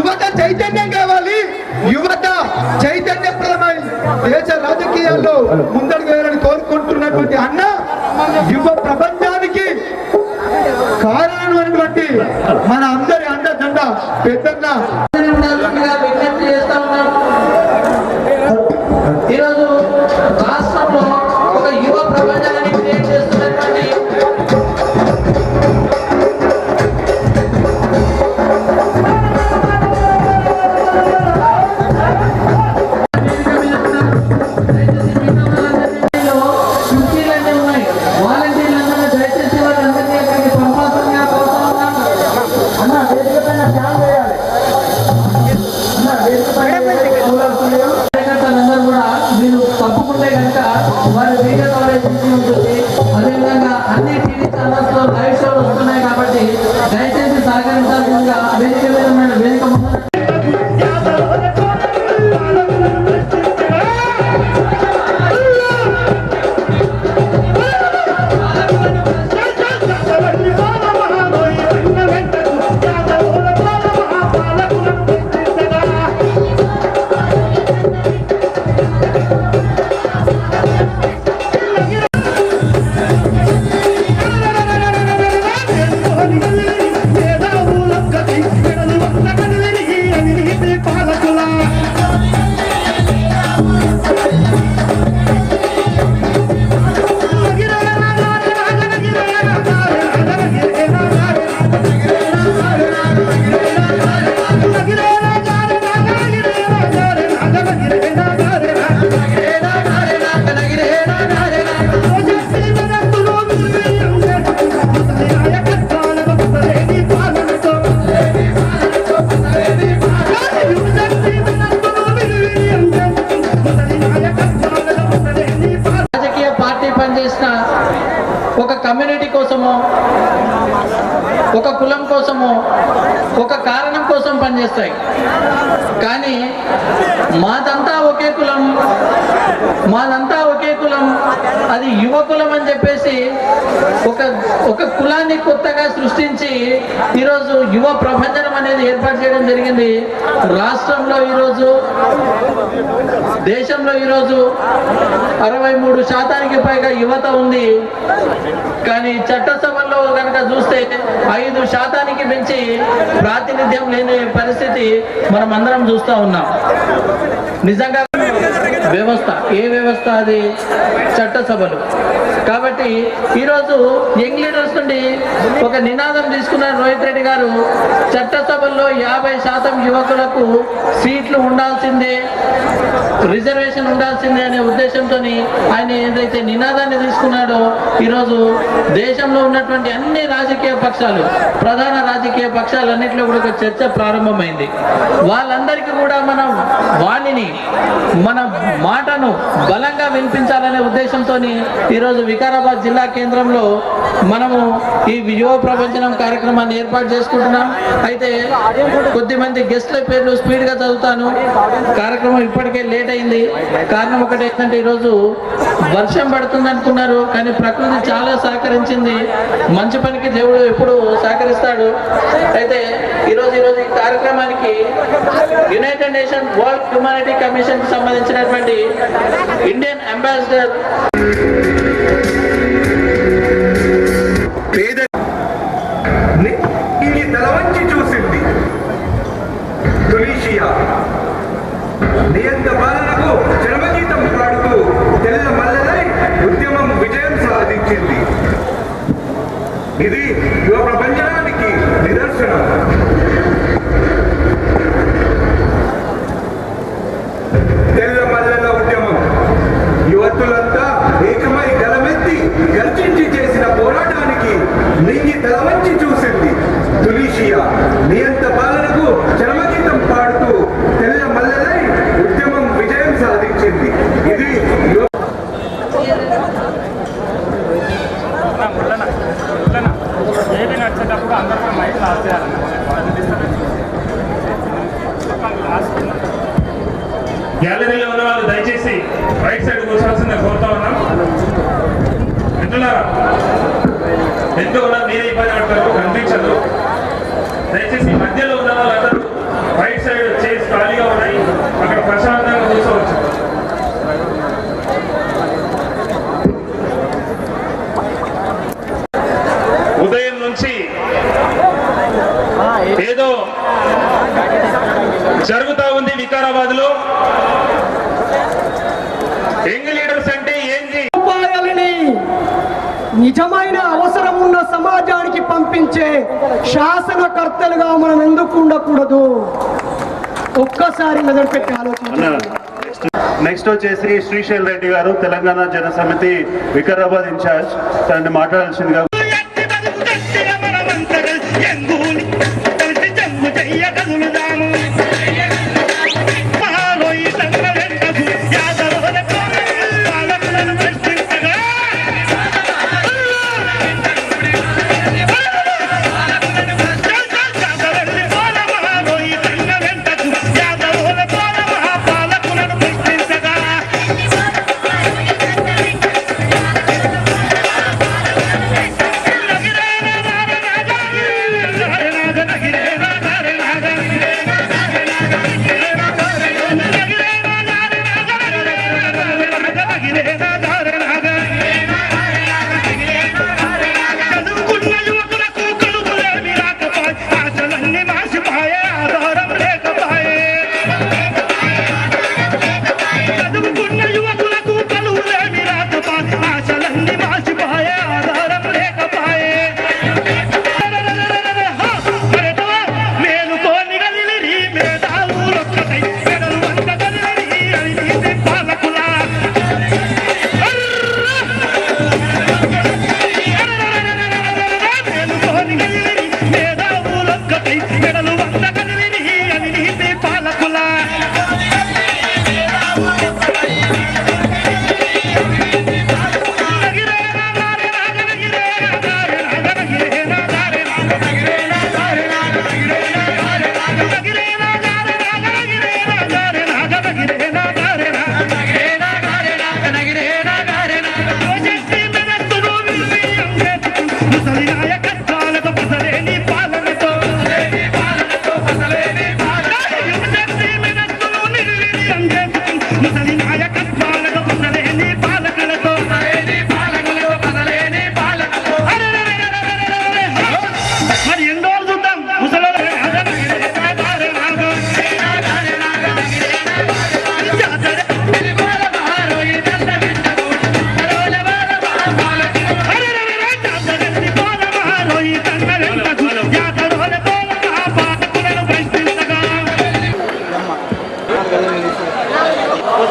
యువత చైతన్యం కావాలి. యువత చైతన్యప్రదమై దేశ రాజకీయాల్లో ముందడుగు వేయాలని కోరుకుంటున్నటువంటి అన్న యువ ప్రపంచానికి కారణమైనటువంటి మన అందరి అండదండ పెద్దన్న విజ్ఞప్తి చేస్తా ఉన్నాం. ఈరోజు రాష్ట్రంలో ఒక యువ ప్రపంచాన్ని క్రియేట్ చేస్తున్నటువంటి తప్పకుండా కనుక వారి వీడియో కవరేజ్ ఉంటుంది. అదేవిధంగా అన్ని టీవీ ఛానల్స్ లో లైవ్ షోలు వస్తున్నాయి కాబట్టి దయచేసి సహకరించాల్సిందిగా వేదిక మీద వేదిక ఒక కమ్యూనిటీ కోసమో ఒక కులం కోసమో ఒక కారణం కోసం పనిచేస్తాయి. కానీ మాదంతా ఒకే కులం, మాదంతా ఒకే కులం, అది యువ కులం అని చెప్పేసి ఒక కులాన్ని కొత్తగా సృష్టించి ఈరోజు యువ ప్రపంచం అనేది ఏర్పాటు చేయడం జరిగింది. రాష్ట్రంలో ఈరోజు, దేశంలో ఈరోజు 63% పైగా యువత ఉంది. కానీ చట్టసభల్లో కనుక చూస్తే 5% మించి ప్రాతినిధ్యం లేని పరిస్థితి మనం అందరం చూస్తూ ఉన్నాం. నిజంగా వ్యవస్థ, ఏ వ్యవస్థ అది? చట్టసభలు. కాబట్టి ఈరోజు యంగ్ లీడర్స్ నుండి ఒక నినాదం తీసుకున్నారు రోహిత్ రెడ్డి గారు. చట్టసభల్లో 50% యువకులకు సీట్లు ఉండాల్సిందే, రిజర్వేషన్ ఉండాల్సిందే అనే ఉద్దేశంతో ఆయన ఏదైతే నినాదాన్ని తీసుకున్నాడో ఈరోజు దేశంలో ఉన్నటువంటి అన్ని రాజకీయ పక్షాలు, ప్రధాన రాజకీయ పక్షాలన్నింటిలో కూడా ఒక చర్చ ప్రారంభమైంది. వాళ్ళందరికీ కూడా మన వాణిని, మన మాటను బలంగా వినిపించాలనే ఉద్దేశంతో ఈరోజు వికారాబాద్ జిల్లా కేంద్రంలో మనము ఈ యువ ప్రపంచనం కార్యక్రమాన్ని ఏర్పాటు చేసుకుంటున్నాం. అయితే కొద్దిమంది గెస్ట్ల పేర్లు స్పీడ్గా చదువుతాను. కార్యక్రమం ఇప్పటికే లేట్ అయింది. కారణం ఒకటి ఏంటంటే ఈరోజు వర్షం పడుతుంది అనుకున్నారు, కానీ ప్రకృతి చాలా సహకరించింది. మంచి పనికి దేవుడు ఎప్పుడు సహకరిస్తాడు. అయితే ఈరోజు ఈ కార్యక్రమానికి United nation world humanity commission కి సంబంధించినటువంటి ఇండియన్ అంబాసిడర్ తలవంచి చూసింది తునీషియా. నియంత పాలనకు చరమగీతం పాడుతూ తెల్ల మల్లలై ఉద్యమం విజయం సాధించింది. ఇది యువ ప్రపంచానికి నిదర్శనం. తెల్ల మల్లల ఉద్యమం యువతులంతా ఏకమై గలమెత్తి గర్జించి చేసిన పోరాటానికి నింగి తలవంచి చూసింది తునీషియా. నియంత పాలనకు చరమగీతం పాడుతూ తెల్ల మల్లలై ఉద్యమం విజయం సాధించింది. ఇది నడిచేటప్పుడు అందరూ మైక్ లాస్ట్ చేయాలన్న. గ్యాలరీలో ఉన్న వాళ్ళు దయచేసి రైట్ సైడ్ కూర్చోవాల్సిందే కోరుతా ఉన్నాం. మిత్రులారా, ఎంతో ఉన్నారు, మీరే ఇబ్బంది పడతారు, కనిపించదు. దయచేసి మధ్యలో ఉన్న వాళ్ళందరూ రైట్ జరుగుతా ఉంది వికారాబాద్ లో. యంగ్ లీడర్స్ అంటే ఏంటి? ఉపాయాలని నిజమైన అవసరం ఉన్న సమాజానికి పంపించే శాసనకర్తలుగా మనం ఎందుకు ఉండకూడదు? ఒక్కసారి మెదడు పెట్టి ఆలోచించాలి. నెక్స్ట్ వచ్చేసి శ్రీశైల్ రెడ్డి గారు, తెలంగాణ జన సమితి వికారాబాద్ ఇన్ఛార్జ్, తనని మాట్లాడాల్సిందిగా.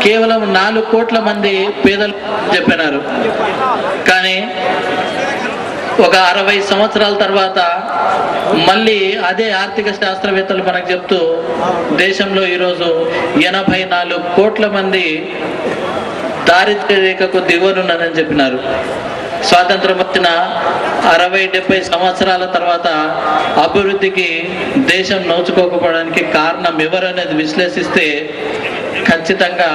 కేవలం 4 కోట్ల మంది పేదలు చెప్పినారు. కానీ ఒక 60 సంవత్సరాల తర్వాత మళ్ళీ అదే ఆర్థిక శాస్త్రవేత్తలు మనకు చెప్తూ దేశంలో ఈరోజు 84 కోట్ల మంది దారిద్ర్య రేఖకు దిగువనున్నారని చెప్పినారు. స్వాతంత్రం వచ్చిన 60-70 సంవత్సరాల తర్వాత అభివృద్ధికి దేశం నోచుకోకపోవడానికి కారణం ఎవరనేది విశ్లేషిస్తే ఖచ్చితంగా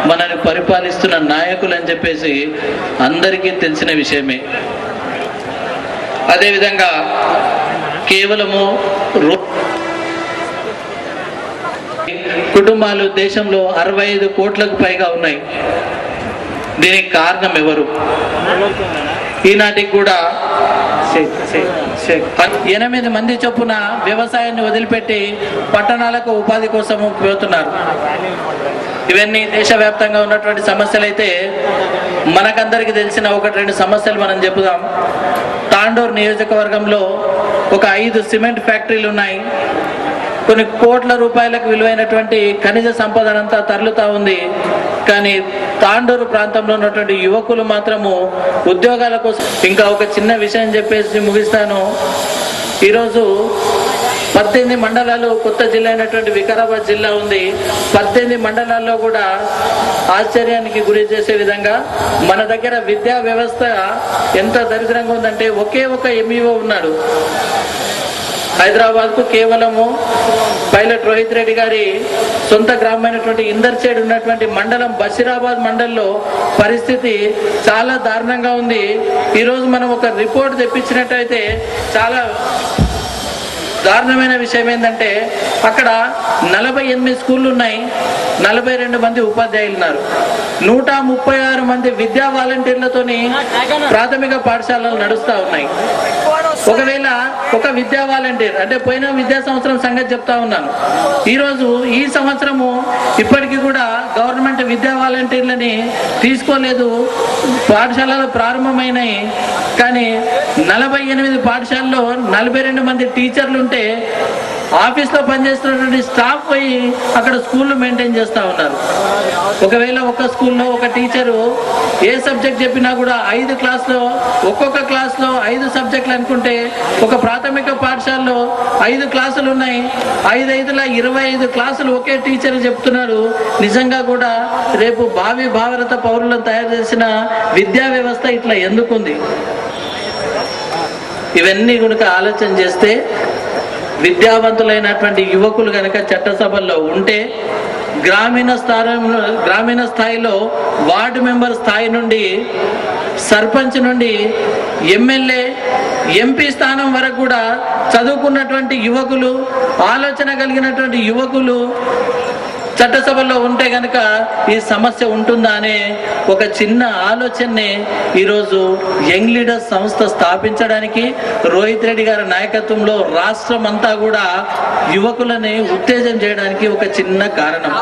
మనల్ని పరిపాలిస్తున్న నాయకులు అని చెప్పేసి అందరికీ తెలిసిన విషయమే. అదేవిధంగా కేవలము కుటుంబాలు దేశంలో 65 కోట్లకు పైగా ఉన్నాయి. దీనికి కారణం ఎవరు? ఈనాటికి కూడా 8 మంది చొప్పున వ్యవసాయాన్ని వదిలిపెట్టి పట్టణాలకు ఉపాధి కోసం పోతున్నారు. ఇవన్నీ దేశవ్యాప్తంగా ఉన్నటువంటి సమస్యలు అయితే మనకందరికి తెలిసిన 1-2 సమస్యలు మనం చెప్పుదాం. తాండూరు నియోజకవర్గంలో ఒక 5 సిమెంట్ ఫ్యాక్టరీలు ఉన్నాయి. కొన్ని కోట్ల రూపాయలకు విలువైనటువంటి ఖనిజ సంపదనంతా తరలుతా ఉంది. కానీ తాండూరు ప్రాంతంలో ఉన్నటువంటి యువకులు మాత్రము ఉద్యోగాల కోసం. ఇంకా ఒక చిన్న విషయం చెప్పేసి ముగిస్తాను. ఈరోజు 18 మండలాలు కొత్త జిల్లా అయినటువంటి వికారాబాద్ జిల్లా ఉంది. 18 మండలాల్లో కూడా ఆశ్చర్యానికి గురి చేసే విధంగా మన దగ్గర విద్యా వ్యవస్థ ఎంత దరిద్రంగా ఉందంటే ఒకే ఒక ఎంఈఓ ఉన్నాడు. హైదరాబాద్కు కేవలము పైలట్ రోహిత్ రెడ్డి గారి సొంత గ్రామమైనటువంటి ఇందర్చేడ్ ఉన్నటువంటి మండలం బషీరాబాద్ మండలంలో పరిస్థితి చాలా దారుణంగా ఉంది. ఈరోజు మనం ఒక రిపోర్ట్ తెప్పించినట్టయితే చాలా దారుణమైన విషయం ఏంటంటే అక్కడ 48 స్కూళ్ళు ఉన్నాయి, 42 మంది ఉపాధ్యాయులు ఉన్నారు, 136 మంది విద్యా వాలంటీర్లతోని ప్రాథమిక పాఠశాలలు నడుస్తూ ఉన్నాయి. ఒకవేళ ఒక విద్యా వాలంటీర్ అంటే పోయిన విద్యా సంవత్సరం సంగతి చెప్తా ఉన్నాను. ఈరోజు ఈ సంవత్సరము ఇప్పటికీ కూడా గవర్నమెంట్ విద్యా వాలంటీర్లని తీసుకోలేదు. పాఠశాలలు ప్రారంభమైనాయి కానీ 48 పాఠశాలలో 42 మంది టీచర్లు ఉంటే ఆఫీస్లో పనిచేస్తున్నటువంటి స్టాఫ్ పోయి అక్కడ స్కూళ్ళు మెయింటైన్ చేస్తూ ఉన్నారు. ఒకవేళ ఒక స్కూల్లో ఒక టీచరు ఏ సబ్జెక్ట్ చెప్పినా కూడా 5 క్లాసులో ఒక్కొక్క క్లాస్లో 5 సబ్జెక్టులు అనుకుంటే ఒక ప్రాథమిక పాఠశాలలో 5 క్లాసులు ఉన్నాయి. 5×5 25 క్లాసులు ఒకే టీచర్ చెప్తున్నాడు. నిజంగా కూడా రేపు భారత పౌరులను తయారు చేసిన విద్యా వ్యవస్థ ఇట్లా ఎందుకుంది? ఇవన్నీ కనుక ఆలోచన చేస్తే విద్యావంతులైనటువంటి యువకులు కనుక చట్టసభల్లో ఉంటే గ్రామీణ స్థాయిలో వార్డు మెంబర్ స్థాయి నుండి సర్పంచ్ నుండి ఎమ్మెల్యే ఎంపీ స్థానం వరకు కూడా చదువుకున్నటువంటి యువకులు, ఆలోచన కలిగినటువంటి యువకులు చట్టసభల్లో ఉంటే కనుక ఈ సమస్య ఉంటుందా అనే ఒక చిన్న ఆలోచనని ఈరోజు యంగ్ లీడర్స్ సంస్థ స్థాపించడానికి రోహిత్ రెడ్డి గారి నాయకత్వంలో రాష్ట్రం అంతా కూడా యువకులని ఉత్తేజం చేయడానికి ఒక చిన్న కారణం.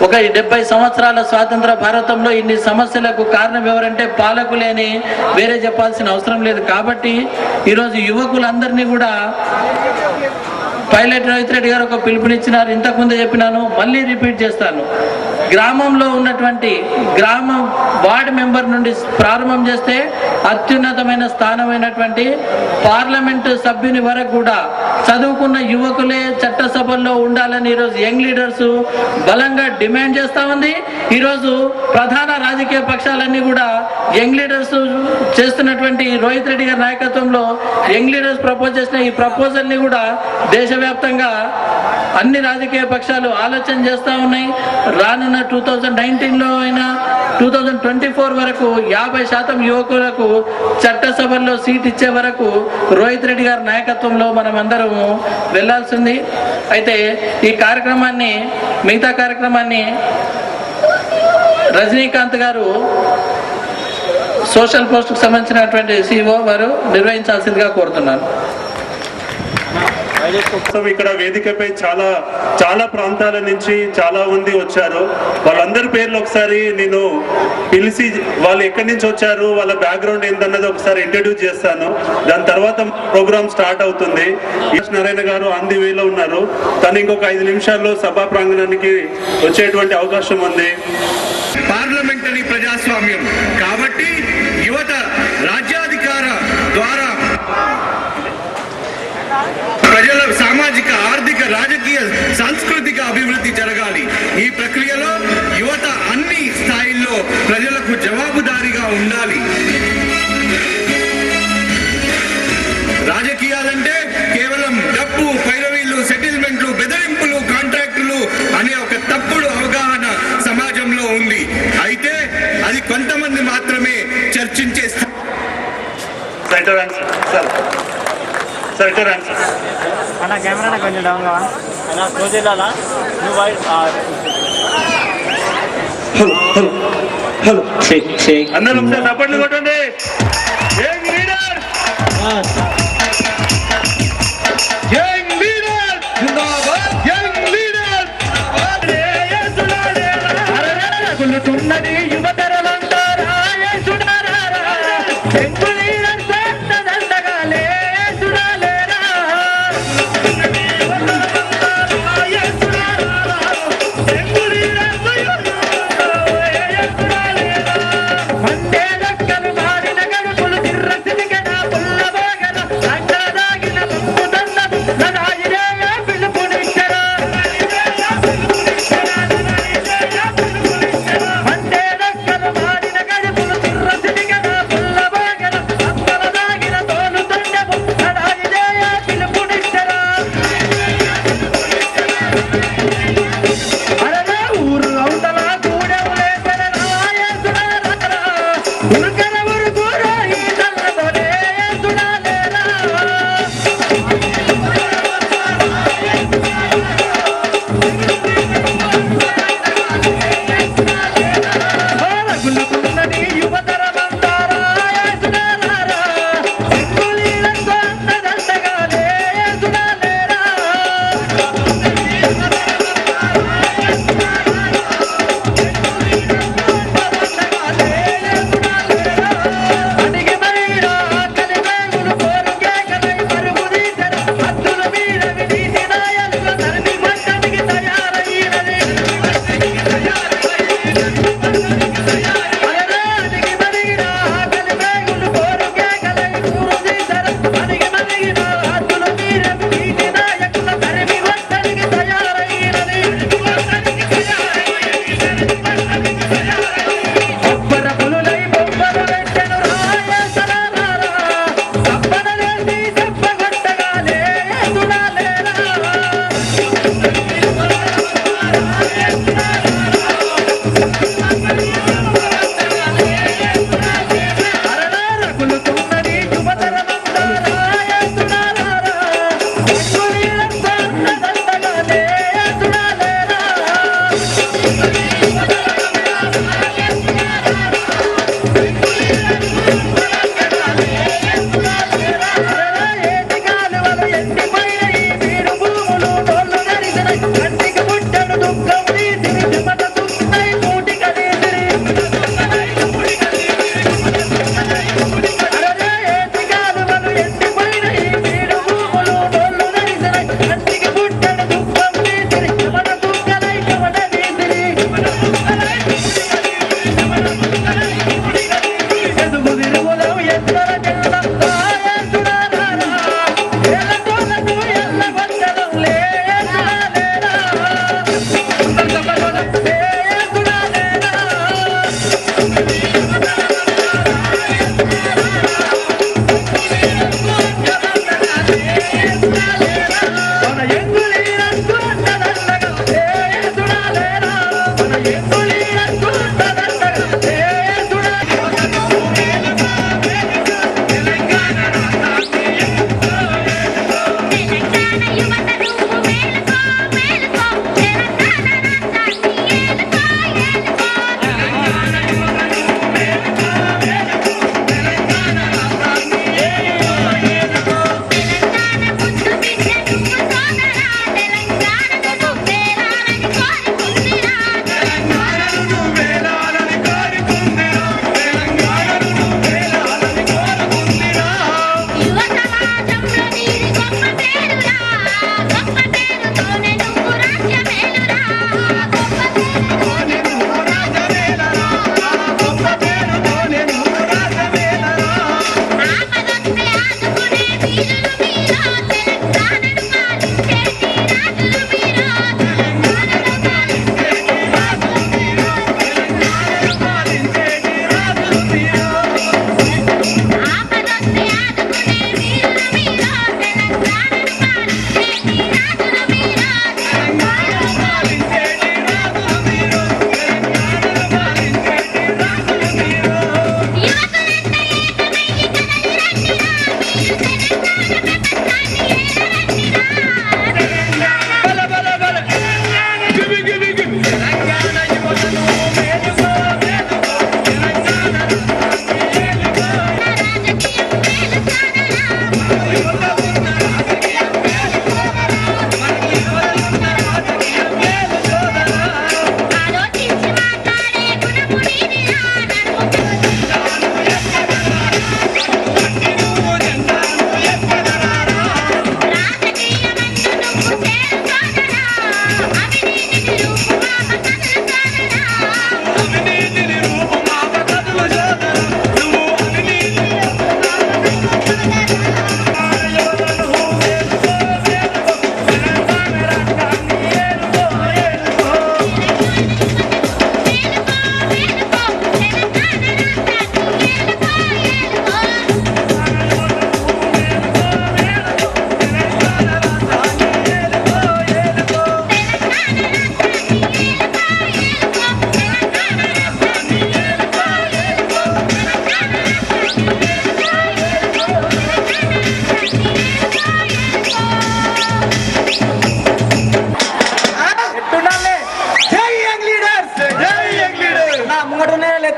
ఒక 70 సంవత్సరాల స్వాతంత్ర భారతంలో ఇన్ని సమస్యలకు కారణం ఎవరంటే పాలకులే అని వేరే చెప్పాల్సిన అవసరం లేదు. కాబట్టి ఈరోజు యువకులందరినీ కూడా పైలట్ రోహిత్ రెడ్డి గారు ఒక పిలుపునిచ్చినారు. ఇంతకుముందే చెప్పినాను, మళ్ళీ రిపీట్ చేస్తాను. గ్రామంలో ఉన్నటువంటి వార్డు మెంబర్ నుండి ప్రారంభం చేస్తే అత్యున్నతమైన స్థానమైనటువంటి పార్లమెంటు సభ్యుని వరకు కూడా చదువుకున్న యువకులే చట్టసభల్లో ఉండాలని ఈరోజు యంగ్ లీడర్స్ బలంగా డిమాండ్ చేస్తూ ఉంది. ఈరోజు ప్రధాన రాజకీయ పక్షాలన్నీ కూడా యంగ్ లీడర్స్ చేస్తున్నటువంటి రోహిత్ రెడ్డి గారి నాయకత్వంలో యంగ్ లీడర్స్ ప్రపోజ్ చేసిన ఈ ప్రపోజల్ని కూడా దేశవ్యాప్తంగా అన్ని రాజకీయ పక్షాలు ఆలోచన చేస్తూ ఉన్నాయి. రానున్న 2019లో అయినా 2024 వరకు 50% యువకులకు చట్టసభల్లో సీట్ ఇచ్చే వరకు రోహిత్ రెడ్డి గారి నాయకత్వంలో మనం అందరము వెళ్లాల్సింది. అయితే ఈ కార్యక్రమాన్ని, మిగతా కార్యక్రమాన్ని రజనీకాంత్ గారు సోషల్ పోస్ట్కు సంబంధించినటువంటి సిఇఓ వారు నిర్వహించాల్సిందిగా కోరుతున్నాను. ఇక్కడ వేదికపై చాలా ప్రాంతాల నుంచి చాలా మంది వచ్చారు. వాళ్ళందరి పేర్లు ఒకసారి నేను పిలిచి వాళ్ళు ఎక్కడి నుంచి వచ్చారు, వాళ్ళ బ్యాక్గ్రౌండ్ ఏంటన్నది ఒకసారి ఇంట్రడ్యూస్ చేస్తాను. దాని తర్వాత ప్రోగ్రామ్ స్టార్ట్ అవుతుంది. నారాయణ గారు ఆన్ ది వేలో ఉన్నారు. తను ఇంకొక 5 నిమిషాల్లో సభా ప్రాంగణానికి వచ్చేటువంటి అవకాశం ఉంది. పార్లమెంటరీ ప్రజాస్వామ్యం కాబట్టి యువత రాజ్యాధికార ద్వారా ప్రజల సామాజిక, ఆర్థిక, రాజకీయ, సాంస్కృతిక అభివృద్ధి జరగాలి. ఈ ప్రక్రియలో యువత అన్ని స్థాయిల్లో ప్రజలకు జవాబుదారీగా ఉండాలి. రాజకీయాలంటే కేవలం డబ్బు, పైరవీలు, సెటిల్మెంట్లు, బెదిరింపులు, కాంట్రాక్టులు అనే ఒక తప్పుడు అవగాహన సమాజంలో ఉంది. అయితే అది కొంతమంది మాత్రమే చర్చించే అన్న కెమెరా కొంచెం డౌన్ గా అన్న క్లోజ్ వెళ్ళాలా నువ్వు అందరూ ఒకసారి చప్పట్లు కొట్టండి.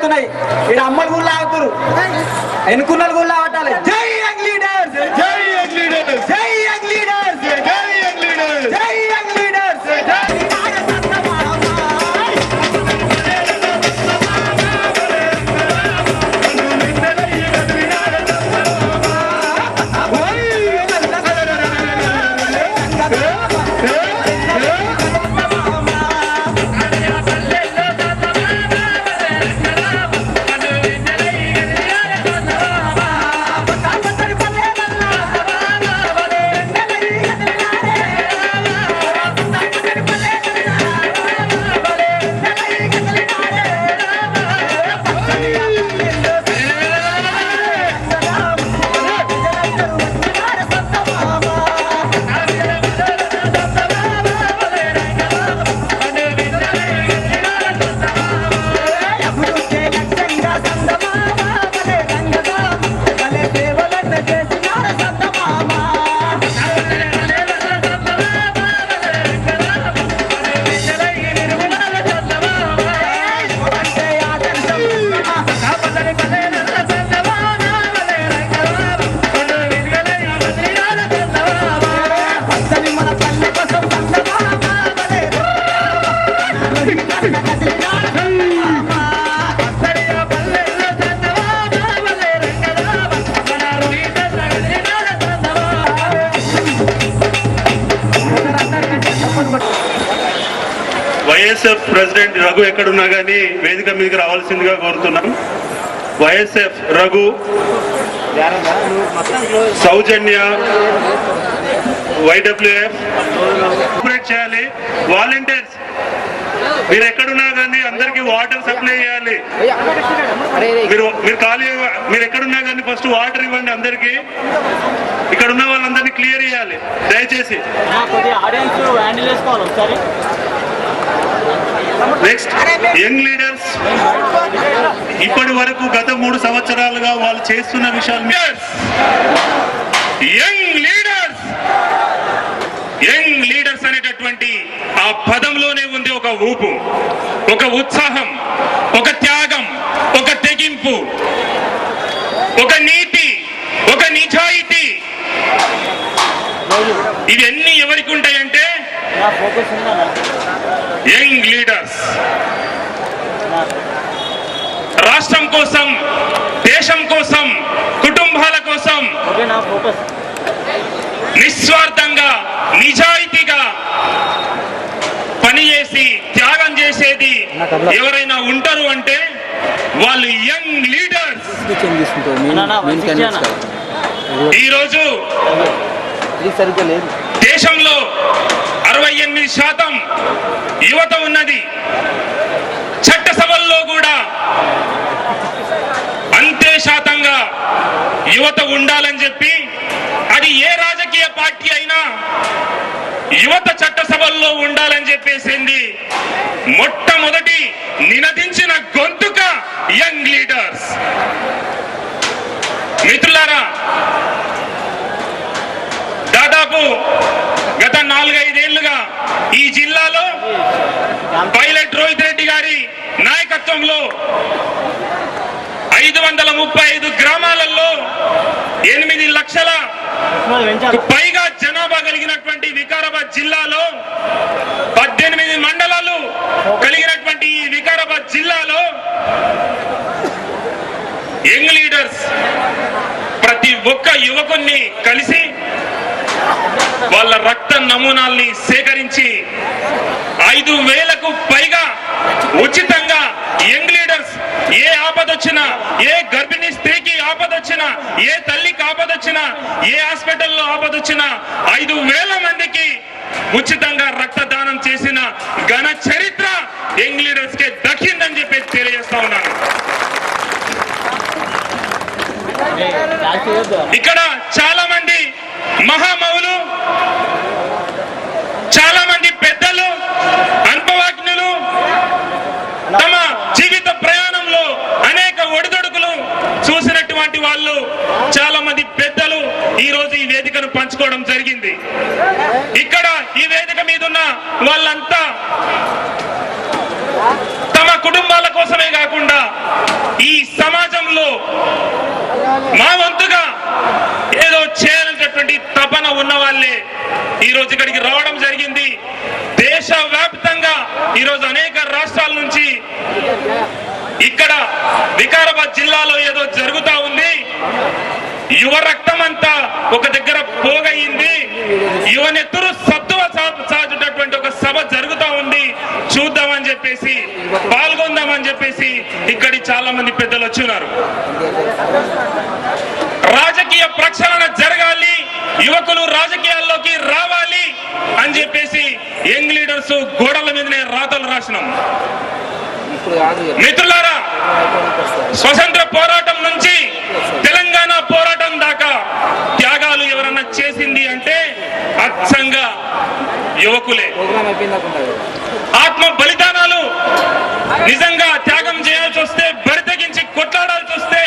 అవుతున్నాయి. ఇక్కడ అమ్మలు కూడా ఆగుతారు, ఎన్నుకున్నలు కూడా ఆటాలి. జై యంగ్ లీడర్స్, జై యంగ్ లీడర్స్, జై యంగ్ లీడర్స్, జై యంగ్ లీడర్స్. జై యంగ్ లీడర్స్. వైఎస్ఎఫ్ ప్రెసిడెంట్ రఘు ఎక్కడున్నా కానీ వేదిక మీదకి రావాల్సిందిగా కోరుతున్నాం. వైఎస్ఎఫ్ రఘు, సౌజన్య, వైడబ్ల్యూఎఫ్ ఆపరేట్ చేయాలి. వాలంటీర్స్ మీరు ఎక్కడున్నా కానీ అందరికి వాటర్ సప్లై చేయాలి. మీరు ఖాళీ, మీరు ఎక్కడున్నా కానీ ఫస్ట్ వాటర్ ఇవ్వండి అందరికి. ఇక్కడ ఉన్న వాళ్ళందరినీ క్లియర్ చేయాలి దయచేసి. ఆడియన్స్ హ్యాండిల్ చేసుకోవాలి ఒకసారి. Next young leaders. ఇప్పటి వరకు గత 3 సంవత్సరాలుగా వాళ్ళు చేస్తున్న విషయాలు. యంగ్ లీడర్స్, యంగ్ లీడర్స్ అనేటటువంటి ఆ పదంలోనే ఉంది ఒక ఊపు, ఒక ఉత్సాహం, ఒక త్యాగం, ఒక తెగింపు, ఒక నీతి, ఒక నిజాయితీ. ఇవన్నీ ఎవరికి ఉంటాయంటే యంగ్ లీడర్స్. రాష్ట్రం కోసం, దేశం కోసం, కుటుంబాల కోసం నిస్వార్థంగా, నిజాయితీగా పనిచేసి త్యాగం చేసేది ఎవరైనా ఉంటారు అంటే వాళ్ళు యంగ్ లీడర్స్. ఈరోజు దేశంలో 68% యువత ఉన్నది. చట్టసభల్లో కూడా అంతే శాతంగా యువత ఉండాలని చెప్పి, అది ఏ రాజకీయ పార్టీ అయినా యువత చట్టసభల్లో ఉండాలని చెప్పేసింది మొట్టమొదటి నినదించిన గొంతుక యంగ్ లీడర్స్. మిత్రులారా, దాదాపు గత 4-5 ఏళ్లుగా ఈ జిల్లాలో పైలట్ రోహిత్ రెడ్డి గారి నాయకత్వంలో 535 గ్రామాలలో 8 లక్షల పైగా జనాభా కలిగినటువంటి వికారాబాద్ జిల్లాలో 18 మండలాలు కలిగినటువంటి ఈ వికారాబాద్ జిల్లాలో యంగ్ లీడర్స్ ప్రతి ఒక్క యువకుణ్ణి కలిసి వాళ్ళ రక్త నమూనాల్ని సేకరించి 5,000కు పైగా ఉచితంగా యంగ్ లీడర్స్ ఏ ఆపదొచ్చినా, ఏ గర్భిణీ స్త్రీకి ఆపదొచ్చినా, ఏ తల్లికి ఆపదొచ్చినా, ఏ హాస్పిటల్లో ఆపదొచ్చినా 5,000 మందికి ఉచితంగా రక్తదానం చేసిన ఘన చరిత్ర యంగ్ లీడర్స్ కే దక్కిందని చెప్పి తెలియజేస్తా ఉన్నాను. ఇక్కడ చాలా మంది మహామౌలు, చాలా మంది పెద్దలు, అనుభవజ్ఞులు తమ జీవిత ప్రయాణంలో అనేక ఒడిదొడుకులు చూసినటువంటి వాళ్ళు చాలా మంది పెద్దలు ఈ రోజు ఈ వేదికను పంచుకోవడం జరిగింది. ఇక్కడ ఈ వేదిక మీద ఉన్న వాళ్ళంతా తమ కుటుంబాల కోసమే కాకుండా ఈ సమాజంలో మా వంతుగా ఏదో చేయాలనేటటువంటి తపన ఉన్న వాళ్ళే ఈరోజు ఇక్కడికి రావడం జరిగింది. దేశవ్యాప్తంగా ఈరోజు అనేక రాష్ట్రాల నుంచి ఇక్కడ వికారాబాద్ జిల్లాలో ఏదో జరుగుతా ఉంది. యువ రక్తం అంతా ఒక దగ్గర పోగయింది. యువనెత్తురు సత్తువ సాజుటటువంటి ఒక సభ జరుగుతా ఉంది. చూద్దామని చెప్పేసి, పాల్గొందామని చెప్పేసి ఇక్కడి చాలా మంది పెద్దలు వచ్చినారు. రాజకీయ ప్రక్షాళన జరగాలి, యువకులు రాజకీయాల్లోకి రావాలి అని చెప్పేసి యంగ్ లీడర్స్ గోడల మీదనే రాతలు రాసినాం. మిత్రులారా, స్వతంత్ర పోరాటం నుంచి తెలంగాణ పోరాటం దాకా త్యాగాలు ఎవరన్నా చేసింది అంటే అచ్చంగా యువకులే. ఆత్మ బలిదానాలు నిజంగా త్యాగం చేయాల్సి వస్తే, బరి తెగించి కొట్లాడాల్సి వస్తే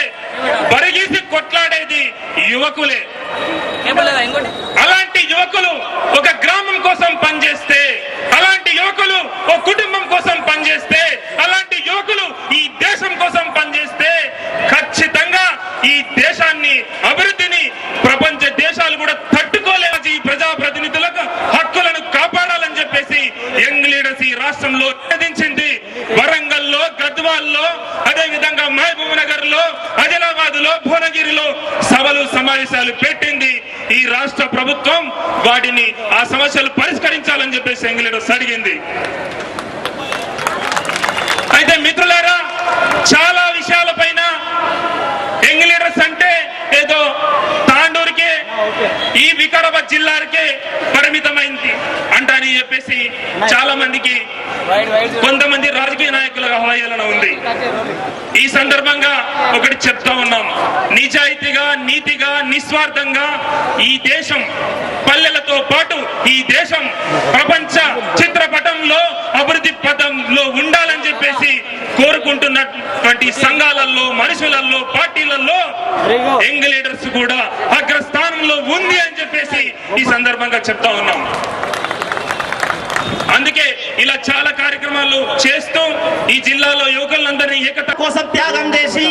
బరిగీసి కొట్లాడేది యువకులే. అలాంటి యువకులు ఒక గ్రామం కోసం పనిచేస్తే, అలాంటి యువకులు ఒక కుటుంబం కోసం పనిచేస్తే, అలాంటి యువకులు ఈ దేశం కోసం పనిచేస్తే ఖచ్చితంగా ఈ దేశాన్ని, అభివృద్ధిని ప్రపంచ దేశాలు కూడా తట్టుకోలేవు. ఈ ప్రజాప్రతినిధులకు హక్కులను కాపాడాలని చెప్పేసి యంగ్ లీడర్స్ ఈ రాష్ట్రంలో నినదించింది. వరంగల్లో, గద్వాల్లో, అదే విధంగా మహబూబ్ నగర్ లో, ఆదిలాబాద్ లో, భువనగిరిలో సభలు సమావేశాలు పెట్టింది. ఈ రాష్ట్ర ప్రభుత్వం వాటిని, ఆ సమస్యలు పరిష్కరించాలని చెప్పేసి యంగ్ లీడర్స్ అడిగింది. అయితే మిత్రులారా, చాలా విషయాలపైన యంగ్ లీడర్స్ అంటే ఏదో తాండూరుకే, ఈ వికారాబాద్ జిల్లాకే పరిమితమైంది అంటని చెప్పేసి చాలా మందికి, కొంతమంది రాజకీయ నాయకుల హవాయాలన ఉంది. ఈ సందర్భంగా ఒకటి చెప్తా ఉన్నాం. నిజాయితీగా, నీతిగా, నిస్వార్థంగా ఈ దేశం పల్లెలతో పాటు ఈ దేశం ప్రపంచ చిత్రపటంలో అభివృద్ధి పథంలో ఉండాలని చెప్పేసి కోరుకుంటున్నటువంటి సంఘాలలో, మనుషులలో, పార్టీలలో యంగ్ లీడర్స్ కూడా అగ్రస్థానంలో ఉంది అని చెప్పేసి ఈ సందర్భంగా చెప్తా ఉన్నాం. అందుకే ఇలా చాలా కార్యక్రమాలు చేస్తూ ఈ జిల్లాలో యువకులందరినీ ఏకత కోసం త్యాగం చేసి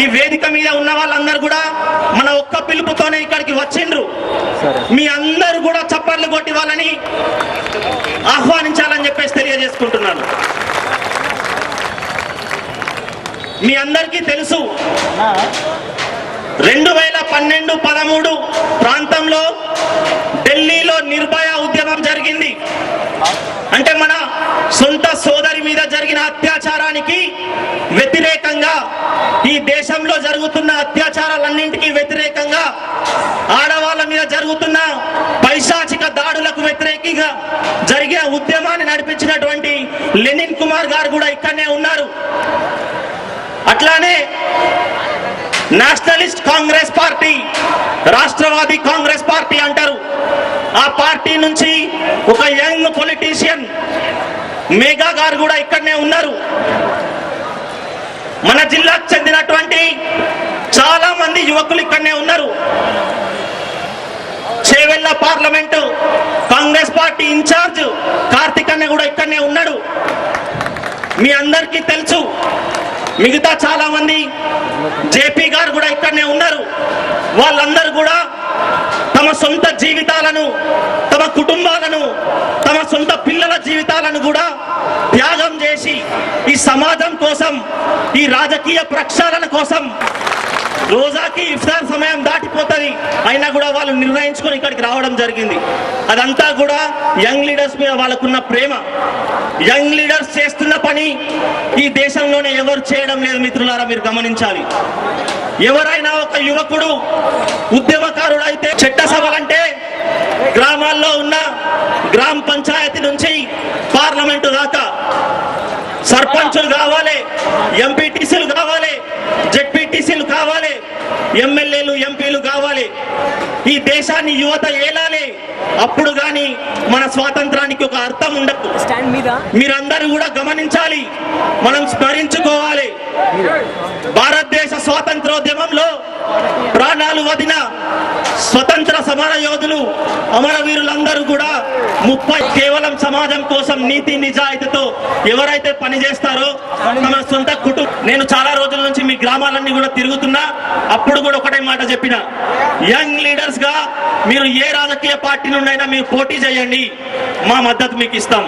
ఈ వేదిక మీద ఉన్న వాళ్ళందరూ కూడా మన ఒక్క పిలుపుతోనే ఇక్కడికి వచ్చిండ్రు. మీ అందరూ కూడా చప్పట్లు కొట్టి వాళ్ళని ఆహ్వానించాలని చెప్పేసి తెలియజేసుకుంటున్నాను. మీ అందరికీ తెలుసు, 2012-13 ప్రాంతంలో ఢిల్లీలో నిర్భయ ఉద్యమం జరిగింది. అంటే మన సొంత సోదరి మీద జరిగిన అత్యాచారానికి వ్యతిరేకంగా, ఈ దేశంలో జరుగుతున్న అత్యాచారాలన్నింటికీ వ్యతిరేకంగా, ఆడవాళ్ళ మీద జరుగుతున్న పైశాచిక దాడులకు వ్యతిరేకంగా జరిగిన ఉద్యమాన్ని నడిపించినటువంటి లెనిన్ కుమార్ గారు కూడా ఇక్కడనే ఉన్నారు. అట్లానే నేషనలిస్ట్ కాంగ్రెస్ పార్టీ, రాష్ట్రవాది కాంగ్రెస్ పార్టీ అంటారు, ఆ పార్టీ నుంచి ఒక యంగ్ పొలిటీషియన్ మేఘా గారు కూడా ఇక్కడనే ఉన్నారు. మన జిల్లాకు చెందినటువంటి చాలా మంది యువకులు ఇక్కడనే ఉన్నారు. Chevella parliament Congress party incharge Karthik అన్న కూడా ఇక్కడనే ఉన్నాడు. మీ అందరికీ తెలుసు, మిగతా చాలా మంది జేపీ గారు కూడా ఇక్కడనే ఉన్నారు. వాళ్ళందరూ కూడా తమ సొంత జీవితాలను, తమ కుటుంబాలను, తమ సొంత పిల్లల జీవితాలను కూడా త్యాగం చేసి ఈ సమాజం కోసం, ఈ రాజకీయ ప్రక్షాళన కోసం, రోజాకి ఇఫ్తార్ సమయం దాటిపోతుంది అయినా కూడా వాళ్ళు నిర్ణయించుకొని ఇక్కడికి రావడం జరిగింది. అదంతా కూడా యంగ్ లీడర్స్ మీద వాళ్ళకున్న ప్రేమ. యంగ్ లీడర్స్ చేస్తున్న పని ఈ దేశంలోనే ఎవరు చేయడం లేదు మిత్రులారా, మీరు గమనించాలి. ఎవరైనా ఒక యువకుడు ఉద్యమకారుడు అయితే, చట్టసభలంటే గ్రామాల్లో ఉన్న గ్రామ పంచాయతీ నుంచి పార్లమెంటు దాకా సర్పంచులు కావాలి, ఎంపీటీసీలు కావాలి, జెడ్పీటీసీలు కావాలి, ఎమ్మెల్యేలు, ఎంపీలు కావాలి. ఈ దేశాన్ని యువత ఏలాలి. అప్పుడు గాని మన స్వాతంత్రానికి ఒక అర్థం ఉండదు. మీరందరూ కూడా గమనించాలి, మనం స్మరించుకోవాలి. భారతదేశ స్వాతంత్రోద్యమంలో ప్రాణాలు వదిన స్వతంత్ర సమర యోధులు, అమరవీరులందరూ కూడా కేవలం సమాజం కోసం నీతి నిజాయితీతో ఎవరైతే పని చేస్తారో తమ సొంత నేను చాలా రోజుల నుంచి మీ గ్రామాలన్నీ కూడా తిరుగుతున్నా, అప్పుడు కూడా ఒకటే మాట చెప్పిన, యంగ్ లీడర్స్ గా మీరు ఏ రాజకీయ పార్టీ నుండైనా మీరు పోటీ చేయండి, మా మద్దతు మీకు ఇస్తాం.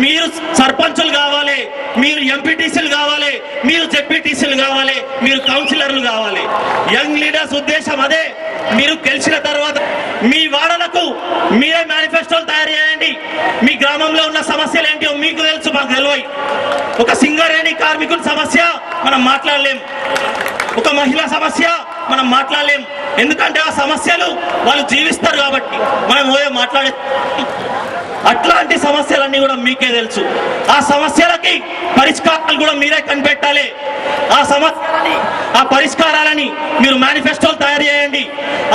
మీరు సర్పంచులు కావాలి, మీరు ఎంపీటీసీలు కావాలి, మీరు జెడ్పీటీసీలు కావాలి, మీరు కౌన్సిలర్లు కావాలి. యంగ్ లీడర్స్ ఉద్దేశం అదే. మీరు గెలిచిన తర్వాత మీ వాడలకు మీరే మేనిఫెస్టోలు తయారు చేయండి. మీ గ్రామంలో ఉన్న సమస్యలు ఏంటో మీకు తెలుసు, మాకు తెలియదు. ఒక సింగరేణి కార్మికుల సమస్య మనం మాట్లాడలేం, ఒక మహిళా సమస్య మనం మాట్లాడలేం. ఎందుకంటే ఆ సమస్యలు వాళ్ళు జీవిస్తారు కాబట్టి మనం మాట్లాడే అట్లాంటి సమస్యలన్నీ కూడా మీకే తెలుసు. ఆ సమస్యలకి పరిష్కారాలు కూడా మీరే కనిపెట్టాలి. ఆ పరిష్కారాలని మీరు మేనిఫెస్టోలు తయారు చేయండి.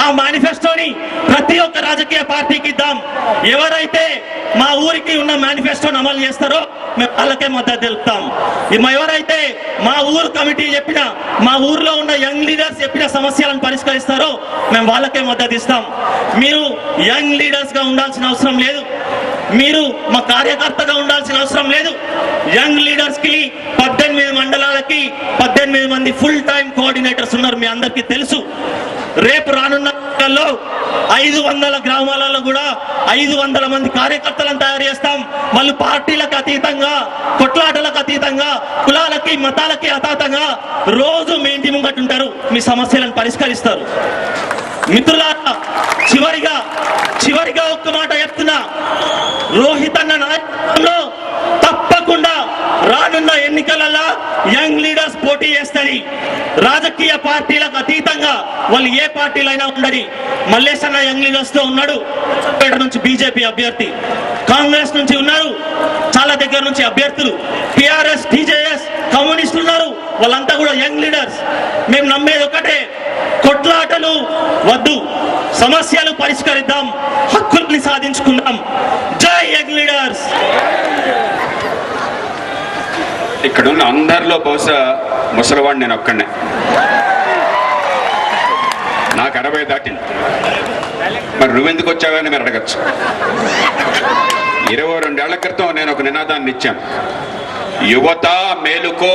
ఆ మేనిఫెస్టోని ప్రతి ఒక్క రాజకీయ పార్టీకి ఇద్దాం. ఎవరైతే మా ఊరికి ఉన్న మేనిఫెస్టోని అమలు చేస్తారో మేము వాళ్ళకే మద్దతు తెలుపుతాం. ఎవరైతే మా ఊరు కమిటీ చెప్పిన, మా ఊర్లో ఉన్న యంగ్ లీడర్స్ చెప్పిన సమస్యలను పరిష్కరిస్తారో మేము వాళ్ళకే మద్దతు ఇస్తాం. మీరు యంగ్ లీడర్స్ గా ఉండాల్సిన అవసరం లేదు, మీరు మా కార్యకర్తగా ఉండాల్సిన అవసరం లేదు. యంగ్ లీడర్స్ కి 18 మండలాలకి 18 మంది ఫుల్ టైం కోఆర్డినేటర్స్ ఉన్నారు, మీ అందరికీ తెలుసు. రేపు రానున్న 500 గ్రామాలలో కూడా 500 మంది కార్యకర్తలను తయారు చేస్తాం. వాళ్ళు పార్టీలకు అతీతంగా, కొట్లాటలకు అతీతంగా, కులాలకి మతాలకి అతీతంగా రోజు మీ ఇంటి ముంగట ఉంటారు, మీ సమస్యలను పరిష్కరిస్తారు. మిత్రులారా, చివరిగా ఒక్క మాట చెప్తున్నా, రోహిత్ అన్న నాయకత్వంలో తప్పకుండా రానున్న ఎన్నికలలో యంగ్ లీడర్స్ పోటీ చేస్తారు. రాజకీయ పార్టీలకు అతీతంగా వాళ్ళు ఏ పార్టీలైనా ఉండని. మల్లేష్ అన్న యంగ్ లీడర్స్ తో ఉన్నాడు, పేట నుంచి బీజేపీ అభ్యర్థి, కాంగ్రెస్ నుంచి ఉన్నారు, చాలా దగ్గర నుంచి అభ్యర్థులు, టిఆర్ఎస్, టీజేఎస్, కమ్యూనిస్టులు ఉన్నారు, వాళ్ళంతా కూడా యంగ్ లీడర్స్. మేము నమ్మేది ఒకటే, కొట్లాటలు వద్దు, సమస్యలు పరిష్కరిద్దాం, హక్కుల్ని సాధించుకుందాం. జై యంగ్ లీడర్స్. ఇక్కడున్న అందరిలో బహుశా ముసలివాడిని నేను ఒక్కడే. నాకు 60 దాటింది. మరి నువ్వెందుకు వచ్చావని మీరు అడగచ్చు. 22 ఏళ్ల క్రితం నేను ఒక నినాదాన్ని ఇచ్చాను, యువత మేలుకో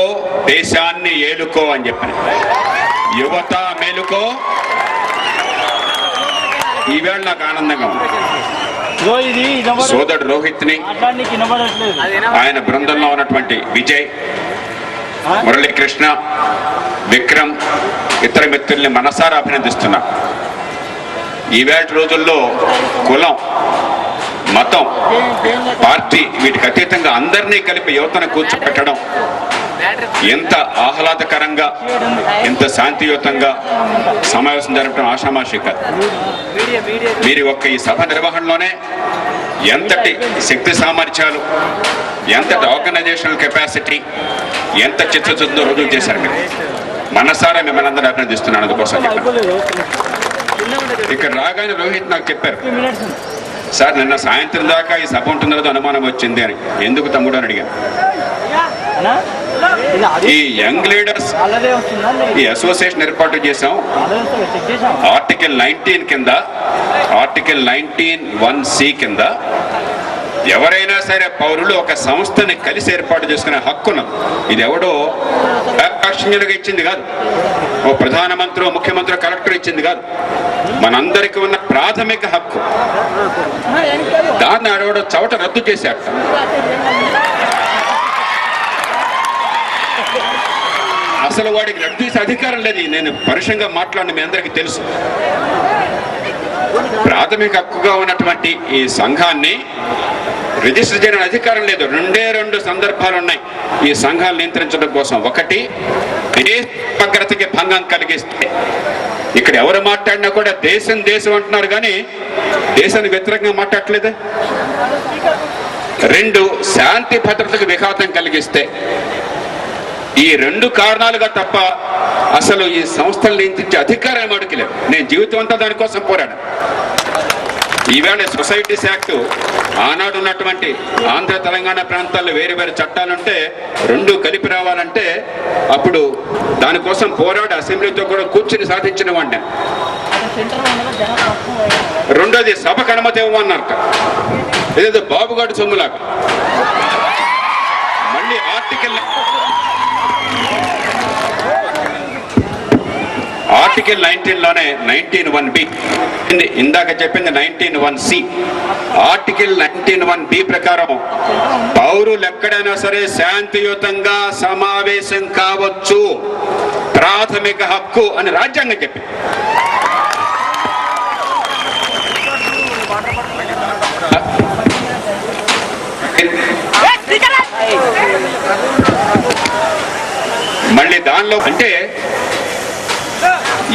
దేశాన్ని ఏలుకో అని చెప్పాను. యువత మేలుకో. ఈవేళ నాకు ఆనందంగా ఉంది. సోదరుడు రోహిత్ ని, ఆయన బృందంలో ఉన్నటువంటి విజయ్, మురళీకృష్ణ, విక్రమ్, ఇతర మిత్రుల్ని మనసారా అభినందిస్తున్నా. ఈవేళ రోజుల్లో కులం, మతం, పార్టీ వీటికి అతీతంగా అందరినీ కలిపి యువతను కూర్చోపెట్టడం ఎంత ఆహ్లాదకరంగా, ఎంత శాంతియుతంగా సమావేశం జరపడం ఆషామాషి కాదు. మీరు ఒక్క ఈ సభ నిర్వహణలోనే ఎంతటి శక్తి సామర్థ్యాలు, ఎంతటి ఆర్గనైజేషనల్ కెపాసిటీ, ఎంత చిత్తశుద్ధితో రుజువు చేశారు. మీరు మనసారా మిమ్మల్ని అందరూ అభినందిస్తున్నాను. అందుకోసం చెప్పాను. ఇక్కడ రాగానే రోహిత్ నాకు చెప్పారు, సార్ నిన్న సాయంత్రం దాకా ఈ సభ ఉంటుందో అనుమానం వచ్చింది అని. ఎందుకు తమ్ముడు అని అడిగాను. ఈ యంగ్ లీడర్స్ ఈ అసోసియేషన్ ఏర్పాటు చేశాం. ఆర్టికల్ 19 కింద, ఆర్టికల్ 19(1)(c) కింద ఎవరైనా సరే పౌరులు ఒక సంస్థని కలిసి ఏర్పాటు చేసుకునే హక్కున్నది. ఇది ఎవడో ఆకర్షణీయంగా ఇచ్చింది కాదు, ఓ ప్రధానమంత్రి, ముఖ్యమంత్రి, కలెక్టర్ ఇచ్చింది కాదు. మనందరికీ ఉన్న ప్రాథమిక హక్కు. దాన్ని ఆడవాడు చవట రద్దు చేశాడు. అసలు వాడికి రద్దు చేసే అధికారం లేదు. నేను పరుషంగా మాట్లాడిన మీ అందరికీ తెలుసు. ప్రాథమిక హక్కుగా ఉన్నటువంటి ఈ సంఘాన్ని రిజిస్టర్ చేయడానికి అధికారం లేదు. 2 సందర్భాలు ఉన్నాయి ఈ సంఘాలు నియంత్రించడం కోసం. ఒకటి, దేశ సమగ్రతకి భంగం కలిగిస్తే. ఇక్కడ ఎవరు మాట్లాడినా కూడా దేశం దేశం అంటున్నారు కానీ దేశానికి వ్యతిరేకంగా మాట్లాడట్లేదే. 2, శాంతి భద్రతకు విఘాతం కలిగిస్తే. ఈ 2 కారణాలుగా తప్ప అసలు ఈ సంస్థలు నియంత్రించే అధికారం అడిగి లేదు. నేను జీవితం అంతా దానికోసం పోరాడు. ఈవేళ సొసైటీస్ యాక్ట్ ఆనాడు ఉన్నటువంటి ఆంధ్ర తెలంగాణ ప్రాంతాల్లో వేరు వేరు చట్టాలుంటే 2 కలిపి రావాలంటే అప్పుడు దానికోసం పోరాడి అసెంబ్లీతో కూడా కూర్చుని సాధించిన వాడిని. రెండోది సభకు అనుమతి ఇవ్వమన్నారట, ఏదో బాబుగాడు సొమ్ములాగా. మళ్ళీ ఆర్టికల్ 19లోనే 19(1)(b ఇందాక చెప్పింది 19(1)(c). ఆర్టికల్ 19(1)(b) ప్రకారం పౌరులు ఎక్కడైనా సరే శాంతియుతంగా సమావేశం కావచ్చు, ప్రాథమిక హక్కు అని రాజ్యాంగం చెప్పింది. మళ్ళీ దానిలో అంటే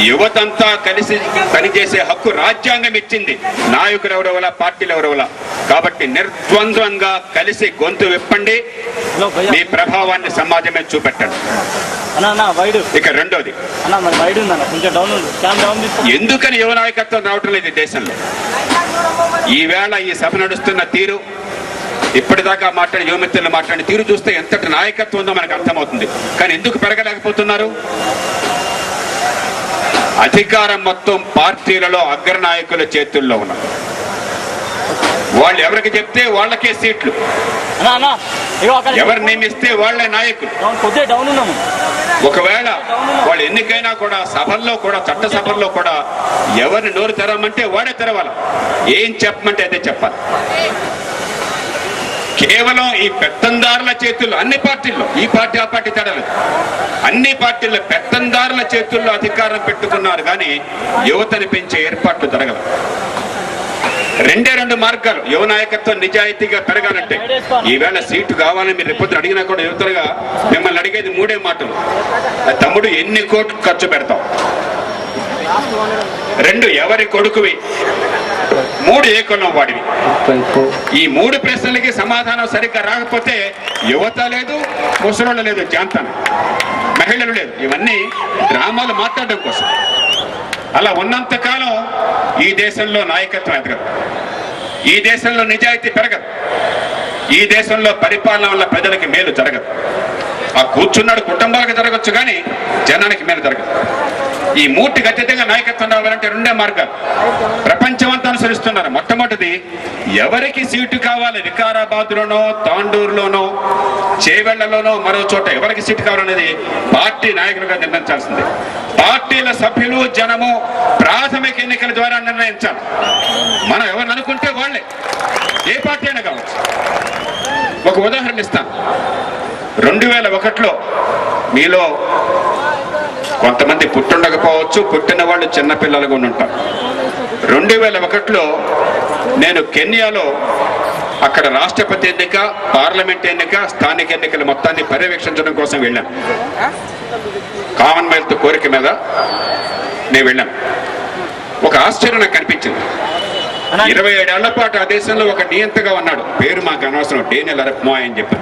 యువతంతా కలిసి పనిచేసే హక్కు రాజ్యాంగం ఇచ్చింది, నాయకులు ఎవరెవలా, పార్టీలు ఎవరెవలా. కాబట్టి నిర్ద్వంద్వంగా కలిసి గొంతు విప్పండి, మీ ప్రభావాన్ని సమాజమే చూపెట్టండి. ఇక రెండోది, ఎందుకని యువ నాయకత్వం రావటం లేదు ఈ దేశంలో? ఈవేళ ఈ సభ నడుస్తున్న తీరు, ఇప్పటిదాకా మాట్లాడి యువమిత్రులు మాట్లాడిన తీరు చూస్తే ఎంతటి నాయకత్వం ఉందో మనకు అర్థమవుతుంది. కానీ ఎందుకు పెరగలేకపోతున్నారు? అధికారం మొత్తం పార్టీలలో అగ్రనాయకుల చేతుల్లో ఉన్నారు. వాళ్ళు ఎవరికి చెప్తే వాళ్ళకే సీట్లు, ఎవరు నియమిస్తే వాళ్ళే నాయకులు. ఒకవేళ వాళ్ళు ఎన్నికైనా కూడా సభల్లో కూడా, చట్టసభల్లో కూడా ఎవరిని నోరు తెరవమంటే వాడే తెరవాలి, ఏం చెప్పమంటే అదే చెప్పాలి. కేవలం ఈ పెత్తందారుల చేతుల్లో, అన్ని పార్టీల్లో, ఈ పార్టీ ఆ పార్టీ తేడాలేదు, అన్ని పార్టీల్లో పెత్తందారుల చేతుల్లో అధికారం పెట్టుకున్నారు. కానీ యువతని పెంచే ఏర్పాట్లు జరగవు. రెండు మార్గాలు యువ నాయకత్వం నిజాయితీగా పెరగాలంటే. ఈవేళ సీటు కావాలని మీరు రేపొద్దున అడిగినా కూడా యువతలుగా మిమ్మల్ని అడిగేది 3 మాటలు. తమ్ముడు ఎన్ని కోట్లు ఖర్చు పెడతాం? 2 ఎవరి కొడుకువి? 3 ఏ కులం వాడివి? ఈ 3 ప్రశ్నలకి సమాధానం సరిగ్గా రాకపోతే యువత లేదు, ముసలోళ్ళు లేదు, జాంతాను మహిళలు లేదు. ఇవన్నీ డ్రామాలు మాట్లాడడం కోసం. అలా ఉన్నంతకాలం ఈ దేశంలో నాయకత్వం ఎదగదు, ఈ దేశంలో నిజాయితీ పెరగదు, ఈ దేశంలో పరిపాలన వల్ల ప్రజలకి మేలు జరగదు. ఆ కూర్చున్నాడు కుటుంబాలకు జరగచ్చు కానీ జనానికి మేలు జరగదు. ఈ 3కి అత్యధికంగా నాయకత్వం రావాలంటే 2 మార్గాలు ప్రపంచమంతా అనుసరిస్తున్నారు. మొట్టమొదటిది, ఎవరికి సీటు కావాలి, వికారాబాద్లోనో, తాండూరులోనో, చేవెళ్లలోనో, మరో చోట ఎవరికి సీటు కావాలనేది పార్టీ నాయకులుగా నిర్ణయించాల్సిందే. పార్టీల సభ్యులు, జనము ప్రాథమిక ఎన్నికల ద్వారా నిర్ణయించాలి. మనం ఎవరిని అనుకుంటే వాళ్ళే, ఏ పార్టీ అయినా కావచ్చు. ఒక ఉదాహరణ ఇస్తాను. 2001లో మీలో కొంతమంది పుట్టుండకపోవచ్చు, పుట్టిన వాళ్ళు చిన్నపిల్లలుగా ఉంటారు. 2001లో నేను కెన్యాలో అక్కడ రాష్ట్రపతి ఎన్నిక, పార్లమెంట్ ఎన్నిక, స్థానిక ఎన్నికల మొత్తాన్ని పర్యవేక్షించడం కోసం వెళ్ళాను. కామన్వెల్త్ కోరిక మీద నేను వెళ్ళాను. ఒక ఆశ్చర్యం నాకు కనిపించింది. 27 ఏళ్ల పాటు ఆ దేశంలో ఒక నియంతగా ఉన్నాడు, పేరు మాకు అనవసరం, డేనియల్ అరప్ మోయ్ అని చెప్పి.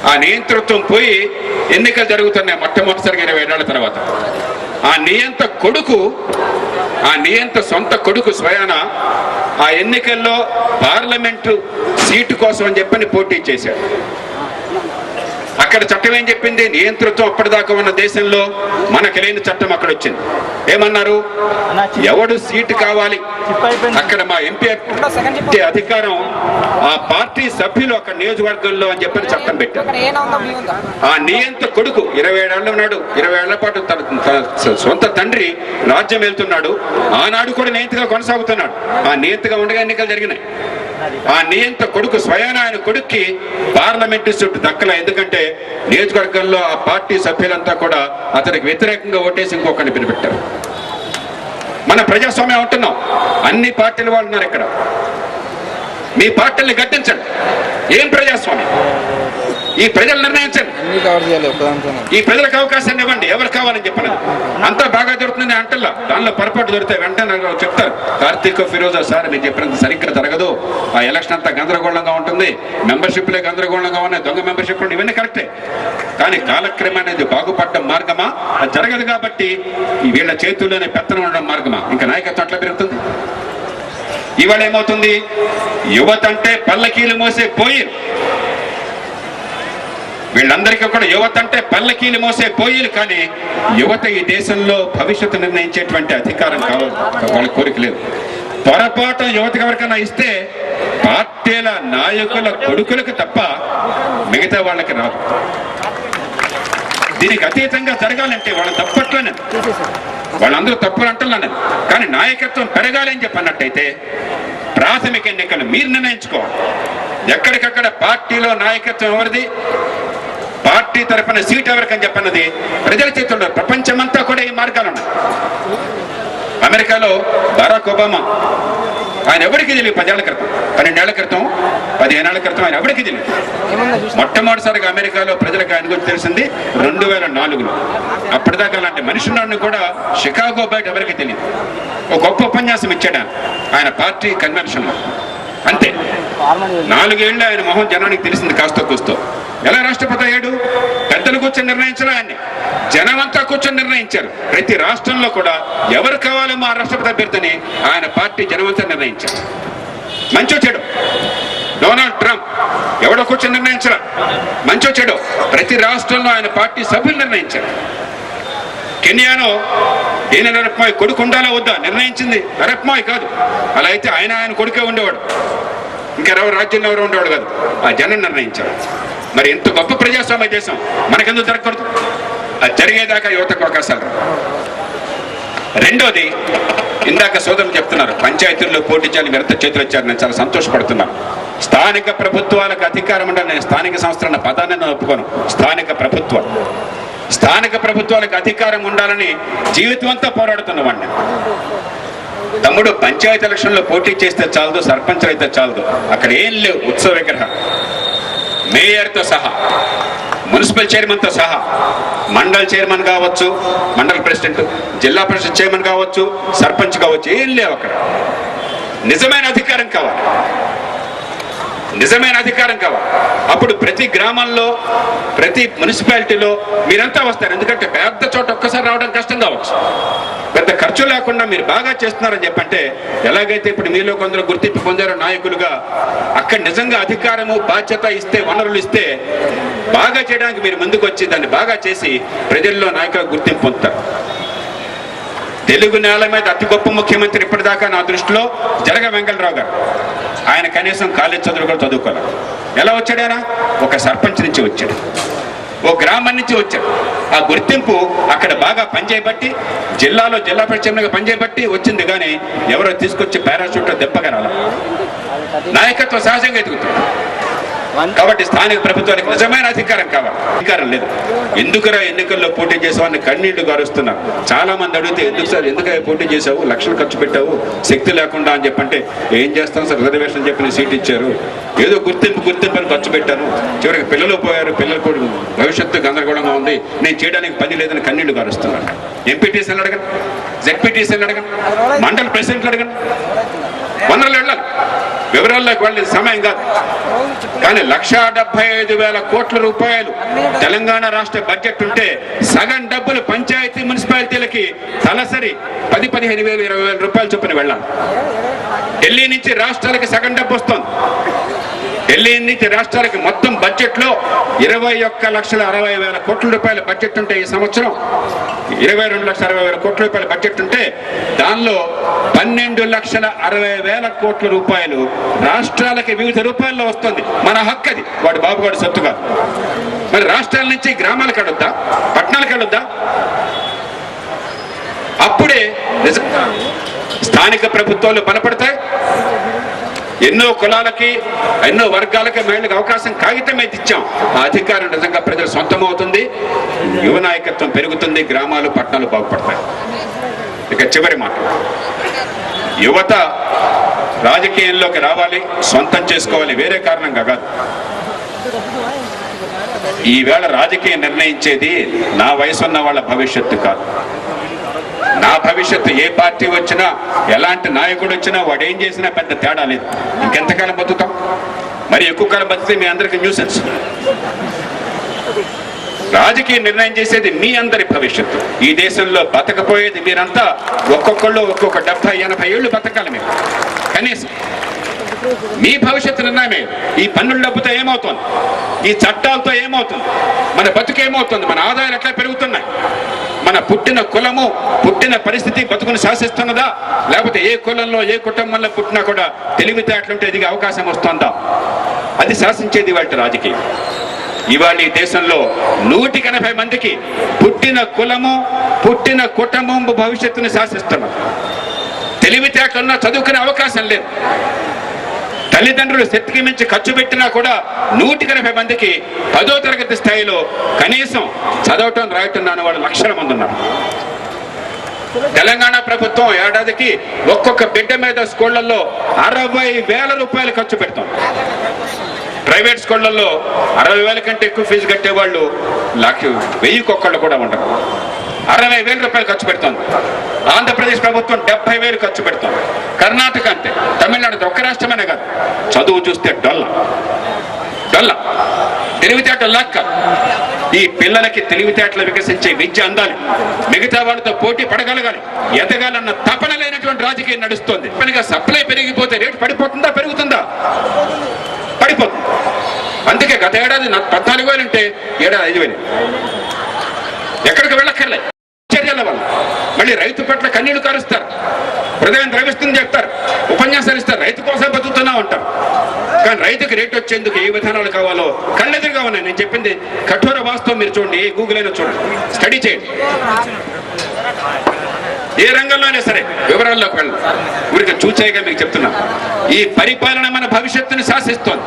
ఆ నియంతృత్వం పోయి ఎన్నికలు జరుగుతున్నాయి మొట్టమొదటిసారిగా 27 ఏళ్ల తర్వాత. ఆ నియంత సొంత కొడుకు స్వయాన ఆ ఎన్నికల్లో పార్లమెంటు సీటు కోసం అని చెప్పని పోటీ చేశాడు. అక్కడ చట్టం ఏం చెప్పింది? నియంతృత్వం అప్పటిదాకా ఉన్న దేశంలో మనకు లేని చట్టం అక్కడ వచ్చింది. ఏమన్నారు? ఎవడు సీటు కావాలి, అక్కడ మా ఎంపీ అధికారం ఆ పార్టీ సభ్యులు అక్కడ నియోజకవర్గంలో అని చెప్పని చట్టం పెట్టారు. ఆ నియంత కొడుకు 27 ఏళ్ళు ఉన్నాడు, 20 ఏళ్ల పాటు తన సొంత తండ్రి రాజ్యం వెళ్తున్నాడు. ఆనాడు కూడా నియంతగా కొనసాగుతున్నాడు. ఆ నియంతగా ఉండగా ఎన్నికలు జరిగినాయి. ఆ నియంత కొడుకు స్వయాన ఆయన కొడుక్కి పార్లమెంటు సీటు దక్కల. ఎందుకంటే నియోజకవర్గంలో ఆ పార్టీ సభ్యులంతా కూడా అతనికి వ్యతిరేకంగా ఓటేసి ఇంకొకరిని పిలిపెట్టారు. మన ప్రజాస్వామ్యం ఉంటున్నాం, అన్ని పార్టీల వాళ్ళు ఉన్నారు ఇక్కడ. మీ పార్టీల్ని గట్టించండి. ఏం ప్రజాస్వామ్యం? ఈ ప్రజలు నిర్ణయించండి, ఈ ప్రజలకు అవకాశాన్ని ఇవ్వండి. ఎవరు కావాలని చెప్పలేదు. అంతా బాగా దొరుకుతుంది అంటల్లా, దానిలో పొరపాటు దొరికితే వెంటనే చెప్తారు. కార్తీక్ ఫిరోజా సార్ మీరు చెప్పినంత సరిగ్గా జరగదు, ఆ ఎలక్షన్ అంతా గందరగోళంగా ఉంటుంది, మెంబర్షిప్లే గందరగోళంగా ఉన్నాయి, దొంగ మెంబర్షిప్ ఇవన్నీ కరెక్టే. కానీ కాలక్రమేణా ఇది బాగుపడడం మార్గమా? అది జరగదు. కాబట్టి వీళ్ళ చేతుల్లోనే పెత్తనం ఉండడం మార్గమా? ఇంకా నాయకత్వం అట్లా పెరుగుతుంది. ఇవాళ ఏమవుతుంది? యువత అంటే పల్లకీలు మోసే పోయి వీళ్ళందరికీ కూడా యువత అంటే పల్లకీలు మోసే పోయిలు, కానీ యువత ఈ దేశంలో భవిష్యత్తు నిర్ణయించేటువంటి అధికారం కావాలి, వాళ్ళ కోరిక లేదు. పొరపాటు యువతకు ఎవరికైనా ఇస్తే పార్టీల నాయకుల కొడుకులకు తప్ప మిగతా వాళ్ళకి రాదు. దీనికి అతీతంగా జరగాలంటే వాళ్ళ తప్పట్లనే, వాళ్ళందరూ తప్పులు అంటున్నాను, కానీ నాయకత్వం పెరగాలి అని చెప్పన్నట్టయితే ప్రాథమిక ఎన్నికలు మీరు నిర్ణయించుకోవాలి. ఎక్కడికక్కడ పార్టీలో నాయకత్వం ఎవరిది, పార్టీ తరఫున సీట్ ఎవరికని చెప్పన్నది ప్రజల చేతుల్లో. ప్రపంచమంతా కూడా ఈ మార్గాలు ఉన్నాయి. అమెరికాలో బరాక్ ఒబామా, ఆయన ఎవరికి తెలియదు 10 ఏళ్ల క్రితం, 12 ఏళ్ల క్రితం, 15 ఏళ్ల క్రితం ఆయన ఎవరికి తెలియదు. మొట్టమొదటిసారిగా అమెరికాలో ప్రజలకు ఆయన గురించి తెలిసింది 2004లో. అప్పటిదాకా అలాంటి మనుషులను కూడా షికాగో బయట ఎవరికి తెలియదు. ఒక గొప్ప ఉపన్యాసం ఇచ్చాడు ఆయన పార్టీ కన్వెన్షన్లో. అంతే, 4 ఏళ్ళు ఆయన మొహం జనానికి తెలిసింది కాస్త కూస్తో. ఎలా రాష్ట్రపతి అయ్యాడు? పెద్దలు కూర్చొని నిర్ణయించారు, ఆయన్ని జనమంతా కూర్చొని నిర్ణయించారు. ప్రతి రాష్ట్రంలో కూడా ఎవరు కావాలేమో ఆ రాష్ట్రపతి అభ్యర్థిని ఆయన పార్టీ జనమంతా నిర్ణయించారు. మంచో చెడు, డొనాల్డ్ ట్రంప్ ఎవడో కూర్చొని నిర్ణయించరా, మంచో చెడు ప్రతి రాష్ట్రంలో ఆయన పార్టీ సభ్యులు నిర్ణయించారు. కెన్యాలో ఈయన నరప్మాయ్ కొడుకు ఉండాలా వద్దా నిర్ణయించింది నరప్మాయ్ కాదు. అలా అయితే ఆయన కొడుకే ఉండేవాడు, ఇంకెవరు రాజ్యంలో ఎవరు ఉండేవాడు కాదు, ఆ జనం నిర్ణయించారు. మరి ఎంత గొప్ప ప్రజాస్వామ్య దేశం మనకెందుకు జరగకూడదు? అది జరిగేదాకా యువతకు అవకాశాలు. రెండోది, ఇందాక సోదరులు చెప్తున్నారు పంచాయతీల్లో పోటీ చేయాలని వ్యర్థ చేతులు వచ్చారు. నేను చాలా సంతోషపడుతున్నాను. స్థానిక ప్రభుత్వాలకు అధికారం ఉండాలి. నేను స్థానిక సంస్థల పదాన్ని నేను ఒప్పుకోను. స్థానిక ప్రభుత్వాలకు అధికారం ఉండాలని జీవితం అంతా పోరాడుతున్నవాడిని. తమ్ముడు, పంచాయతీ ఎలక్షన్లో పోటీ చేస్తే చాలదు, సర్పంచ్లు అయితే చాలదు, అక్కడ ఏం లేవు. ఉత్సవ విగ్రహం మేయర్తో సహా, మున్సిపల్ చైర్మన్తో సహా, మండల్ చైర్మన్ కావచ్చు, మండల్ ప్రెసిడెంట్, జిల్లా పరిషత్ చైర్మన్ కావచ్చు, సర్పంచ్ కావచ్చు, ఏం లేవు అక్కడ. నిజమైన అధికారం కావాలి. అప్పుడు ప్రతి గ్రామంలో, ప్రతి మున్సిపాలిటీలో మీరంతా వస్తారు. ఎందుకంటే పెద్ద చోట ఒక్కసారి రావడం కష్టం కావచ్చు. పెద్ద ఖర్చు లేకుండా మీరు బాగా చేస్తున్నారని చెప్పంటే, ఎలాగైతే ఇప్పుడు మీలో కొందరు గుర్తింపు పొందారో నాయకులుగా, అక్కడ నిజంగా అధికారము బాధ్యత ఇస్తే, వనరులు ఇస్తే బాగా చేయడానికి మీరు ముందుకు వచ్చి దాన్ని బాగా చేసి ప్రజల్లో నాయకుల గుర్తింపు పొందుతారు. తెలుగు నేల మీద అతి గొప్ప ముఖ్యమంత్రి ఇప్పటిదాకా నా దృష్టిలో జరగ వెంకటరావు గారు. ఆయన కనీసం కాలేజ్ చదువులు కూడా చదువుకోలేదు. ఎలా వచ్చాడైనా? ఒక సర్పంచ్ నుంచి వచ్చాడు, ఓ గ్రామం నుంచి వచ్చాడు. ఆ గుర్తింపు అక్కడ బాగా పనిచేయబట్టి, జిల్లాలో జిల్లా పరిచయంగా పనిచేయబట్టి వచ్చింది. కానీ ఎవరో తీసుకొచ్చి పారాషూట్లో దెబ్బగా రాల. నాయకత్వం సహజంగా ఎదుగుతుంది. కాబట్టి స్థానిక ప్రభుత్వానికి నిజమైన అధికారం కావాలి. అధికారం లేదు. ఎందుకురా ఎన్నికల్లో పోటీ చేసావని కన్నీళ్లు గారుస్తున్నారు. చాలా మంది అడిగితే, ఎందుకు పోటీ చేసావు, లక్షలు ఖర్చు పెట్టావు, శక్తి లేకుండా అని చెప్పంటే, ఏం చేస్తాం సార్, రిజర్వేషన్ చెప్పిన సీట్ ఇచ్చారు, ఏదో గుర్తింపు అని ఖర్చు పెట్టాను, చివరికి పిల్లలు పోయారు, పిల్లలు కూడా భవిష్యత్తు గందరగోళంగా ఉంది, నేను చేయడానికి పని లేదని కన్నీళ్లు గారుస్తున్నారు. ఎంపీటీసీలు అడగండి, జెడ్పీటీసీలు అడగండి, మండల ప్రెసిడెంట్లు అడగండి, వనరులు వెళ్ళాలి. వివరాల్లోకి వెళ్ళే సమయం కాదు. కానీ 1,75,000 కోట్ల రూపాయలు తెలంగాణ రాష్ట్ర బడ్జెట్ ఉంటే సగం డబ్బులు పంచాయతీ మున్సిపాలిటీలకి తలసరి 10,000-15,000, 20,000 రూపాయలు చొప్పున వెళ్ళాలి. ఢిల్లీ నుంచి రాష్ట్రాలకి సగం డబ్బు వస్తుంది. ఢిల్లీ నుంచి రాష్ట్రాలకి మొత్తం బడ్జెట్ లో 21,60,000 కోట్ల రూపాయల బడ్జెట్ ఉంటే, ఈ సంవత్సరం 22,60,000 కోట్ల రూపాయల బడ్జెట్ ఉంటే, దానిలో 12,60,000 కోట్ల రూపాయలు రాష్ట్రాలకి వివిధ రూపాయల్లో వస్తుంది. మన హక్కు అది, వాడు బాబుగాడు సొత్తు కాదు. మరి రాష్ట్రాల నుంచి గ్రామాలకు వెళ్ళొద్దా, పట్టణాలకు వెళ్ళొద్దా? అప్పుడే నిజంగా స్థానిక ప్రభుత్వాలు బలపడతాయి. ఎన్నో కులాలకి, ఎన్నో వర్గాలకి, మహిళలకు అవకాశం కాగితం మీద ఇచ్చాం. ఆ అధికారం నిజంగా ప్రజలు సొంతమవుతుంది, యువ నాయకత్వం పెరుగుతుంది, గ్రామాలు పట్టణాలు బాగుపడతాయి. ఇక చివరి మాట, యువత రాజకీయంలోకి రావాలి, సొంతం చేసుకోవాలి, వేరే కారణంగా కాదు. ఈవేళ రాజకీయం నిర్ణయించేది నా వయసున్న వాళ్ళ భవిష్యత్తు కాదు. నా భవిష్యత్తు ఏ పార్టీ వచ్చినా, ఎలాంటి నాయకుడు వచ్చినా, వాడు ఏం చేసినా పెద్ద తేడా లేదు. ఇంకెంతకాలం బతుకుతాం? మరి ఎక్కువ కాలం బతికితే మీ అందరికీ న్యూసెన్స్. రాజకీయ నిర్ణయం చేసేది మీ అందరి భవిష్యత్తు. ఈ దేశంలో బతకపోయేది మీరంతా. ఒక్కొక్కళ్ళు ఒక్కొక్క 70-80 ఏళ్ళు బతకాలి మీరు కనీసం. మీ భవిష్యత్తు నిర్ణయమే. ఈ పన్నుల డబ్బుతో ఏమవుతుంది, ఈ చట్టాలతో ఏమవుతుంది, మన బతుకేమవుతుంది, మన ఆదాయాలు ఎట్లా పెరుగుతున్నాయి, మన పుట్టిన కులము పుట్టిన పరిస్థితి బతుకుని శాసిస్తున్నదా, లేకపోతే ఏ కులంలో ఏ కుటుంబంలో పుట్టినా కూడా తెలివితేటలుంటే ఎదిగే అవకాశం వస్తుందా, అది శాసించేది వాటి రాజకీయం. ఇవాళ ఈ దేశంలో 180 మందికి పుట్టిన కులము పుట్టిన కుటుంబం భవిష్యత్తును శాసిస్తున్నారు. తెలివితేటలున్నా చదువుకునే అవకాశం లేదు. తల్లిదండ్రులు శక్తికి మించి ఖర్చు పెట్టినా కూడా 180 మందికి 10వ తరగతి స్థాయిలో కనీసం చదవటం రాయటం రాని వాళ్ళు లక్షల మంది ఉన్నారు. తెలంగాణ ప్రభుత్వం ఏడాదికి ఒక్కొక్క బిడ్డ మీద స్కూళ్లలో 60,000 రూపాయలు ఖర్చు పెడతాం. ప్రైవేట్ స్కూళ్లలో 60,000 కంటే ఎక్కువ ఫీజు కట్టేవాళ్ళు 1,000 కూడా ఉండరు. 60,000 రూపాయలు ఖర్చు పెడుతోంది. ఆంధ్రప్రదేశ్ ప్రభుత్వం 70,000 ఖర్చు పెడుతోంది. కర్ణాటక అంతే, తమిళనాడు ఒక్క రాష్ట్రమనే కాదు. చదువు చూస్తే డొల్ల తెలివితేటలు లెక్క. ఈ పిల్లలకి తెలివితేటలు వికసించే విద్య అందాలి, మిగతా వాళ్ళతో పోటీ పడగలగాలి, ఎదగాలన్న తపన లేనటువంటి రాజకీయం నడుస్తోంది. పనిగా సప్లై పెరిగిపోతే రేటు పడిపోతుందా పెరుగుతుందా? పడిపోతుంది. అందుకే గత ఏడాది 14,000 ఉంటే ఏడాది 5,000. ఎక్కడికి వెళ్ళక్కర్లే, చర్యల వల్ల. మళ్ళీ రైతు పట్ల కన్నీళ్లు కారుస్తారు, హృదయం ద్రవిస్తుంది చెప్తారు, ఉపన్యాసాలు ఇస్తారు, రైతు కోసం బతుకుతున్నా ఉంటారు. కానీ రైతుకి రేటు వచ్చేందుకు ఏ విధానాలు కావాలో కళ్ళెదురుగా ఉన్నాయి. నేను చెప్పింది కఠోర వాస్తవం. మీరు చూడండి, ఏ గూగుల్ అయినా చూడండి, స్టడీ చేయండి. ఏ రంగంలో అయినా సరే వివరాల్లోకి వెళ్ళండి. ఊరికి చూచాయిగా మీకు చెప్తున్నా. ఈ పరిపాలన మన భవిష్యత్తును శాసిస్తోంది.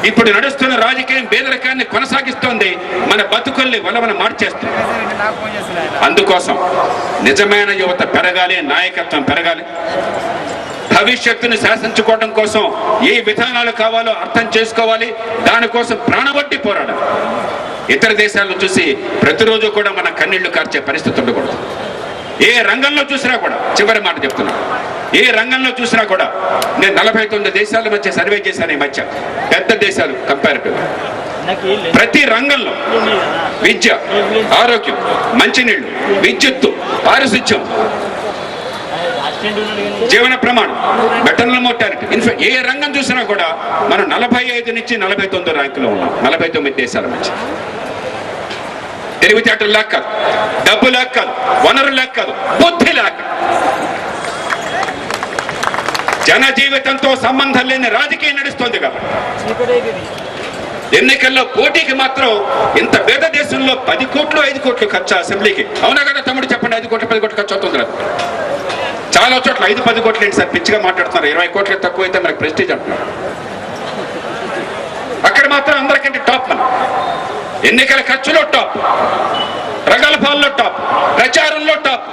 ఇప్పుడు నడుస్తున్న రాజకీయం పేదరికాన్ని కొనసాగిస్తోంది, మన బతుకుల్ని వలవన మార్చేస్తుంది. అందుకోసం నిజమైన యువత పెరగాలి, నాయకత్వం పెరగాలి. భవిష్యత్తును శాసించుకోవడం కోసం ఏ విధానాలు కావాలో అర్థం చేసుకోవాలి. దానికోసం ప్రాణబట్టి పోరాడాలి. ఇతర దేశాలను చూసి ప్రతిరోజు కూడా మన కన్నీళ్లు కార్చే పరిస్థితి ఉండకూడదు. ఏ రంగంలో చూసినా కూడా, చివరి మాట చెప్తున్నా, ఏ రంగంలో చూసినా కూడా, నేను 49 దేశాల మధ్య సర్వే చేశాను ఈ మధ్య, పెద్ద దేశాలు కంపారిటివ్. ప్రతి రంగంలో విద్య, ఆరోగ్యం, మంచినీళ్లు, విద్యుత్తు, పారిశుధ్యం, జీవన ప్రమాణం, మెటర్నల్ మోర్టాలిటీ, ఇన్ఫాక్ట్ ఏ రంగం చూసినా కూడా మనం 45 నుంచి 49 ర్యాంకులో ఉన్నాం 49 దేశాల మధ్య. తెలివితేటలు లేక కాదు, డబ్బు లేక కాదు, వనరు లేక కాదు, బుద్ధి లేక. జన జీవితంతో సంబంధం లేని రాజకీయం నడుస్తోంది కాబట్టి ఎన్నికల్లో పోటీకి మాత్రం ఇంత పేద దేశంలో 10 కోట్లు 5 కోట్లు ఖర్చు అసెంబ్లీకి. అవునా కదా తమ్ముడు, చెప్పండి. 5 కోట్లు 10 కోట్లు ఖర్చు అవుతుంది. చాలా చోట్ల 5-10 కోట్లు ఏంటి సార్, పిచ్చిగా మాట్లాడుతున్నారు. 20 కోట్లు తక్కువ అయితే మనకు ప్రెస్టీజ్ అంటున్నారు. అక్కడ మాత్రం అందరికంటే టాప్. మనం ఎన్నికల ఖర్చులో టాప్, ప్రగల్భాల్లో టాప్, ప్రచారంలో టాప్,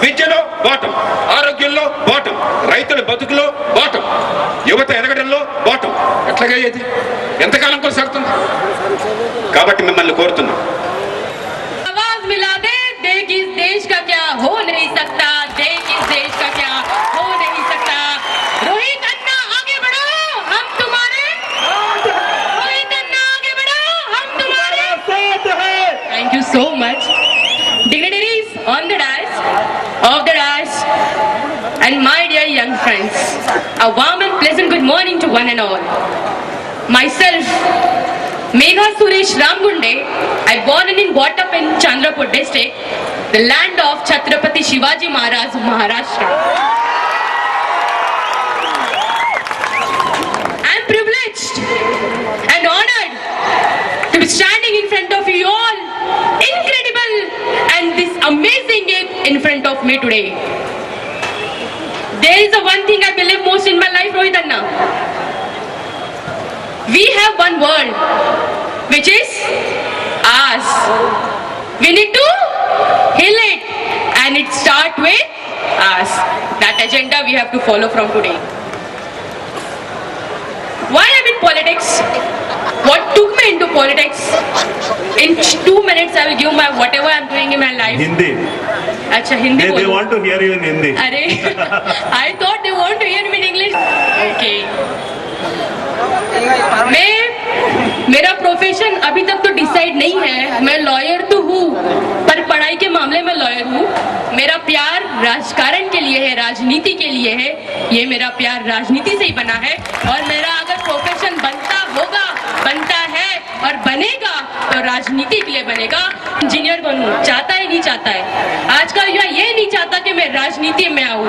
విద్యలో బాటం, ఆరోగ్యంలో బాటం, రైతుల బతుకులో బాటం, యువత ఎదగడంలో బాటం. ఎట్లాగా ఇది ఎంతకాలం కొనసాగుతుంది? కాబట్టి మిమ్మల్ని కోరుతున్నాం, देश का क्या हो नहीं सकता, देश का क्या हो नहीं सकता। रोहित अन्ना आगे बढ़ो, हम तुम्हारे। रोहित अन्ना आगे बढ़ो, हम तुम्हारे साथ हैं। Thank you so much. Dignitaries on the dais, off the dais, and my dear young friends, a warm and pleasant good morning to one and all. Myself, Megha Suresh Ramgunde, I born and brought up in Chandrapur district, the land of Chhatrapati Shivaji Maharaj, Maharashtra. I am privileged and honored to be standing in front of you all, incredible and this amazing gift in front of me today. There is a one thing I believe most in my life, Rohit Anna. We have one world, which is ours. We need to heal it, and it starts with us. That agenda we have to follow from today. Why I'm in politics? What took me into politics? In 2 minutes, I will give my whatever I'm doing in my life. Hindi. Acha, Hindi. They want to hear you in Hindi. Arey, I thought they want to hear me in English. Okay. मेरा profession अभी तक तो decide नहीं है. मैं lawyer तो हूँ, पर पढ़ाई के मामले में लॉयर हूँ. मेरा प्यार राजकारण के लिए है, राजनीति के लिए है। ये मेरा प्यार राजनीति से ही बना है और मेरा अगर प्रोफेशन बनता है और बनेगा तो राजनीति के लिए बनेगा। इंजीनियर बनूं, चाहता है नहीं चाहता है? आज का युवा ये नहीं चाहता कि मैं राजनीति में आऊं।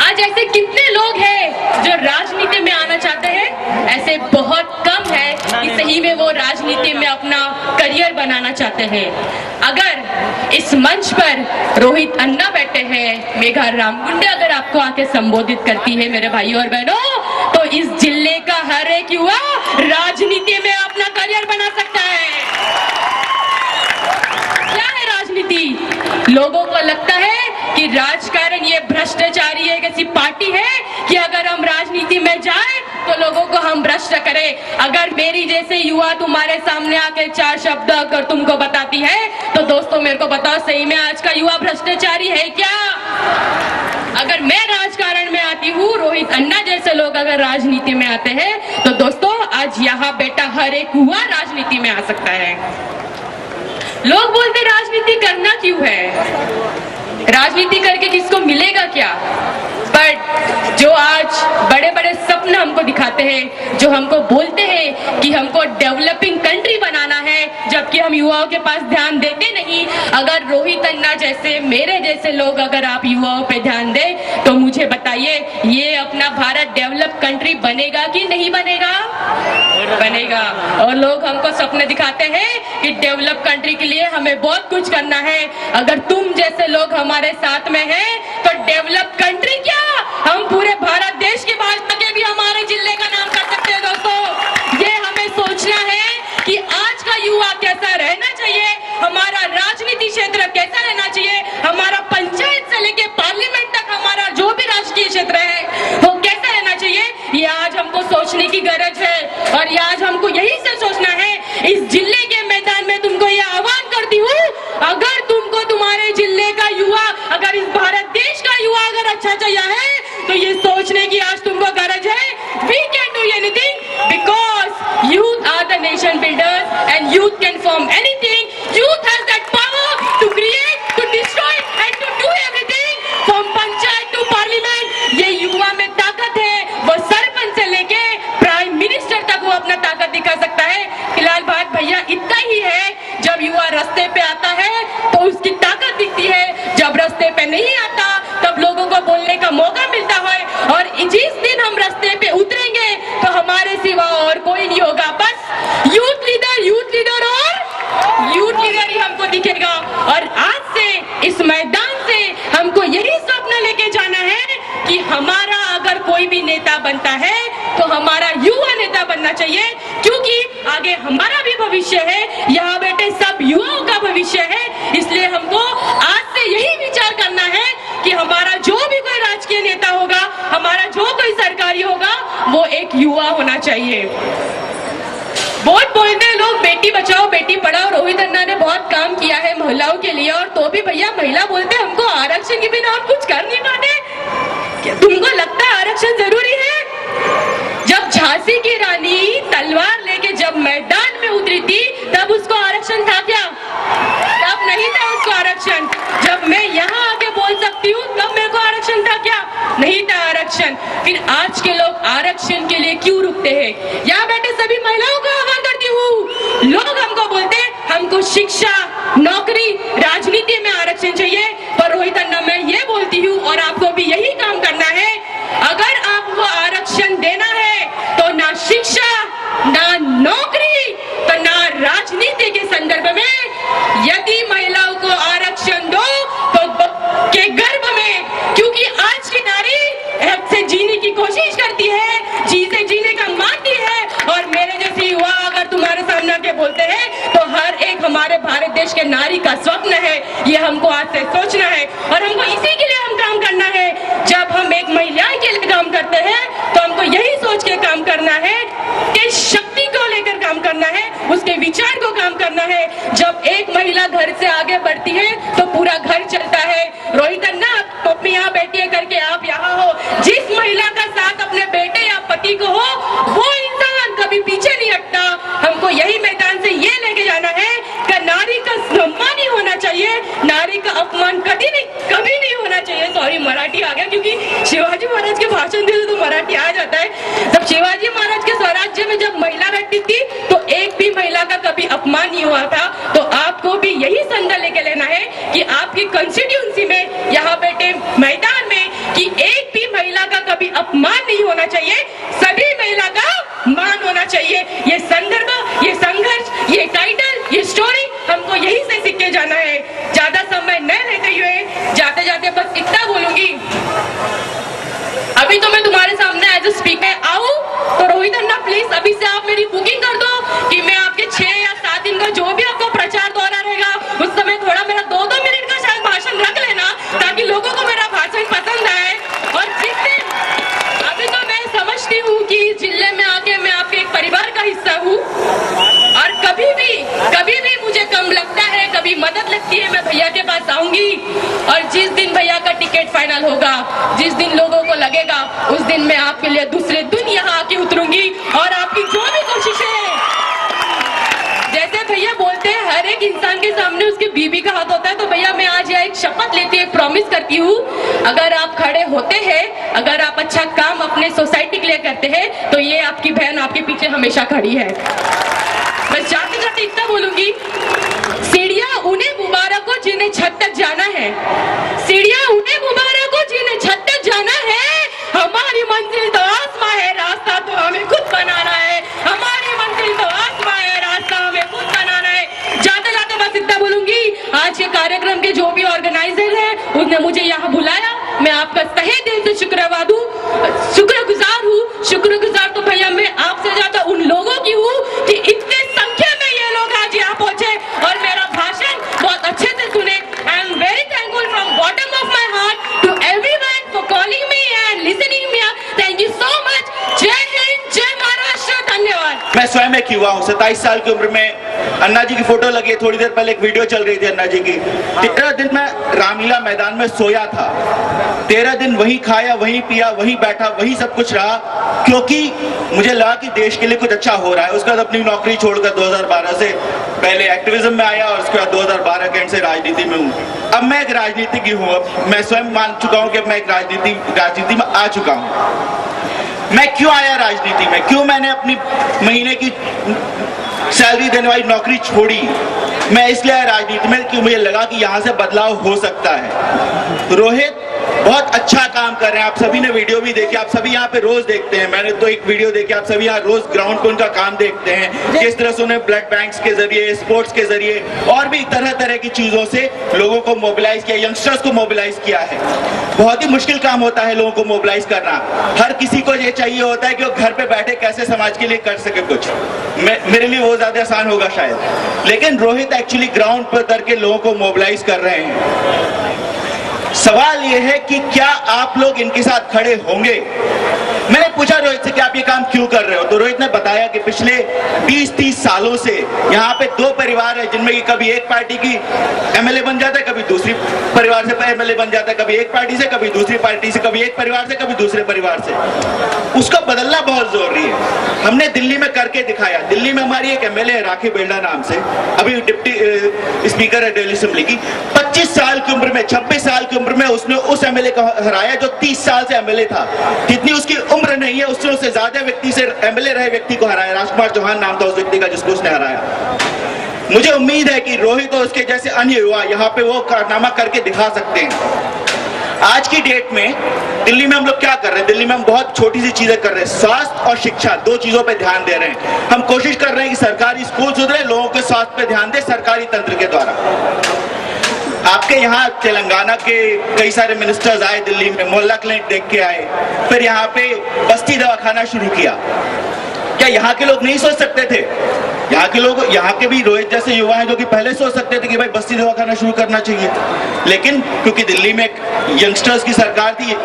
आज ऐसे कितने लोग हैं जो राजनीति में आना चाहते हैं? ऐसे बहुत कम है कि सही में वो राजनीति में अपना करियर बनाना चाहते हैं। अगर इस मंच पर रोहित अन्ना बैठे हैं, मेघा रामगुंडे अगर आपको आके संबोधित करती है मेरे भाइयों और बहनों, तो इस जिले का हर एक युवा राजनीति में अपना करियर बना सकता है। क्या है राजनीति? लोगों को लगता है कि राजकारण ये भ्रष्टाचारी एक ऐसी पार्टी है कि अगर हम राजनीति में जाएं तो लोगों को हम भ्रष्ट करें। अगर मेरी जैसे युवा तुम्हारे सामने आके 4 शब्द अगर तुमको बताती है तो दोस्तों मेरे को बताओ, सही में आज का युवा भ्रष्टाचारी है क्या? अगर मैं राजकारण में आती हूँ, रोहित अन्ना जैसे लोग अगर राजनीति में आते हैं, तो दोस्तों आज यहाँ बेटा हर एक युवा राजनीति में आ सकता है। लोग बोलते राजनीति करना क्यों है? राजनीति करके किसको मिलेगा क्या? बट जो आज बड़े बड़े सपने हमको दिखाते हैं, जो हमको बोलते हैं कि हमको डेवलपिंग कंट्री बनाना है, जबकि हम युवाओं के पास ध्यान देते नहीं। अगर रोहित अन्ना जैसे, मेरे जैसे लोग अगर आप युवाओं पे ध्यान दें तो मुझे बताइए, ये अपना भारत डेवलप कंट्री बनेगा कि नहीं बनेगा? बनेगा। और लोग हमको सपने दिखाते हैं कि डेवलप कंट्री के लिए हमें बहुत कुछ करना है। अगर तुम जैसे लोग हमारे साथ में हैं तो डेवलप कंट्री क्या, हम पूरे भारत देश के बाहर तक भी हमारे जिले का नाम कर सकते हैं। दोस्तों ये हमें सोचना है कि आज का युवा कैसा रहना चाहिए, हमारा राजनीति क्षेत्र कैसा रहना चाहिए, हमारा पंचायत से लेके पार्लियामेंट तक हमारा जो भी राजकीय क्षेत्र है वो कैसा रहना चाहिए, ये आज हमको सोचने की गरज है। और ये आज हमको यही से सोचना है। इस जिले के मैदान में तुमको ये आह्वान करती हूँ, अगर तुमको तुम्हारे जिले का युवा, अगर इस भारत देश का युवा अगर अच्छा चाहिए है तो ये सोचने की आज तुमको गरज है, we can do anything because youth are the nation builders and youth can form anything. Youth has that power to create, to destroy and to do everything from panchayat to parliament. ये युवा में ताकत है, वो सरपंच से लेके प्राइम मिनिस्टर तक वो अपना ताकत दिखा सकता है। फिलहाल बात भैया इतना ही है, जब युवा रास्ते पे आता है तो उसकी ताकत दिखती है, जब रास्ते पे नहीं आता तब लोगों को बोलने का मौका मिलता है। और जिस दिन हम रास्ते पे उतरेंगे तो हमारे सिवा और कोई नहीं होगा, बस यूथ लीडर और यूथ लीडर ही हमको दिखेगा। और आज से इस मैदान से हमको यही सपना लेके जाना है कि हमारा अगर कोई भी नेता बनता है तो हमारा युवा नेता बनना चाहिए, क्योंकि आगे हमारा भी भविष्य है, यहाँ बैठे सब युवाओं का भविष्य है। इसलिए हमको आज से यही विचार करना है कि हमारा जो भी कोई राजकीय नेता होगा, हमारा जो कोई सरकारी होगा, वो एक युवा होना चाहिए। बहुत बोलते हैं लोग बेटी बचाओ बेटी पढ़ाओ, रोहित अन्ना ने बहुत काम किया है महिलाओं के लिए, और तो भी भैया महिला बोलते हमको आरक्षण के बिना हम कुछ कर नहीं पाते। तुमको लगता है आरक्षण जरूरी है? जब झांसी की रानी तलवार लेके जब मैदान में उतरी थी तब उसको आरक्षण था क्या? तब नहीं था उसको आरक्षण। जब मैं यहाँ आके बोल सकती हूँ तब मेरे को आरक्षण था क्या? नहीं था आरक्षण। फिर आज के लोग आरक्षण के लिए क्यों रुकते हैं? यहाँ बैठे सभी महिलाओं को आह्वान करती हूँ, लोग हमको बोलते हैं हमको शिक्षा, नौकरी, राजनीति में आरक्षण चाहिए, पर रोहित अन्ना मैं ये बोलती हूँ और आपको भी यही काम करना है, अगर आपको आरक्षण देना है तो ना शिक्षा, ना नौकरी, तो ना राजनीति के संदर्भ में यदि महिलाओं को आरक्षण दो तो के गर्भ में, क्योंकि आज की नारी हक से जीने की कोशिश करती है, जी से जीने का मानती है। और मेरे जैसे युवा अगर तुम्हारे सामने आके बोलते हैं तो हर एक हमारे भारत देश के नारी का स्वप्न है, ये हमको आज से सोचना है और हमको इसी के लिए हम काम करना है। जब हम एक महिला के लिए काम करते हैं तो हमको यही सोच के काम करना है कि शक्ति को लेकर काम करना है, उसके विचार को काम करना है। जब एक महिला घर से आगे बढ़ती है तो पूरा घर चलता है। रोहित अन्ना आप यहाँ बैठिए करके आप यहाँ हो, जिस महिला का साथ अपने बेटे या पति को हो वो इंसान कभी पीछे नहीं हटता। हमको यही मैदान से ये लेके जाना है कि नारी का सम्मान ही होना चाहिए, नारी का अपमान कभी नहीं होना चाहिए। नहीं हुआ था, तो आपको भी यही संकल्प लेके लेना है कि आपकी कंस्टिट्यूंसी में, यहाँ बैठे मैदान में, कि एक भी महिला का कभी अपमान नहीं होना चाहिए, सभी महिला का मान होना चाहिए। ये संदर्भ, ये संघर्ष, ये टाइटल, ये स्टोरी हमको यही से सीख के जाना है। ज्यादा समय न लेते हुए जाते जाते बस इतना बोलूंगी, अभी तो मैं तुम्हारे सामने एज ए स्पीकर आऊं, तो रोहित अन्ना प्लीज अभी से आप मेरी बुकिंग कर दो कि मैं आपके 6 या 7 दिन का जो भी आपका प्रचार दौरा रहेगा, उस समय थोड़ा मेरा 2-2 मिनट का शायद भाषण रख लेना, ताकि लोगों को मेरा भाषण पसंद आए। और जिस दिन, अभी तो मैं समझती हूँ कि जिले में आके मैं आपके एक परिवार का हिस्सा हूँ, और कभी भी मुझे कम लगता है, कभी मदद लगती है, मैं भैया के पास आऊंगी। और जिस दिन भैया का टिकट फाइनल होगा, जिस दिन लोगों को लगेगा, उस दिन मैं आपके लिए दूसरे दिन यहाँ आके उतरूंगी, और आपकी जो भी कोशिशें, जैसे भैया बोलते हैं हर एक इंसान के सामने उसकी बीवी का हाथ होता है, तो भैया मैं आज यहाँ एक शपथ लेती हूँ, एक प्रॉमिस करती हूँ, अगर आप खड़े होते हैं, अगर आप अच्छा काम अपने सोसाइटी के लिए करते हैं, तो ये आपकी बहन आपके पीछे हमेशा खड़ी है। बस जाते जाते इतना बोलूंगी, सीढ़ियां उन्हें मुबारक को जिन्हें छत तक जाना है, सीढ़ियां उन्हें मुबारक को जिन्हें छत तक जाना है, हमारी मंजिल तो आसमां है, रास्ता तो हमें खुद बनाना है, हमारी मंजिल तो आसमां है, रास्ता हमें खुद बनाना है। जाते जाते बस इतना बोलूंगी, आज के कार्यक्रम के जो भी ऑर्गेनाइजर है, उसने मुझे यहाँ बुलाया, मैं आपका तहे दिल से शुक्रगुजार तो भैया मैं आपसे ज्यादा उन लोगों की हूँ कि इतने संख्या में ये लोग आज यहाँ पहुंचे और मेरा भाषण बहुत अच्छे से सुने। I am very thankful from bottom of my heart to everyone for calling me and listening me. Thank you so much. जय हिंद, जय महाराष्ट्र, धन्यवाद। मैं स्वयं एक युवा हूँ, 27 साल की उम्र में अन्ना जी की फोटो लगी है, थोड़ी देर पहले एक वीडियो चल रही थी अन्ना जी की। 13 दिन मैं रामलीला मैदान में सोया था, 13 दिन वहीं खाया, वहीं पिया, वहीं बैठा, वहीं सब कुछ रहा, क्योंकि मुझे लगा कि देश के लिए कुछ अच्छा हो रहा है। उसके बाद अपनी नौकरी छोड़कर 2012 से पहले एक्टिविज्म में आया और उसके बाद 2012 के एंड से राजनीति में हूँ। अब मैं एक राजनीतिज्ञ हूँ, अब मैं स्वयं मान चुका हूँ कि मैं एक राजनीति में आ चुका हूँ। मैं क्यों आया राजनीति में, क्यों मैंने अपनी महीने की सैलरी देने वाली नौकरी छोड़ी? मैं इसलिए आया राजनीति में कि मुझे लगा कि यहाँ से बदलाव हो सकता है। रोहित बहुत अच्छा काम कर रहे हैं, आप सभी ने वीडियो भी देखी, आप सभी यहाँ पे रोज देखते हैं, मैंने तो एक वीडियो देखी, आप सभी यहाँ रोज ग्राउंड पे उनका काम देखते हैं, किस तरह से उन्हें ब्लड बैंक्स के जरिए, स्पोर्ट्स के जरिए और भी तरह तरह की चीजों से लोगों को मोबिलाइज किया, यंगस्टर्स को मोबिलाइज किया है। बहुत ही मुश्किल काम होता है लोगों को मोबिलाइज करना। हर किसी को ये चाहिए होता है कि वो घर पे बैठे कैसे समाज के लिए कर सके कुछ। मेरे लिए वो ज्यादा आसान होगा शायद, लेकिन रोहित एक्चुअली ग्राउंड पर उतर के लोगों को मोबिलाइज कर रहे हैं। सवाल यह है कि क्या आप लोग इनके साथ खड़े होंगे? मैंने पूछा रोहित से कि आप ये काम क्यों कर रहे हो, तो रोहित ने बताया कि पिछले 20-30 सालों से यहाँ पे 2 परिवार है जिनमें कभी एक पार्टी की एमएलए बन जाता है, कभी दूसरी परिवार से एमएलए बन जाता है, कभी एक पार्टी से, कभी दूसरी पार्टी से, कभी एक परिवार से, कभी दूसरे परिवार से। उसको बदलना बहुत जरूरी है। हमने दिल्ली में करके दिखाया। दिल्ली में हमारी एक एमएलए है राखी बेल्डा नाम से, अभी डिप्टी स्पीकर है दिल्ली असेंबली की। 25 साल की उम्र में, 26 साल की उम्र में उसने उस एमएलए को हराया जो 30 साल से एमएलए था। जितनी उसकी उम्र नहीं है उससे ज्यादा व्यक्ति से एमएलए रहे व्यक्ति को हराया। राजकुमार चौहान नाम था उस व्यक्ति का जिसको उसने हराया। मुझे उम्मीद है कि रोहित और उसके जैसे अन्य युवा यहाँ पे वो कारनामा करके दिखा सकते हैं। आज की डेट में दिल्ली में हम लोग क्या कर रहे हैं? दिल्ली में हम बहुत छोटी सी चीजें कर रहे हैं। स्वास्थ्य और शिक्षा 2 चीजों पे ध्यान दे रहे हैं। हम कोशिश कर रहे हैं कि सरकारी स्कूल सुधरे, लोगों के स्वास्थ्य पे ध्यान दे सरकारी तंत्र के द्वारा। आपके यहाँ तेलंगाना के कई सारे मिनिस्टर्स आए दिल्ली में, मोहल्ला क्लिनिक देख के आए, फिर यहाँ पे बस्ती दवाखाना शुरू किया। क्या यहाँ के लोग नहीं सोच सकते थे? यहाँ के लोग, यहाँ के भी रोहित जैसे युवा हैं जो कि पहले सोच सकते थे कि भाई बस्ती दवाखाना शुरू करना चाहिए, लेकिन क्योंकि दिल्ली में यंगस्टर्स की सरकार थी,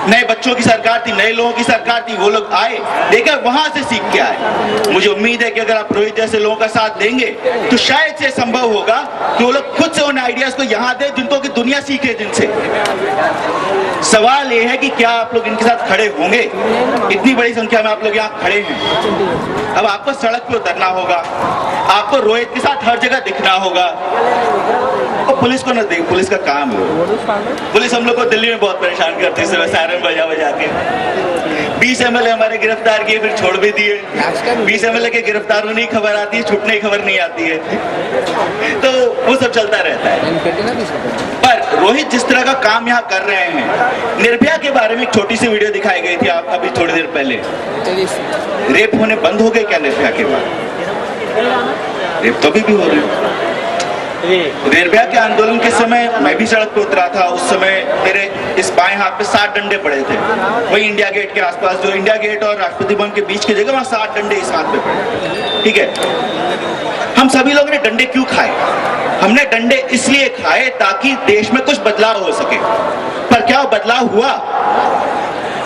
नए बच्चों की सरकार थी, नए लोगों की सरकार थी, वो लोग आए, देखा, वहां से सीख के आए। मुझे उम्मीद है कि अगर आप रोहित जैसे लोगों का साथ देंगे तो शायद से संभव होगा कि वो लोग खुद से उन आइडियाज को यहाँ दे जिनको की दुनिया सीखे जिनसे। सवाल ये है कि क्या आप लोग इनके साथ खड़े होंगे? इतनी बड़ी संख्या में आप लोग यहाँ खड़े हैं। अब आपको सड़क पे उतरना होगा, आपको रोहित के साथ हर जगह दिखना होगा। तो पुलिस को न देख, पुलिस का काम है। पुलिस हम लोग को दिल्ली में बहुत परेशान करती है, सायरन बजा बजा के। 20 MLA हमारे गिरफ्तार किए, फिर छोड़ भी दिए। 20 MLA के गिरफ्तार होने की खबर आती है, छूटने की खबर नहीं आती है, तो वो सब चलता रहता है। पर रोहित जिस तरह का काम यहाँ कर रहे हैं, निर्भया के बारे में एक छोटी सी वीडियो दिखाई गई थी आप अभी थोड़ी देर पहले। रेप होने बंद हो गए क्या निर्भया के बाद? रेप तो अभी भी हो रहे हैं। निर्भया के आंदोलन के समय मैं भी सड़क पर उतरा था। उस समय मेरे इस बाएं हाथ पे 7 डंडे पड़े थे, वही इंडिया गेट के आसपास, जो इंडिया गेट और राष्ट्रपति भवन के बीच की जगह, वहां 7 डंडे इस हाथ पे पड़े। ठीक है, हम सभी लोगों ने डंडे क्यों खाए? हमने डंडे इसलिए खाए ताकि देश में कुछ बदलाव हो सके। पर क्या बदलाव हुआ?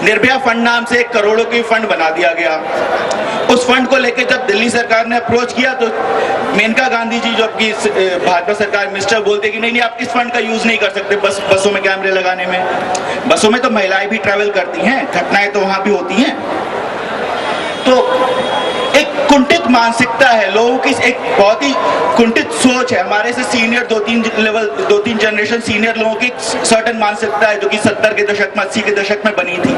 निर्भया फंड नाम से 1 करोड़ों की फंड बना दिया गया। उस फंड को लेकर जब दिल्ली सरकार ने अप्रोच किया तो मेनका गांधी जी, जो आपकी भाजपा सरकार मिनिस्टर, बोलते कि नहीं आप इस फंड का यूज नहीं कर सकते बसों में कैमरे लगाने में। बसों में तो महिलाएं भी ट्रैवल करती हैं, घटनाएं तो वहां भी होती हैं। तो एक कुंठित मानसिकता है लोगों की, एक बहुत ही कुंठित सोच है। हमारे से सीनियर 2-3 जनरेशन सीनियर लोगों की सर्टेन मानसिकता है, जो कि 70 के दशक में, 80 के दशक में बनी थी।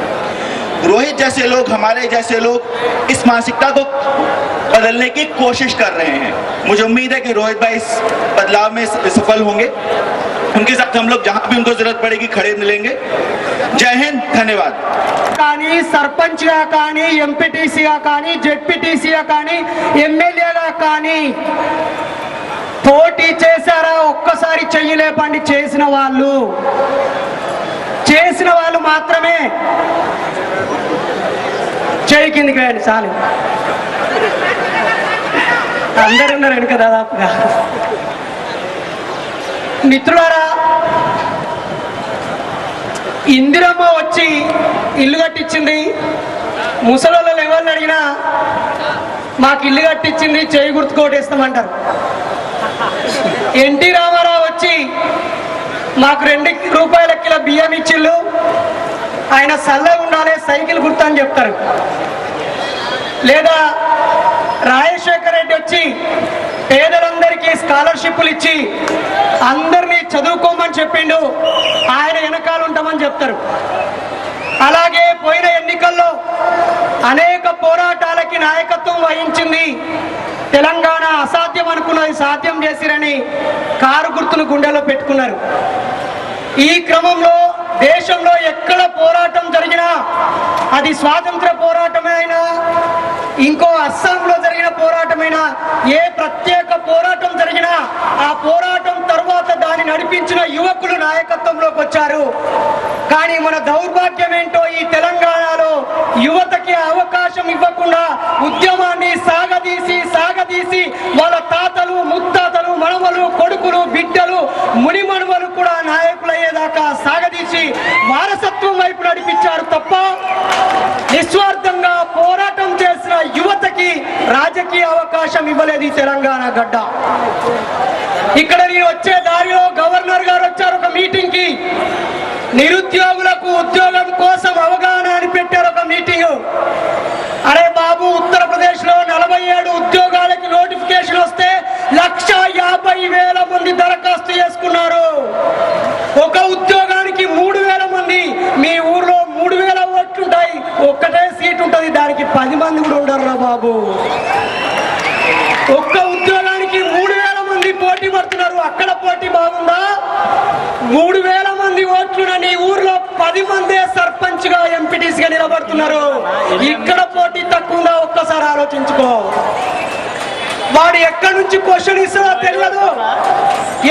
रोहित जैसे लोग, हमारे जैसे लोग इस मानसिकता को बदलने की कोशिश कर रहे हैं। मुझे उम्मीद है कि रोहित भाई इस बदलाव में सफल होंगे। उनके साथ हम लोग जहां भी उनको जरूरत पड़ेगी खड़े मिलेंगे। जय हिंद, धन्यवाद। కానీ సర్పంచ్గా కానీ ఎంపీటీసీగా కానీ జెడ్పీటీసీగా కానీ ఎమ్మెల్యేగా కానీ పోటీ చేశారా? ఒక్కసారి చెయ్యలేపండి. చేసిన వాళ్ళు మాత్రమే చెయ్యి కిందికి వేయండి. చాలు, అందరు ఉన్నారు వెనుక దాదాపుగా. మిత్రులారా, ఇందిరమ్మ వచ్చి ఇల్లు కట్టించింది. ముసలోళ్ళు ఎవరిని అడిగినా మాకు ఇల్లు కట్టించింది, చేయి గుర్తు కోటేస్తామంటారు. ఎన్టీ రామారావు వచ్చి మాకు 2 రూపాయల కిలో బియ్యం ఇచ్చిళ్ళు, ఆయన చల్లగా ఉండాలి, సైకిల్ గుర్తు అని చెప్తారు. లేదా రాజశేఖర రెడ్డి వచ్చి పేదలందరికీ స్కాలర్షిప్లు ఇచ్చి అందరినీ చదువుకోమని చెప్పిండు, ఆయన వెనకాల ఉంటామని చెప్తారు. అలాగే పోయిన ఎన్నికల్లో అనేక పోరాటాలకి నాయకత్వం వహించింది. తెలంగాణ అసాధ్యం అనుకున్నది సాధ్యం చేసిరని కారు గుర్తును గుండెలో పెట్టుకున్నారు. ఈ క్రమంలో దేశంలో ఎక్కడ పోరాటం జరిగినా, అది స్వాతంత్ర పోరాటమే అయినా, ఇంకో అస్సాంలో జరిగిన పోరాటమైనా, ఏ ప్రత్యేక పోరాటం జరిగినా ఆ పోరాటం తర్వాత దాన్ని నడిపించిన యువకులు నాయకత్వంలోకి వచ్చారు. కానీ మన దౌర్భాగ్యం ఏంటో, ఈ తెలంగాణలో యువతకి అవకాశం ఇవ్వకుండా ఉద్యమాన్ని సాగదీసి వాళ్ళ తాతలు, ముత్తాతలు, మనవలు, కొడుకులు, బిడ్డలు, మునిమనువలు కూడా నాయకులయ్యేదాకా సాగదీసి వారసత్వం వైపు నడిపించారు తప్ప నిస్వార్థంగా పోరాటం చేసిన యువతకి రాజకీయ అవకాశం ఇవ్వలేదు ఈ తెలంగాణ గడ్డ. ఇక్కడ నేను వచ్చే దారిలో గవర్నర్ గారు వచ్చారు ఒక మీటింగ్ కి. నిరుద్యోగులకు ఉద్యోగం కోసం అవగాహన అని పెట్టారు ఒక మీటింగ్. అరే బాబు, ఉత్తరప్రదేశ్ లో 47 ఉద్యోగాలకి నోటిఫికేషన్ వస్తే 1,50,000 మంది దరఖాస్తు చేసుకున్నారు. ఒక ఉద్యోగానికి 3,000 మంది. మీ ఊర్లో 3,000 ఓట్లుంటాయి, ఒక్కటే సీట్ ఉంటుంది, దానికి 10 మంది కూడా ఉండరు బాబు. ఒక్క ఉద్యోగానికి 3,000 మంది పోటీ పడుతున్నారు. అక్కడ పోటీ బాగుందా? 3,000 మంది ఓట్లున్న నీ ఊర్లో 10 మందే సర్పంచ్ గా, ఎంపీటీసీగా నిలబడుతున్నారు. ఇక్కడ పోటీ తక్కువ ఉందా? ఒక్కసారి ఆలోచించుకో. వాడు ఎక్కడి నుంచి క్వశ్చన్ ఇస్తాడో తెలియదు.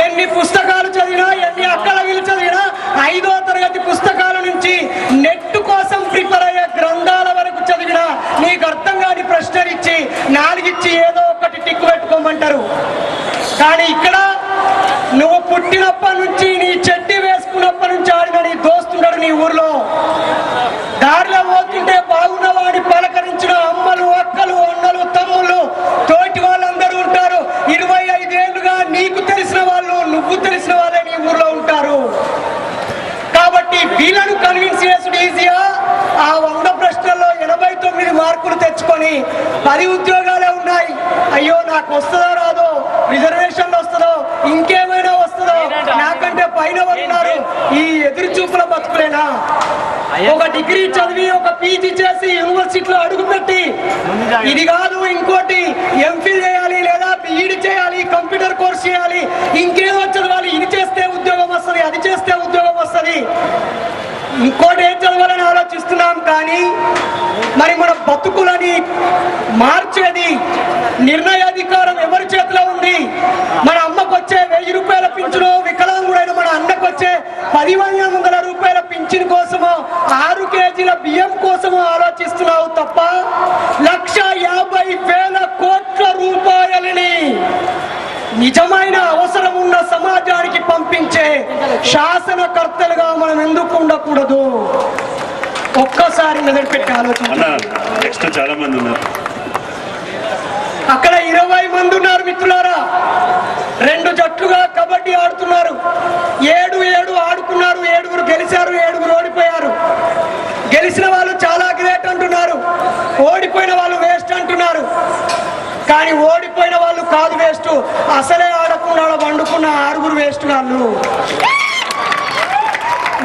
ఎన్ని పుస్తకాలు చదివినా, ఎన్ని అక్కడగిలు చదివినా, 5వ తరగతి పుస్తకాల నుంచి నెట్ కోసం ప్రిపేర్ అయ్యే గ్రంథాల వరకు చదివినా నీకు అర్థం కాని ప్రశ్నలు ఇచ్చి 4 ఇచ్చి ఏదో ఒకటి టిక్కు పెట్టుకోమంటారు. కానీ ఇక్కడ నువ్వు పుట్టినప్పటి నుంచి, నీ చెడ్డి వేసుకున్నప్పటి నుంచి ఆడిన నీ దోస్తున్నాడు నీ ఊర్లో. దారిలో పోతుంటే బాగున్నవాడి పలకరించిన అమ్మలు, అక్కలు, అన్నలు, తమ్ముళ్ళు, తోటి వాళ్ళందరూ ఉంటారు. 25 ఏళ్లుగా నీకు తెలిసిన వాళ్ళు, నువ్వు తెలిసిన వాళ్ళే నీ ఊర్లో ఉంటారు. కాబట్టి వీళ్ళను కన్విన్స్ చేసుడు ఈజీగా. ఆ 100 ప్రశ్నల్లో 89 మార్కులు తెచ్చుకొని 10 ఉద్యోగాలే ఉన్నాయి. అయ్యో నాకు వస్తుందో రాదో, రిజర్వేషన్లు వస్తుందో, ఇంకేమైనా వస్తుందో, నాకంటే పై అయిన వారు ఉన్నారు. ఈ ఎదురు చూపుల బతుకులేనా? ఒక డిగ్రీ చదివి ఒక పీజీ చేసి యూనివర్సిటీలో అడుగుపెట్టి ఇది కాదు ఇంకోటి ఎంఫిల్ చేయాలి లేదా బీఈడి చేయాలి, కంప్యూటర్ కోర్స్ చేయాలి, ఇంకేదో చదవాలి, ఇది చేస్తే ఉద్యోగం వస్తుంది, అది చేస్తే ఉద్యోగం వస్తుంది, ఇంకోటి ఏం చదవాలని ఆలోచిస్తున్నాం. కానీ మరి మన బతుకులని మార్చేది నిర్ణయాధికారం ఎవరి చేతిలో ఉంది? మన అమ్మకు వచ్చే 1000 రూపాయల పింఛను, వికలాంగుడైన మన అన్నకు వచ్చే 10,100 రూపాయల పింఛను కోసమో 6 కేజీల బియ్యం కోసమో ఆలోచిస్తున్నావు తప్ప 1,50,000 కోట్ల రూపాయలని నిజమైన అవసరం ఉన్న సమాజానికి పంపించే శాసనకర్తలుగా మనం ఎందుకు ఉండకూడదు? ఒక్కసారి మెదడుపెట్టి ఆలోచన. నెక్స్ట్ చాలా మంది ఉన్నారు అక్కడ 20 మంది ఉన్నారు మిత్రులారా. 2 జట్లుగా కబడ్డీ ఆడుతున్నారు. 7 ఆడుకున్నారు. 7 గెలిచారు, 7 ఓడిపోయారు. గెలిచిన వాళ్ళు చాలా గ్రేట్ అంటున్నారు, ఓడిపోయిన వాళ్ళు వేస్ట్ అంటున్నారు. కానీ ఓడిపోయిన వాళ్ళు కాదు వేస్ట్, అసలే ఆడకుండా వండుకున్న 6 వేస్ట్ వాళ్ళు.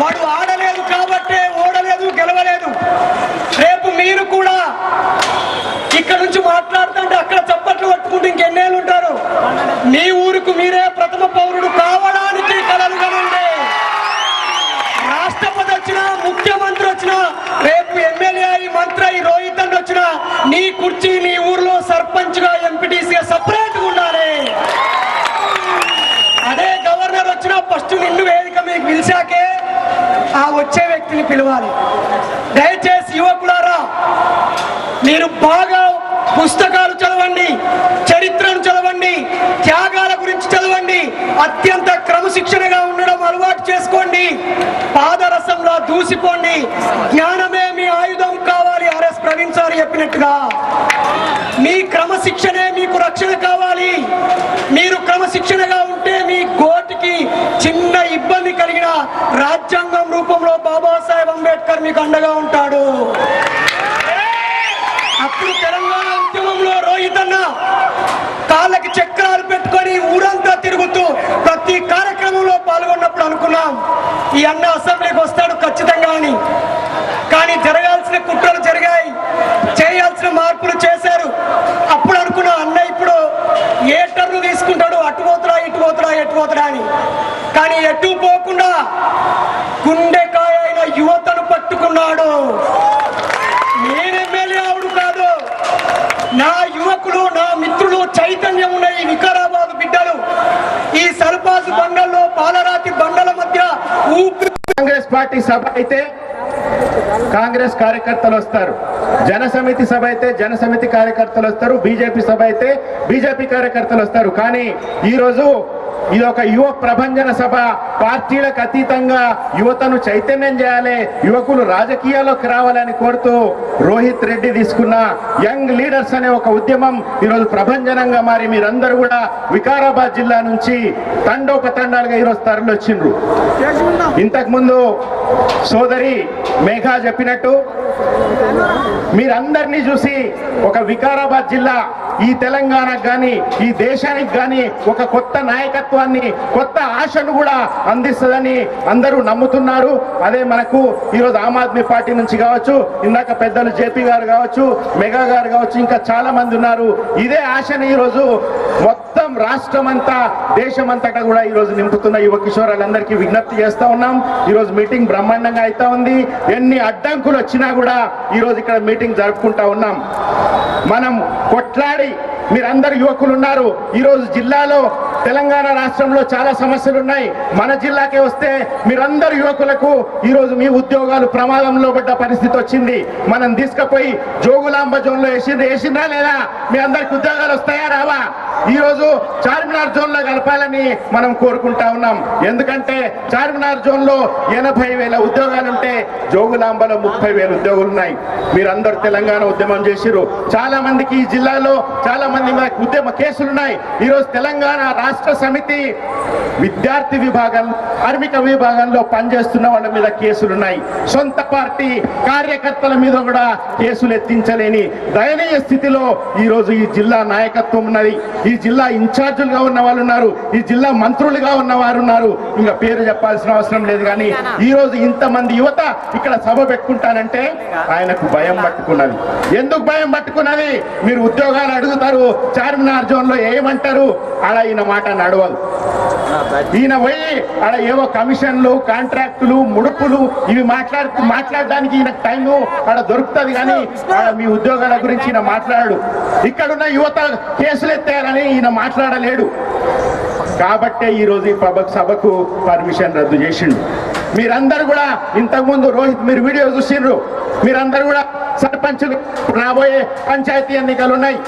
వాడు ఆడలేదు కాబట్టే ఓడలేదు, గెలవలేదు. రేపు మీరు కూడా ఇక్కడ నుంచి మాట్లాడుతుంటే అక్కడ చప్పట్లు పట్టుకుంటూ ఇంకెన్నేళ్ళు ఉంటారు? మీ ఊరుకు మీరే ప్రథమ పౌరుడు కావడానికి కలలు కనండి. రాష్ట్రపతి వచ్చినా, ముఖ్యమంత్రి వచ్చినా, రేపు ఎమ్మెల్యే మంత్రి రోహిత్ అని వచ్చినా నీ కుర్చీ నీ ఊర్లో సర్పంచ్ గా, ఎంపీటీసీగా సపరేట్ గా ఉండాలి. అదే గవర్నర్ వచ్చినా ఫస్ట్ నిన్ను వేదిక మీకు పిలిచాకే ఆ వచ్చే వ్యక్తిని పిలవాలి. దయచేసి యువకులారా, మీరు బాగా పుస్తకాలు చదవండి, చరిత్రను చదవండి, త్యాగాల గురించి చదవండి, అత్యంత క్రమశిక్షణగా ఉండడం అలవాటు చేసుకోండి, పాదరసంలో దూసిపోండి. జ్ఞానమే మీ ఆయుధం కావాలి. ఆర్ఎస్ ప్రవీణ్ సార్ చెప్పినట్టుగా మీ క్రమశిక్షణే మీకు రక్షణ కావాలి. మీరు క్రమశిక్షణగా ఉంటే మీ గోటికి చిన్న ఇబ్బంది కలిగిన రాజ్యాంగం రూపంలో బాబాసాహెబ్ అంబేద్కర్ మీకు అండగా ఉంటాడు. అప్పుడు తెలంగాణ ఉద్యమంలో రోహిత్ అన్న కాళ్ళకి చక్రాలు పెట్టుకొని ఊరంతా తిరుగుతూ ప్రతి కార్యక్రమంలో పాల్గొన్నప్పుడు అనుకున్నాం ఈ అన్న అసెంబ్లీకి వస్తాడు ఖచ్చితంగా అని. కానీ జరగాల్సిన కుట్రలు జరిగాయి, చేయాల్సిన మార్పులు చేశారు. అప్పుడు అనుకున్నా అన్న ఇప్పుడు ఏ టర్ను తీసుకుంటాడు, అటు పోతురా ఇటు పోతురా ఎటు పోతురా అని. కానీ ఎటు పోకుండా గుండెకాయ అయిన యువతను పట్టుకున్నాడు. నేను ఎమ్మెల్యే అవుడు కాదు, నా యువకులు, నా మిత్రులు చైతన్యం ఉన్న ఈ వికారాబాద్ బిడ్డలు ఈ సల్పాజు బండల్లో, పాలరాతి బండల మధ్య కాంగ్రెస్ పార్టీ సభ అయితే కాంగ్రెస్ కార్యకర్తలు వస్తారు, జనసమితి సభ అయితే జనసమితి కార్యకర్తలు వస్తారు, బీజేపీ సభ అయితే బీజేపీ కార్యకర్తలు వస్తారు. కానీ ఈరోజు ఇది ఒక యువ ప్రభంజన సభ. పార్టీలకు అతీతంగా యువతను చైతన్యం చేయాలి, యువకులు రాజకీయాల్లోకి రావాలని కోరుతూ రోహిత్ రెడ్డి తీసుకున్న యంగ్ లీడర్స్ అనే ఒక ఉద్యమం ఈరోజు ప్రభంజనంగా మారి మీరందరూ కూడా వికారాబాద్ జిల్లా నుంచి తండోపతండాలుగా ఈరోజు తరలి వచ్చిండ్రు. ఇంతకు ముందు సోదరి మేఘా చెప్పినట్టు మీరందరినీ చూసి ఒక వికారాబాద్ జిల్లా ఈ తెలంగాణకు కానీ ఈ దేశానికి కానీ ఒక కొత్త నాయకత్వాన్ని, కొత్త ఆశను కూడా అందిస్తుందని అందరూ నమ్ముతున్నారు. అదే మనకు ఈరోజు ఆమ్ ఆద్మీ పార్టీ నుంచి కావచ్చు, ఇందాక పెద్దలు జేపీ గారు కావచ్చు, మెగా గారు కావచ్చు, ఇంకా చాలా మంది ఉన్నారు. ఇదే ఆశని ఈరోజు మొత్తం రాష్ట్రం అంతా, దేశమంతటా కూడా ఈరోజు నింపుతున్న యువ కిషోరాలందరికీ విజ్ఞప్తి చేస్తా ఉన్నాం. ఈరోజు మీటింగ్ బ్రహ్మాండంగా అవుతా ఉంది. ఎన్ని అడ్డంకులు వచ్చినా కూడా ఈరోజు ఇక్కడ మీటింగ్ జరుపుకుంటా ఉన్నాం. మనం కొట్లాడి, మీరందరు యువకులు ఉన్నారు. ఈరోజు జిల్లాలో, తెలంగాణ రాష్ట్రంలో చాలా సమస్యలు ఉన్నాయి. మన జిల్లాకే వస్తే మీరందరు యువకులకు ఈరోజు మీ ఉద్యోగాలు ప్రమాదంలో పడ్డ పరిస్థితి వచ్చింది. మనం తీసుకుపోయి జోగులాంబ జోన్లో వేసిండ్రా లేదా? మీ అందరికి ఉద్యోగాలు వస్తాయా రావా? ఈరోజు చార్మినార్ జోన్ లో కలపాలని మనం కోరుకుంటా ఉన్నాం. ఎందుకంటే చార్మినార్ జోన్ లో 80,000 ఉద్యోగాలుంటే జోగులాంబలో 30,000 ఉద్యోగులు ఉన్నాయి. మీరందరూ తెలంగాణ ఉద్యమం చేసిరు. చాలా మందికి ఈ జిల్లాలో చాలా మంది ఉద్యమ కేసులున్నాయి. ఈరోజు తెలంగాణ రాష్ట్ర సమితి విద్యార్థి విభాగం, కార్మిక విభాగంలో పనిచేస్తున్న వాళ్ళ మీద కేసులున్నాయి. సొంత పార్టీ కార్యకర్తల మీద కూడా కేసులు ఎత్తించలేని దయనీయ స్థితిలో ఈరోజు ఈ జిల్లా నాయకత్వం ఉన్నది. జిల్లా ఇన్ఛార్జులుగా ఉన్న వాళ్ళు ఉన్నారు, ఈ జిల్లా మంత్రులుగా ఉన్న వారు ఉన్నారు. ఇంకా పేరు చెప్పాల్సిన అవసరం లేదు. కానీ ఈ రోజు ఇంతమంది యువత ఇక్కడ సభ పెట్టుకుంటానంటే ఆయనకు భయం పట్టుకున్నది. ఎందుకు భయం పట్టుకున్నది? మీరు ఉద్యోగాలు అడుగుతారు, చార్మినార్ జోన్ లో ఏమంటారు, అలా ఈయన మాట నడవదు. ఈయన పోయి ఆడ ఏవో కమిషన్లు, కాంట్రాక్టులు, ముడుపులు ఇవి మాట్లాడడానికి ఈయన టైము ఆడ దొరుకుతుంది. కానీ ఆడ మీ ఉద్యోగాల గురించి ఈయన మాట్లాడాడు. ఇక్కడున్న యువత కేసులు ఎత్తారని ఈయన మాట్లాడలేడు. కాబట్టే ఈరోజు ఈ సభకు పర్మిషన్ రద్దు చేసిండు. మీరందరూ కూడా ఇంతకుముందు రోహిత్ మీరు వీడియో చూసిండ్రు, మీరందరూ కూడా సర్పంచులు, రాబోయే పంచాయతీ ఎన్నికలు ఉన్నాయి,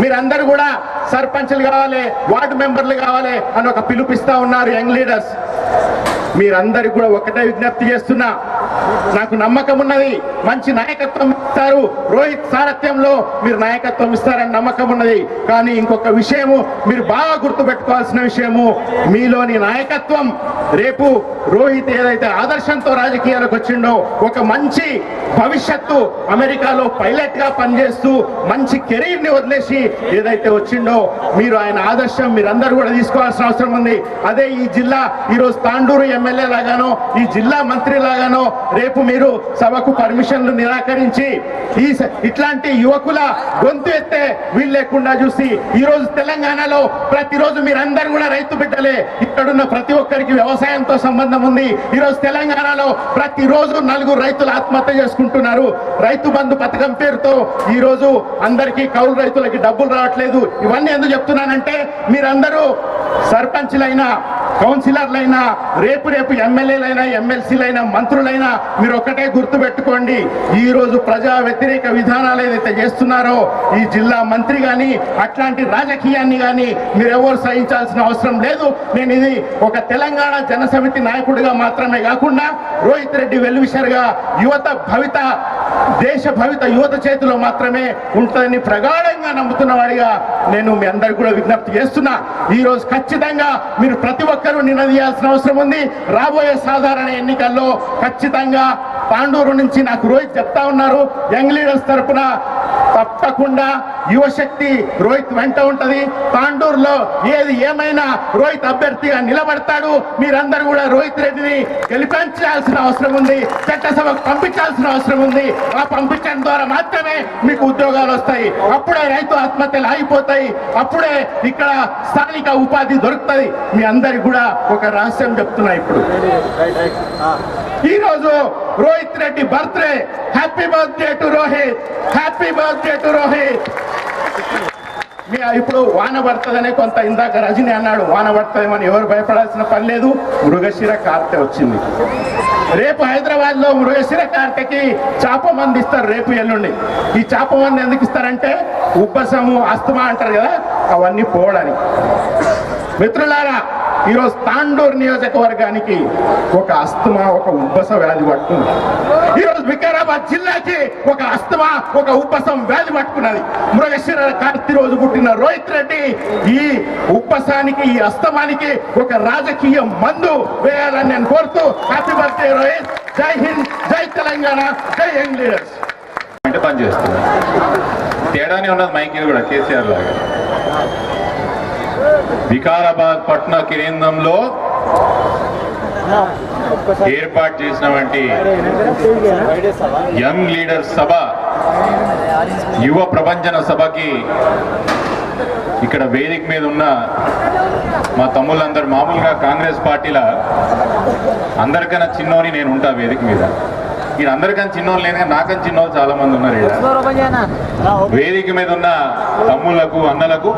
మీరందరూ కూడా సర్పంచులు కావాలి, వార్డు మెంబర్లు కావాలి అని ఒక పిలుపిస్తా ఉన్నారు యంగ్ లీడర్స్. మీరందరికీ కూడా ఒకటే విజ్ఞప్తి చేస్తున్నా, నాకు నమ్మకం ఉన్నది, మంచి నాయకత్వం ఇస్తారు, రోహిత్ సారథ్యంలో మీరు నాయకత్వం ఇస్తారని నమ్మకం ఉన్నది. కానీ ఇంకొక విషయము మీరు బాగా గుర్తుపెట్టుకోవాల్సిన విషయము, మీలోని నాయకత్వం రేపు రోహిత్ ఏదైతే ఆదర్శంతో రాజకీయాలకు వచ్చిండో, ఒక మంచి భవిష్యత్తు, అమెరికాలో పైలట్ గా పనిచేస్తూ మంచి కెరీర్ ని వదిలేసి ఏదైతే వచ్చిండో, మీరు ఆయన ఆదర్శం మీరందరూ కూడా తీసుకోవాల్సిన అవసరం ఉంది. అదే ఈ జిల్లా ఈరోజు తాండూరు ఎమ్మెల్యే లాగానో, ఈ జిల్లా మంత్రి లాగానో రేపు మీరు సభకు పర్మిషన్లు నిరాకరించి ఇట్లాంటి యువకుల గొంతు ఎత్తే వీలు లేకుండా చూసి ఈ రోజు తెలంగాణలో ప్రతిరోజు మీరందరూ కూడా రైతు బిడ్డలే. ఇక్కడున్న ప్రతి ఒక్కరికి వ్యవసాయంతో సంబంధం ఉంది. ఈ రోజు తెలంగాణలో ప్రతిరోజు 4 రైతులు ఆత్మహత్య చేసుకుంటున్నారు. రైతు బంధు పథకం పేరుతో ఈ రోజు అందరికీ కౌలు రైతులకి డబ్బులు రావట్లేదు. ఇవన్నీ ఎందుకు చెప్తున్నానంటే, మీరందరూ సర్పంచ్లైనా, కౌన్సిలర్లైనా, రేపు ఎమ్మెల్యేలైనా, ఎమ్మెల్సీలైనా, మంత్రులైనా మీరు ఒక్కటే గుర్తు పెట్టుకోండి, ఈ రోజు ప్రజా వ్యతిరేక విధానాలు ఏదైతే చేస్తున్నారో ఈ జిల్లా మంత్రి గాని అట్లాంటి రాజకీయాన్ని గాని మీరు ఎవరు సహించాల్సిన అవసరం లేదు. నేను ఇది ఒక తెలంగాణ జనసమితి నాయకుడిగా మాత్రమే కాకుండా రోహిత్ రెడ్డి వెల్విషర్గా యువత భవిత, దేశ భవిత యువత చేతిలో మాత్రమే ఉంటుందని ప్రగాఢంగా నమ్ముతున్న వాడిగా నేను మీ అందరికి కూడా విజ్ఞప్తి చేస్తున్నా. ఈ రోజు ఖచ్చితంగా మీరు ప్రతి ఒక్కరూ నిలదీయాల్సిన అవసరం ఉంది. రాబోయే సాధారణ ఎన్నికల్లో ఖచ్చితంగా తాండూరు నుంచి నాకు రోహిత్ చెప్తా ఉన్నారు, యంగ్ లీడర్స్ తరఫున తప్పకుండా యువశక్తి రోహిత్ వెంట ఉంటది. తాండూరులో ఏది ఏమైనా రోహిత్ అభ్యర్థిగా నిలబడతాడు. మీరందరూ కూడా రోహిత్ రెడ్డిని గెలిపించాల్సిన అవసరం ఉంది, చట్టసభకు పంపించాల్సిన అవసరం ఉంది. ఆ పంపించడం ద్వారా మాత్రమే మీకు ఉద్యోగాలు వస్తాయి, అప్పుడే రైతు ఆత్మహత్యలు ఆగిపోతాయి, అప్పుడే ఇక్కడ స్థానిక ఉపాధి దొరుకుతుంది. మీ అందరికి కూడా ఒక రహస్యం చెప్తున్నా. ఇప్పుడు ఈ రోజు Rohit Reddy birthday. Happy birthday to Rohit, happy birthday to Rohit. ఇప్పుడు వాన పడుతుందనే కొంత ఇందాక రజని అన్నాడు, వాన పడుతుందేమని ఎవరు భయపడాల్సిన పని లేదు. మృగశిర కార్తె వచ్చింది. రేపు హైదరాబాద్ లో మృగశిర కార్తెకి చాప మంది ఇస్తారు, రేపు ఎల్లుండి. ఈ చాప మంది ఎందుకు ఇస్తారంటే ఉబ్బసము, అస్తమా అంటారు కదా, అవన్నీ పోవడానికి. మిత్రులారా, ఈరోజు తాండూరు నియోజకవర్గానికి ఒక అస్తమా, ఒక ఉబ్బస వ్యాధి పట్టుకుంది. ఈరోజు వికారాబాద్ జిల్లాకి ఒక అస్తమా, ఒక ఉబ్బసం వ్యాధి పట్టుకున్నది. మృగశిర కార్తె రోజు పుట్టిన రోహిత్ రెడ్డి ఈ ఉబ్బసానికి, ఈ అస్తమానికి ఒక రాజకీయ మందు వేయాలని నేను కోరుతూ, హ్యాపీ బర్త్డే రోహిత్. జై హింద్, జై తెలంగాణ, జై యంగ్ లీడర్స్. పని చేస్తుంది, తేడానే ఉన్నది మైక్ ఇది కూడా కేసీఆర్ లాగా. వికారాబాద్ పట్టణ కేంద్రంలో ఏర్పాటు చేసినటువంటి యంగ్ లీడర్ సభ, యువ ప్రపంచన సభకి ఇక్కడ వేదిక మీద ఉన్న మా తమ్ముళ్ళందరూ, మామూలుగా కాంగ్రెస్ పార్టీల అందరికన్నా చిన్నోని నేను ఉంటా వేదిక మీద. ఈయన అందరికన్నా చిన్నోళ్ళు లేని, నాకన్నా చిన్నోళ్ళు చాలా మంది ఉన్నారు ఇక్కడ వేదిక మీద ఉన్న తమ్ముళ్లకు, అన్నలకు,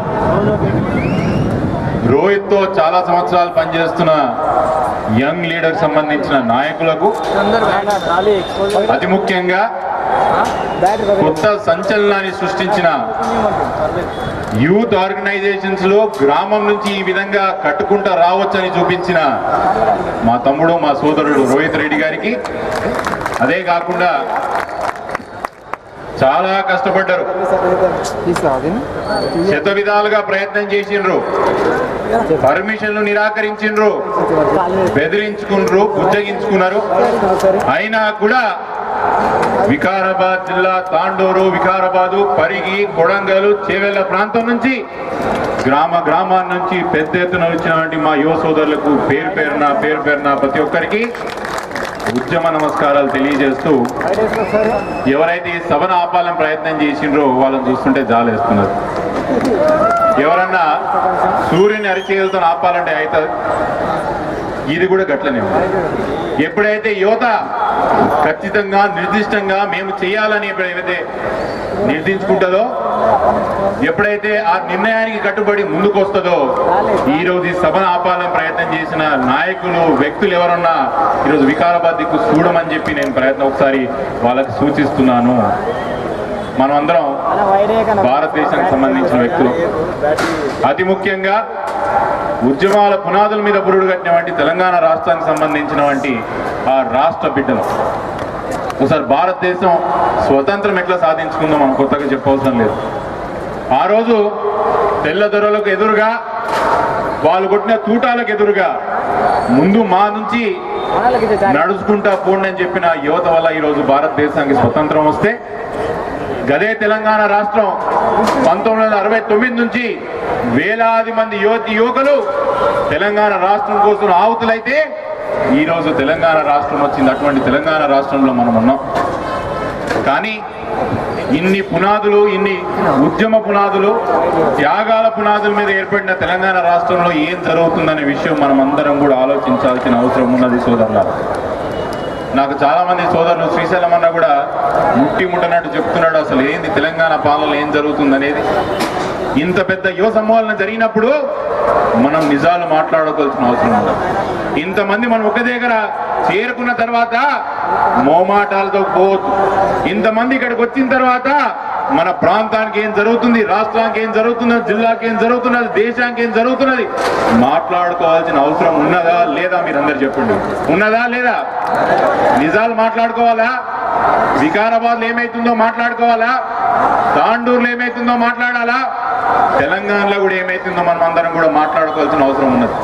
రోహిత్ తో చాలా సంవత్సరాలు పనిచేస్తున్న యంగ్ లీడర్ సంబంధించిన నాయకులకు, అతి ముఖ్యంగా కొత్త సంచలనాన్ని సృష్టించిన యూత్ ఆర్గనైజేషన్స్ లో గ్రామం నుంచి ఈ విధంగా కట్టుకుంటా రావచ్చని చూపించిన మా తమ్ముడు, మా సోదరుడు రోహిత్ రెడ్డి గారికి, అదే కాకుండా చాలా కష్టపడ్డారు, శత విధాలుగా ప్రయత్నం చేసిండ్రు, పర్మిషన్లు నిరాకరించిండ్రు, బెదిరించుకుండ్రు, బుజ్జగించుకున్నారు. అయినా కూడా వికారాబాద్ జిల్లా తాండూరు, వికారాబాదు, పరిగి, కొడంగల్, చేవెళ్ల ప్రాంతం నుంచి గ్రామాల నుంచి పెద్ద ఎత్తున వచ్చినటువంటి మా యువ సోదరులకు పేరు పేరున ప్రతి ఒక్కరికి ఉద్యమ నమస్కారాలు తెలియజేస్తూ, ఎవరైతే ఈ సభను ఆపాలని ప్రయత్నం చేసిండ్రో వాళ్ళని చూస్తుంటే జాలేస్తున్నారు. ఎవరన్నా సూర్యుని అరిచేతులతో ఆపాలంటే అవుతుంది, ఇది కూడా గట్లనే ఉంది. ఎప్పుడైతే యువత ఖచ్చితంగా నిర్దిష్టంగా మేము చేయాలని ఎప్పుడైతే నిర్దించుకుంటుందో, ఎప్పుడైతే ఆ నిర్ణయానికి కట్టుబడి ముందుకు వస్తుందో, ఈరోజు ఈ సభను ఆపాలని ప్రయత్నం చేసిన నాయకులు, వ్యక్తులు ఎవరన్నా ఈరోజు వికారాబాద్ దిక్కు చూడమని చెప్పి నేను ఒకసారి వాళ్ళకి సూచిస్తున్నాను. మనం అందరం భారతదేశానికి సంబంధించిన వ్యక్తులు, అతి ముఖ్యంగా ఉద్యమాల పునాదుల మీద బురుడు కట్టినటువంటి తెలంగాణ రాష్ట్రానికి సంబంధించినటువంటి ఆ రాష్ట్ర బిడ్డలు. ఒకసారి భారతదేశం స్వతంత్రం ఎట్లా సాధించుకుందో మనం కొత్తగా చెప్పవసరం లేదు. ఆ రోజు తెల్లదొరలకు ఎదురుగా, వాళ్ళు కొట్టిన తూటాలకు ఎదురుగా ముందు మా నుంచి నడుచుకుంటా పోండి అని చెప్పిన యువత వల్ల ఈరోజు భారతదేశానికి స్వతంత్రం వస్తే, గదే తెలంగాణ రాష్ట్రం 1969 నుంచి వేలాది మంది యువకులు తెలంగాణ రాష్ట్రం కోసం ఆహుతులైతే ఈరోజు తెలంగాణ రాష్ట్రం వచ్చింది. అటువంటి తెలంగాణ రాష్ట్రంలో మనం ఉన్నాం. కానీ ఇన్ని పునాదులు, ఇన్ని ఉద్యమ పునాదులు, త్యాగాల పునాదుల మీద ఏర్పడిన తెలంగాణ రాష్ట్రంలో ఏం జరుగుతుందనే విషయం మనం అందరం కూడా ఆలోచించాల్సిన అవసరం ఉన్నది సోదరులారా. నాకు చాలా మంది సోదరులు శ్రీశైలం అన్న కూడా ముట్టనట్టు చెప్తున్నాడు, అసలు ఏంది తెలంగాణ పాలనలో ఏం జరుగుతుంది అనేది. ఇంత పెద్ద యువ సమ్మేళనం జరిగినప్పుడు మనం నిజాలు మాట్లాడుకోవాల్సిన అవసరం ఉంది. ఇంతమంది మనం ఒక దగ్గర చేరుకున్న తర్వాత మోమాటాలతో పోవద్దు. ఇంతమంది ఇక్కడికి వచ్చిన తర్వాత మన ప్రాంతానికి ఏం జరుగుతుంది, రాష్ట్రానికి ఏం జరుగుతున్నది, జిల్లాకి ఏం జరుగుతున్నది, దేశానికి ఏం జరుగుతున్నది మాట్లాడుకోవాల్సిన అవసరం ఉన్నదా లేదా? మీరందరూ చెప్పండి, ఉన్నదా లేదా? నిజాలు మాట్లాడుకోవాలా? వికారాబాద్లో ఏమైతుందో మాట్లాడుకోవాలా? తాండూరులో ఏమైతుందో మాట్లాడాలా? తెలంగాణలో కూడా ఏమైతుందో మనం అందరం కూడా మాట్లాడుకోవాల్సిన అవసరం ఉన్నది.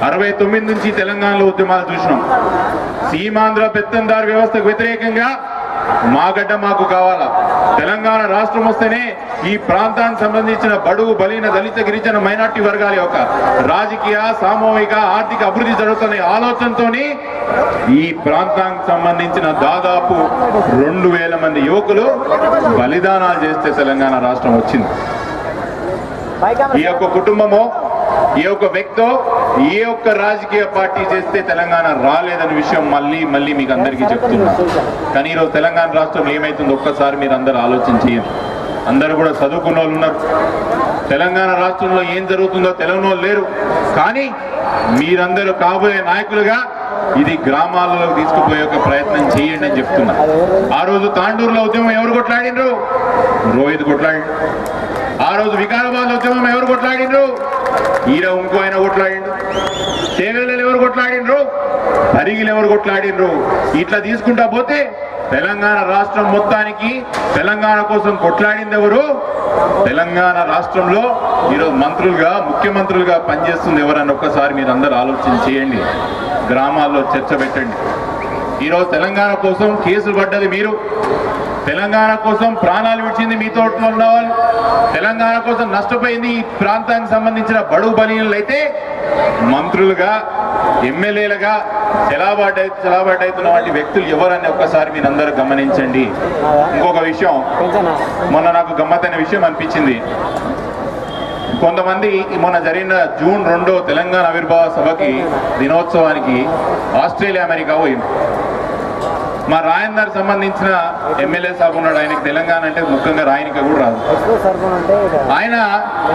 69 నుంచి తెలంగాణలో ఉద్యమాలు చూసినాం. సీమాంధ్ర పెత్తందారు వ్యవస్థకు వ్యతిరేకంగా మా గడ్డ మాకు కావాలా, తెలంగాణ రాష్ట్రం వస్తేనే ఈ ప్రాంతానికి సంబంధించిన బడుగు, బలహీన, దళిత, గిరిజన, మైనార్టీ వర్గాల యొక్క రాజకీయ, సామూహిక, ఆర్థిక అభివృద్ధి జరుగుతున్న ఆలోచనతోని ఈ ప్రాంతానికి సంబంధించిన దాదాపు 2000 మంది యువకులు బలిదానాలు చేస్తే తెలంగాణ రాష్ట్రం వచ్చింది. ఈ యొక్క కుటుంబమో, ఏ ఒక్క వ్యక్తో, ఏ ఒక్క రాజకీయ పార్టీ చేస్తే తెలంగాణ రాలేదనే విషయం మళ్ళీ మీకు అందరికీ చెప్తున్నా. కానీ ఈరోజు తెలంగాణ రాష్ట్రంలో ఏమైతుందో ఒక్కసారి మీరు అందరూ ఆలోచన చేయండి. అందరూ కూడా చదువుకున్న వాళ్ళు ఉన్నారు. తెలంగాణ రాష్ట్రంలో ఏం జరుగుతుందో తెలియని వాళ్ళు లేరు. కానీ మీరందరూ కాబోయే నాయకులుగా ఇది గ్రామాలలోకి తీసుకుపోయే ఒక ప్రయత్నం చేయండి అని చెప్తున్నా. ఆ రోజు తాండూరులో ఉద్యమం ఎవరు కొట్లాడినరు? రోహిత్ కొట్లాడిండు. ఆ రోజు వికారాబాద్ ఉద్యమం ఎవరు కొట్లాడిండ్రు? ఈయన ఇంకో ఆయన కొట్లాడిండ్రు. చేవెళ్ళలు ఎవరు కొట్లాడిండ్రు? పరిగిలు ఎవరు కొట్లాడిండ్రు? ఇట్లా తీసుకుంటా పోతే తెలంగాణ రాష్ట్రం మొత్తానికి తెలంగాణ కోసం కొట్లాడింది ఎవరు? తెలంగాణ రాష్ట్రంలో ఈరోజు మంత్రులుగా, ముఖ్యమంత్రులుగా పనిచేస్తుంది ఎవరని ఒక్కసారి మీరు అందరూ ఆలోచన చేయండి. గ్రామాల్లో చర్చ పెట్టండి. ఈరోజు తెలంగాణ కోసం కేసులు పడ్డది మీరు, తెలంగాణ కోసం ప్రాణాలు విడిచింది మీతో ఉన్న వాళ్ళు, తెలంగాణ కోసం నష్టపోయింది ఈ ప్రాంతానికి సంబంధించిన బడుగు బలహీనలు అయితే మంత్రులుగా, ఎమ్మెల్యేలుగా చెలాబాటు అవుతున్న వంటి వ్యక్తులు ఎవరని ఒక్కసారి మీరందరూ గమనించండి. ఇంకొక విషయం, మొన్న నాకు గమ్మత్తైన విషయం అనిపించింది. కొంతమంది మొన్న జరిగిన జూన్ 2 తెలంగాణ ఆవిర్భావ సభకి, దినోత్సవానికి ఆస్ట్రేలియా, అమెరికా పోయింది. మా రాయన్దార్ సంబంధించిన ఎమ్మెల్యే సాబ్ ఉన్నాడు. ఆయనకి తెలంగాణ అంటే ముఖ్యంగా రాయనిక కూడా రాదు. ఆయన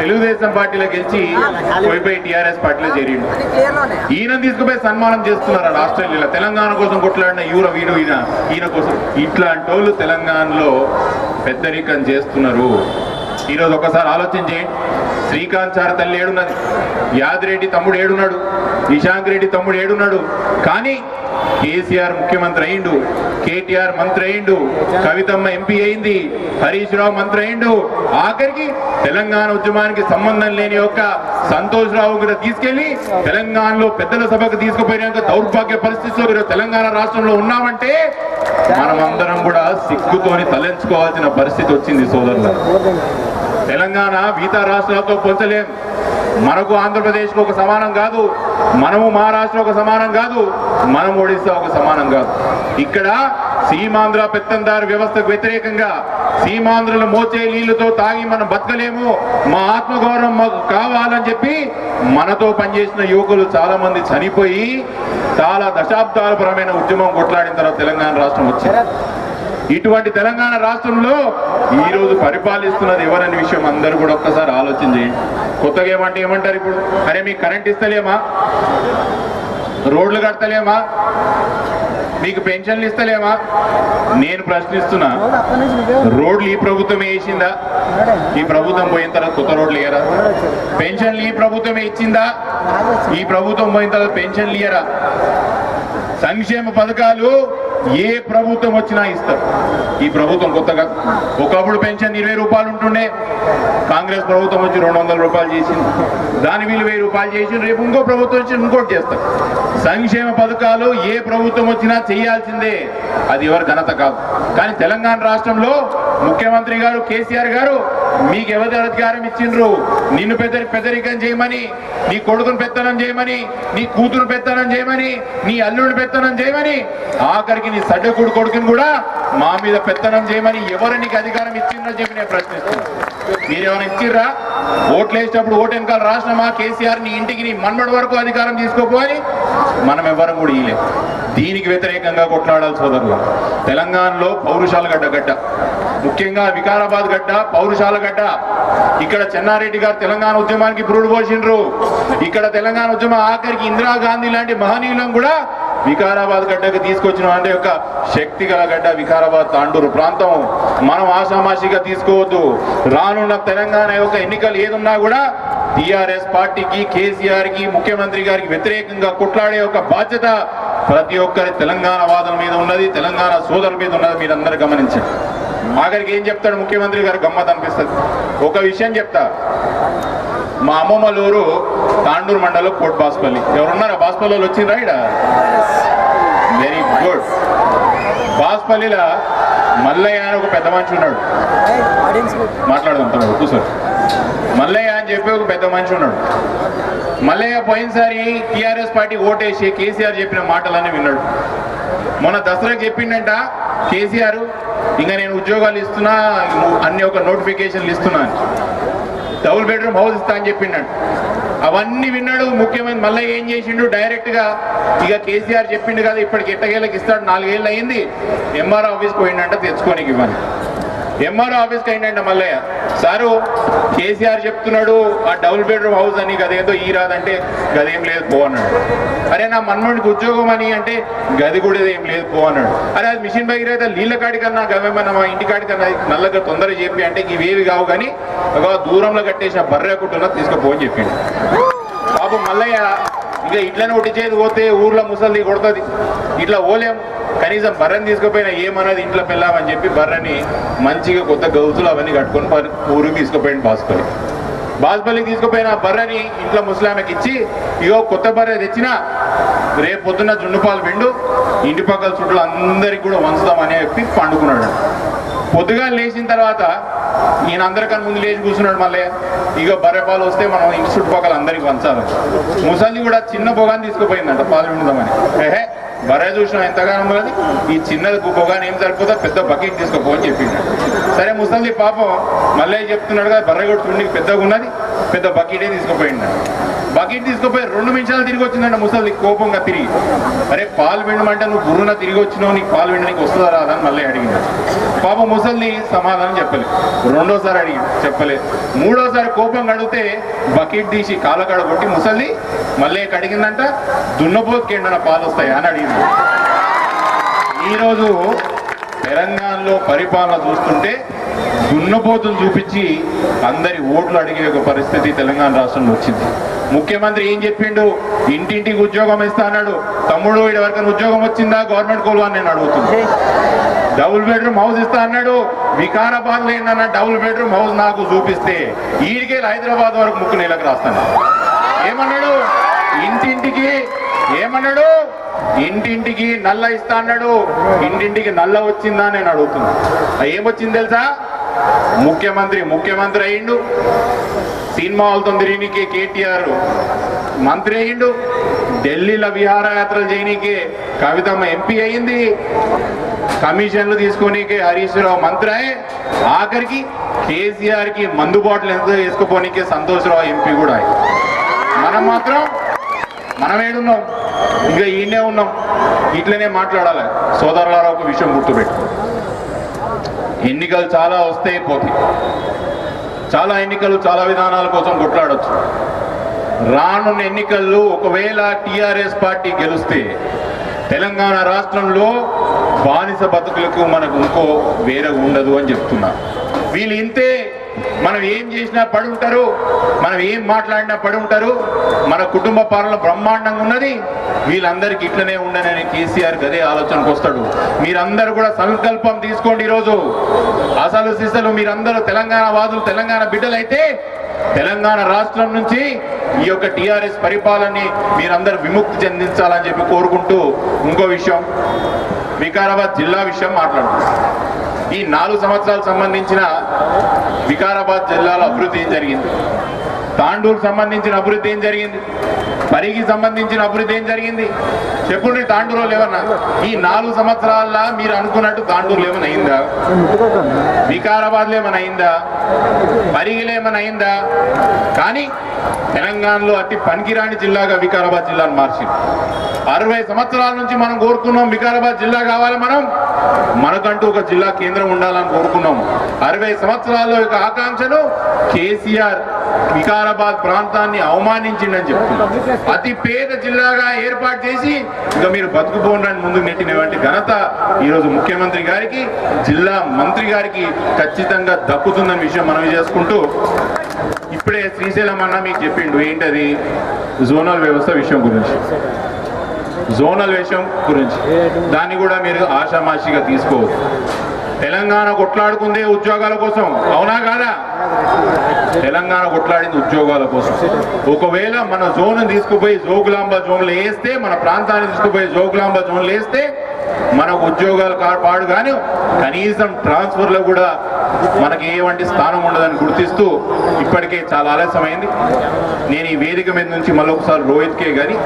తెలుగుదేశం పార్టీలో గెలిచి పోయిపోయి టీఆర్ఎస్ పార్టీలో చేరిండు. ఈయన తీసుకుపోయి సన్మానం చేస్తున్నారు ఆస్ట్రేలియాలో. తెలంగాణ కోసం కొట్లాడిన ఈయన కోసం. ఇట్లాంటి వాళ్ళు తెలంగాణలో పెద్దరికం చేస్తున్నారు. ఈరోజు ఒకసారి ఆలోచన చేయండి. శ్రీకాంత్ చార్ తల్లి ఏడున్నది, యాదిరెడ్డి తమ్ముడు ఏడున్నాడు, నిశాంక్ రెడ్డి తమ్ముడు ఏడున్నాడు. కానీ కేసీఆర్ ముఖ్యమంత్రి అయిండు, కేటీఆర్ మంత్రి అయిండు, కవితమ్మ ఎంపీ అయింది, హరీష్ రావు మంత్రి అయిండు. ఆఖరికి తెలంగాణ ఉద్యమానికి సంబంధం లేని యొక్క సంతోష్ రావు కూడా తీసుకెళ్లి తెలంగాణలో పెద్దల సభకు తీసుకుపోయినాక దౌర్భాగ్య పరిస్థితిలో తెలంగాణ రాష్ట్రంలో ఉన్నామంటే మనమందరం కూడా సిగ్గుతోని తలెంచుకోవాల్సిన పరిస్థితి వచ్చింది సోదరులు. తెలంగాణ మిగతా రాష్ట్రాలతో పోల్చలేం. మనకు ఆంధ్రప్రదేశ్కు ఒక సమానం కాదు, మనము మహారాష్ట్ర ఒక సమానం కాదు, మనం ఒడిశా ఒక సమానం కాదు. ఇక్కడ సీమాంధ్ర పెత్తందారు వ్యవస్థకు వ్యతిరేకంగా సీమాంధ్రులు మోచే నీళ్లతో తాగి మనం బతకలేము, మా ఆత్మగౌరవం మాకు కావాలని చెప్పి మనతో పనిచేసిన యువకులు చాలా మంది చనిపోయి చాలా దశాబ్దాల పరమైన ఉద్యమం కొట్లాడిన తర్వాత తెలంగాణ రాష్ట్రం వచ్చింది. ఇటువంటి తెలంగాణ రాష్ట్రంలో ఈరోజు పరిపాలిస్తున్నది ఎవరనే విషయం అందరూ కూడా ఒక్కసారి ఆలోచన చేయండి. కొత్తగా ఏమంటారు ఇప్పుడు, అరే మీకు కరెంట్ ఇస్తలేమా, రోడ్లు కడతలేమా, మీకు పెన్షన్లు ఇస్తలేమా? నేను ప్రశ్నిస్తున్నా, రోడ్లు ఈ ప్రభుత్వమే వేసిందా? ఈ ప్రభుత్వం పోయిన తర్వాత కొత్త రోడ్లు ఇయ్యరా? పెన్షన్లు ఈ ప్రభుత్వమే ఇచ్చిందా? ఈ ప్రభుత్వం పోయిన తర్వాత పెన్షన్లు ఇయ్యరా? సంక్షేమ పథకాలు ఏ ప్రభుత్వం వచ్చినా ఇస్తారు. ఈ ప్రభుత్వం కొత్తగా, ఒకప్పుడు పెన్షన్ 20 రూపాయలు ఉంటుండే, కాంగ్రెస్ ప్రభుత్వం వచ్చి 200 రూపాయలు చేసింది, దాని వీళ్ళు 1000 రూపాయలు చేసి రేపు ఇంకో ప్రభుత్వం వచ్చి ఇంకోటి చేస్తారు. సంక్షేమ పథకాలు ఏ ప్రభుత్వం వచ్చినా చేయాల్సిందే, అది ఎవరి ఘనత కాదు. కానీ తెలంగాణ రాష్ట్రంలో ముఖ్యమంత్రి గారు కేసీఆర్ గారు మీకు ఎవరి అధికారం ఇచ్చిండ్రు? నిన్ను పెద్దరికం చేయమని, నీ కొడుకును పెత్తనం చేయమని, నీ కూతురు పెత్తనం చేయమని, నీ అల్లుడిని పెత్తనం చేయమని, ఆఖరికి నీ సడ్డకుడు కొడుకుని కూడా మా మీద పెత్తనం చేయమని ఎవరు నీకు అధికారం ఇచ్చిండ్రని చెప్పి నేను ప్రశ్నిస్తున్నాను. మీరేమైనా ఇచ్చిర్రా? ఓట్లు వేసేటప్పుడు ఓటు వెనకాల రాసినామా కేసీఆర్ నీ ఇంటికి నీ మన్మడి వరకు అధికారం తీసుకోపోని? మనం ఎవరం కూడా ఇయలే. దీనికి వ్యతిరేకంగా కొట్లాడాలి సోదరులు. తెలంగాణలో పౌరుషాల గడ్డ, ముఖ్యంగా వికారాబాద్ గడ్డ పౌరుషాల గడ్డ. ఇక్కడ చెన్నారెడ్డి గారు తెలంగాణ ఉద్యమానికి పురుడు పోసిండ్రు. ఇక్కడ తెలంగాణ ఉద్యమం ఆఖరికి ఇందిరాగాంధీ లాంటి మహనీయులను కూడా వికారాబాద్ గడ్డకు తీసుకొచ్చిన అంటే ఒక శక్తి గల గడ్డ వికారాబాద్ తాండూరు ప్రాంతం. మనం ఆషామాషిగా తీసుకోవద్దు. రానున్న తెలంగాణ యొక్క ఎన్నికలు ఏదున్నా కూడా టీఆర్ఎస్ పార్టీకి, కేసీఆర్ కి, ముఖ్యమంత్రి గారికి వ్యతిరేకంగా కొట్లాడే ఒక బాధ్యత ప్రతి ఒక్కరి తెలంగాణ వాదన మీద ఉన్నది, తెలంగాణ సోదరుల మీద ఉన్నది. మీరందరూ గమనించండి. ఆఖరికి ఏం చెప్తాడు ముఖ్యమంత్రి గారు? గమ్మత్ అనిపిస్తుంది. ఒక విషయం చెప్తా, మా అమ్మమ్మలూరు తాండూరు మండలం కోట్ బాస్పల్లి. ఎవరున్నారా బాస్పల్లి వాళ్ళు? వచ్చిండ్రా? ఇడ వెరీ గుడ్. బాస్పల్లిలో మల్లయ్య అని ఒక పెద్ద మనిషి ఉన్నాడు. మాట్లాడదాం తమ్ముడు, కూర్చోండి. మల్లయ్య అని చెప్పి ఒక పెద్ద మనిషి ఉన్నాడు. మల్లయ్య పోయినసారి టీఆర్ఎస్ పార్టీ ఓటేసి కేసీఆర్ చెప్పిన మాటలన్నీ విన్నాడు. మొన్న దసరాకి చెప్పిండంట కేసీఆర్, ఇంకా నేను ఉద్యోగాలు ఇస్తున్నా, అన్ని ఒక నోటిఫికేషన్లు ఇస్తున్నా, డబుల్ బెడ్రూమ్ హౌస్ ఇస్తా అని చెప్పిండంట. అవన్నీ విన్నాడు ముఖ్యమంత్రి. మళ్ళీ ఏం చేసిండు? డైరెక్ట్ గా ఇక కేసీఆర్ చెప్పిండు కదా ఇప్పటికి ఎట్టగేళ్ళకి ఇస్తాడు, 4 ఏళ్ళు అయింది, ఎంఆర్ఓ ఆఫీస్కి పోయిండంట తెచ్చుకోనికి ఇవ్వని. ఎంఆర్ఓ ఆఫీస్కి అయిందంట మల్లయ్య. సారు కేసీఆర్ చెప్తున్నాడు ఆ డబుల్ బెడ్రూమ్ హౌస్ అని, గదేదో ఈ రాదంటే గదేం లేదు పో అన్నాడు. అరే నా మన్మడికి ఉద్యోగం అని అంటే గది కూడా ఏం లేదు పో అన్నాడు. అరే అది మిషన్ భగీరథ నీళ్ళ కాడికన్నా గవేమన్నా మా ఇంటి కాడికన్నా నల్లగా తొందరగా చెప్పి అంటే ఇవేవి కావు కానీ ఒక దూరంలో కట్టేసిన బర్రె కుట్టున్నా తీసుకుపోని చెప్పిండు. బాబు మల్లయ్య ఇక ఇట్లనే ఒట్టిచేది పోతే ఊర్లో ముసలి కొడుతుంది, ఇట్లా ఓలేం, కనీసం బర్రెని తీసుకుపోయినా ఏమన్నది ఇంట్లో పెళ్ళామని చెప్పి బర్రెని మంచిగా కొత్త గౌతులు అవన్నీ కట్టుకొని ఊరికి తీసుకుపోయింది బాస్పల్లికి తీసుకుపోయిన బర్రెని ఇంట్లో ముసలామెకి ఇచ్చి, ఇగో కొత్త బర్రె తెచ్చినా రేపు పొద్దున్న జున్నుపాలు పిండు ఇంటి పక్కల చుట్టూ అందరికి కూడా వంచుదామని చెప్పి పండుకున్నాడు. పొద్దుగా లేచిన తర్వాత ఈయన అందరికన్నా ముందు లేచి కూర్చున్నాడు. మళ్ళీ ఇక బర్రె పాలు వస్తే మనం ఇంటి చుట్టుపక్కల అందరికి వంచాలి. ముసలి కూడా చిన్న పొగాని తీసుకుపోయిందంట పాలు పిండుదామని. బర్రె చూసినా ఎంతగానో ఉన్నది, ఈ చిన్నది పొగాని ఏం సరిపోతా, పెద్ద బకెట్ తీసుకుపోని చెప్పిండు. సరే ముసలి పాపం మళ్ళీ చెప్తున్నాడు కదా బర్రె కూడా చుండికి పెద్దగా ఉన్నది, పెద్ద బకెటే తీసుకుపోయిండు. బకెట్ తీసుకుపోయి 2 నిమిషాలు తిరిగి వచ్చిందంట ముసలి కోపంగా తిరిగి. అరే పాలు పిండమంటే నువ్వు గుర్రున తిరిగి వచ్చినావు, నీకు పాలు పిండడానికి వస్తుందా రాదా అని మళ్ళీ అడిగింది. పాపం ముసలి సమాధానం చెప్పలేదు. 2వ అడిగి చెప్పలేదు. 3వసారి కోపం అడిగితే బకెట్ తీసి కాళ్ళకాడ కొట్టి ముసలి మళ్ళీ అడిగిందంట, దున్నపోతుకేండన పాలు వస్తాయా అని అడిగింది. ఈరోజు తెలంగాణలో పరిపాలన చూస్తుంటే దున్నపోతులు చూపించి అందరి ఓట్లు అడిగే ఒక పరిస్థితి తెలంగాణ రాష్ట్రంలో వచ్చింది. ముఖ్యమంత్రి ఏం చెప్పిండు? ఇంటింటికి ఉద్యోగం ఇస్తా అన్నాడు. తమ్ముడు వీడి వరకు ఉద్యోగం వచ్చిందా గవర్నమెంట్ కోలు అని నేను అడుగుతుంది. డబుల్ బెడ్రూమ్ హౌస్ ఇస్తా అన్నాడు. వికారాబాద్ లో ఏంటన్నా డబుల్ బెడ్రూమ్ హౌస్ నాకు చూపిస్తే ఈడికే హైదరాబాద్ వరకు ముక్కు నెలకు రాస్తాను. ఏమన్నాడు? ఇంటింటికి ఏమన్నాడు? ఇంటింటికి నల్ల ఇస్తా అన్నాడు. ఇంటింటికి నల్ల వచ్చిందా నేను అడుగుతున్నా. ఏమొచ్చింది తెలుసా? ముఖ్యమంత్రి అయ్యిండు. సినిమా వాళ్ళతో తిరిగినీకి కేటీఆర్ మంత్రి అయ్యిండు. ఢిల్లీలో విహారయాత్రలు చేయనీకి కవితమ్మ ఎంపీ అయ్యింది. కమిషన్లు తీసుకోనీకి హరీష్ రావు మంత్రి అయ్యి ఆఖరికి కేసీఆర్ కి మందు బాటిల్ ఎంత వేసుకుపోనీకి సంతోష్ రావు ఎంపీ కూడా అయ్యి. మనం ఏడున్నాం? ఇంకా ఈయనే ఉన్నాం. ఇట్లనే మాట్లాడాలి. సోదరులారా, ఒక విషయం గుర్తుపెట్టు. ఎన్నికలు చాలా వస్తాయి పోతాయి. చాలా ఎన్నికలు చాలా విధానాల కోసం కొట్లాడొచ్చు. రానున్న ఎన్నికల్లో ఒకవేళ టీఆర్ఎస్ పార్టీ గెలిస్తే తెలంగాణ రాష్ట్రంలో బానిస బతుకులకు మనకు ఇంకో వేరే ఉండదు అని చెప్తున్నా. వీళ్ళు ఇంతే. మనం ఏం చేసినా పడి ఉంటారు, మనం ఏం మాట్లాడినా పడి ఉంటారు. మన కుటుంబ పాలన బ్రహ్మాండంగా ఉన్నది. వీళ్ళందరికీ ఇట్లనే ఉండనని కేసీఆర్ గదే ఆలోచనకు వస్తాడు. మీరందరూ కూడా సంకల్పం తీసుకోండి. ఈరోజు అసలు సిసలు మీరందరూ తెలంగాణ వాదులు, తెలంగాణ బిడ్డలైతే తెలంగాణ రాష్ట్రం నుంచి ఈ యొక్క టీఆర్ఎస్ పరిపాలనని మీరందరూ విముక్తి చెందించాలని చెప్పి కోరుకుంటూ ఇంకో విషయం, వికారాబాద్ జిల్లా విషయం మాట్లాడుతున్నాం. ఈ 4 సంవత్సరాలకు సంబంధించిన వికారాబాద్ జిల్లాలో అభివృద్ధి ఏం జరిగింది? తాండూరు సంబంధించిన అభివృద్ధి ఏం జరిగింది? పరిగి సంబంధించిన అభివృద్ధి ఏం జరిగింది? చెప్పుండ్రి. తాండూరులో ఏమన్నా ఈ 4 సంవత్సరాల్లో మీరు అనుకున్నట్టు తాండూరులో ఏమైనా అయిందా? వికారాబాద్లో ఏమైనా అయిందా? పరిగిలో ఏమైనా అయిందా? కానీ తెలంగాణలో అతి పనికిరాని జిల్లాగా వికారాబాద్ జిల్లాను మార్చింది. 60 సంవత్సరాల నుంచి మనం కోరుకున్నాం వికారాబాద్ జిల్లా కావాలి, మనకంటూ ఒక జిల్లా కేంద్రం ఉండాలని కోరుకున్నాం. 60 సంవత్సరాల్లో ఒక ఆకాంక్షను కేసీఆర్ వికారాబాద్ ప్రాంతాన్ని అవమానించిందని చెప్తున్నారు. అతి పేద జిల్లాగా ఏర్పాటు చేసి ఇంకా మీరు బతుకుపోండి ముందుకు నెట్టినటువంటి ఘనత ఈరోజు ముఖ్యమంత్రి గారికి, జిల్లా మంత్రి గారికి ఖచ్చితంగా దక్కుతుందన్న విషయం మనం చేసుకుంటూ, ఇప్పుడే శ్రీశైలం అన్న మీకు చెప్పిండు ఏంటది జోనల్ వ్యవస్థ విషయం గురించి. దాన్ని కూడా మీరు ఆషామాషిగా తీసుకోవద్దు. తెలంగాణ కొట్లాడుకుందే ఉద్యోగాల కోసం, అవునా కాదా? తెలంగాణ కొట్లాడింది ఉద్యోగాల కోసం. ఒకవేళ మన జోన్ తీసుకుపోయి జోగులాంబ జోన్లు వేస్తే, మన ప్రాంతాన్ని తీసుకుపోయి జోగులాంబ జోన్లు వేస్తే మనకు ఉద్యోగాలు కాపాడు. కానీ కనీసం ట్రాన్స్ఫర్లో కూడా మనకి ఎటువంటి స్థానం ఉండదని గుర్తిస్తూ ఇప్పటికే చాలా ఆలస్యమైంది. నేను ఈ వేదిక మీద నుంచి మళ్ళొకసారి రోహిత్కే కానీ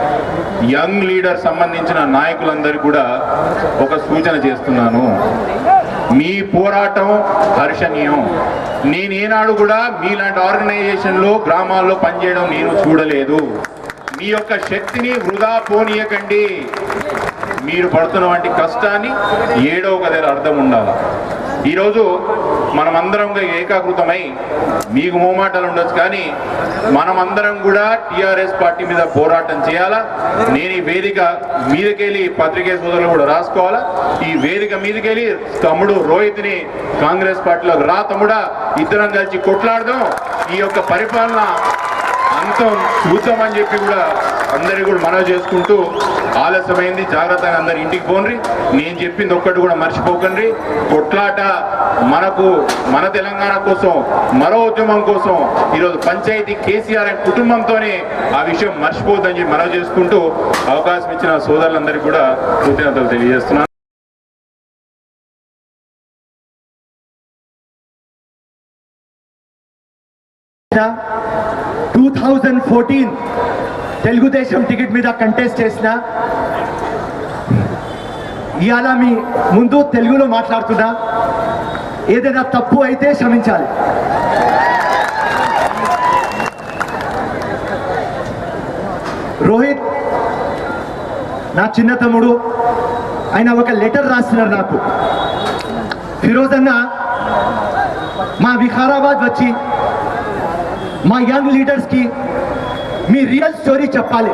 యంగ్ లీడర్ సంబంధించిన నాయకులందరికీ కూడా ఒక సూచన చేస్తున్నాను. మీ పోరాటం హర్షణీయం. నేనేనాడు కూడా మీలాంటి ఆర్గనైజేషన్లో గ్రామాల్లో పనిచేయడం నేను చూడలేదు. మీ యొక్క శక్తిని వృధా పోనీయకండి. మీరు పడుతున్న వంటి కష్టాన్ని ఏడో కదే అర్థం ఉండాలి. ఈరోజు మనమందరం ఏకాకృతమై, మీకు మోమాటాలు ఉండొచ్చు కానీ మనమందరం కూడా టీఆర్ఎస్ పార్టీ మీద పోరాటం చేయాలా. నేను ఈ వేదిక మీదకెళ్ళి పత్రికే సోదరులు కూడా రాసుకోవాలా. ఈ వేదిక మీదకెళ్ళి తమ్ముడు రోహిత్ని కాంగ్రెస్ పార్టీలోకి రా తమ్ముడా, ఇద్దరం కలిసి కొట్లాడదాం, ఈ యొక్క పరిపాలన అంతం చూద్దామని చెప్పి కూడా అందరికీ కూడా మనవి చేసుకుంటూ, ఆలస్యమైంది, జాగ్రత్తగా అందరు ఇంటికి పోండి. నేను చెప్పింది ఒక్కటి కూడా మర్చిపోకండి. కొట్లాట మనకు, మన తెలంగాణ కోసం, మరో ఉద్యమం కోసం ఈరోజు పంచాయతీ కేసీఆర్ కుటుంబంతోనే ఆ విషయం మర్చిపోద్దని చెప్పి మనవి చేసుకుంటూ అవకాశం ఇచ్చిన సోదరులందరికీ కూడా కృతజ్ఞతలు తెలియజేస్తున్నాను. 2014 తెలుగుదేశం టికెట్ మీద కంటెస్ట్ చేసిన, ఇవాళ మీ ముందు తెలుగులో మాట్లాడుతున్నా. ఏదైనా తప్పు అయితే క్షమించాలి. రోహిత్ నా చిన్న తమ్ముడు, ఆయన ఒక లెటర్ రాస్తున్నారు నాకు. ఫిరోజ్ అన్న మా వికారాబాద్ వచ్చి మా యంగ్ లీడర్స్కి మీ రియల్ స్టోరీ చెప్పాలి.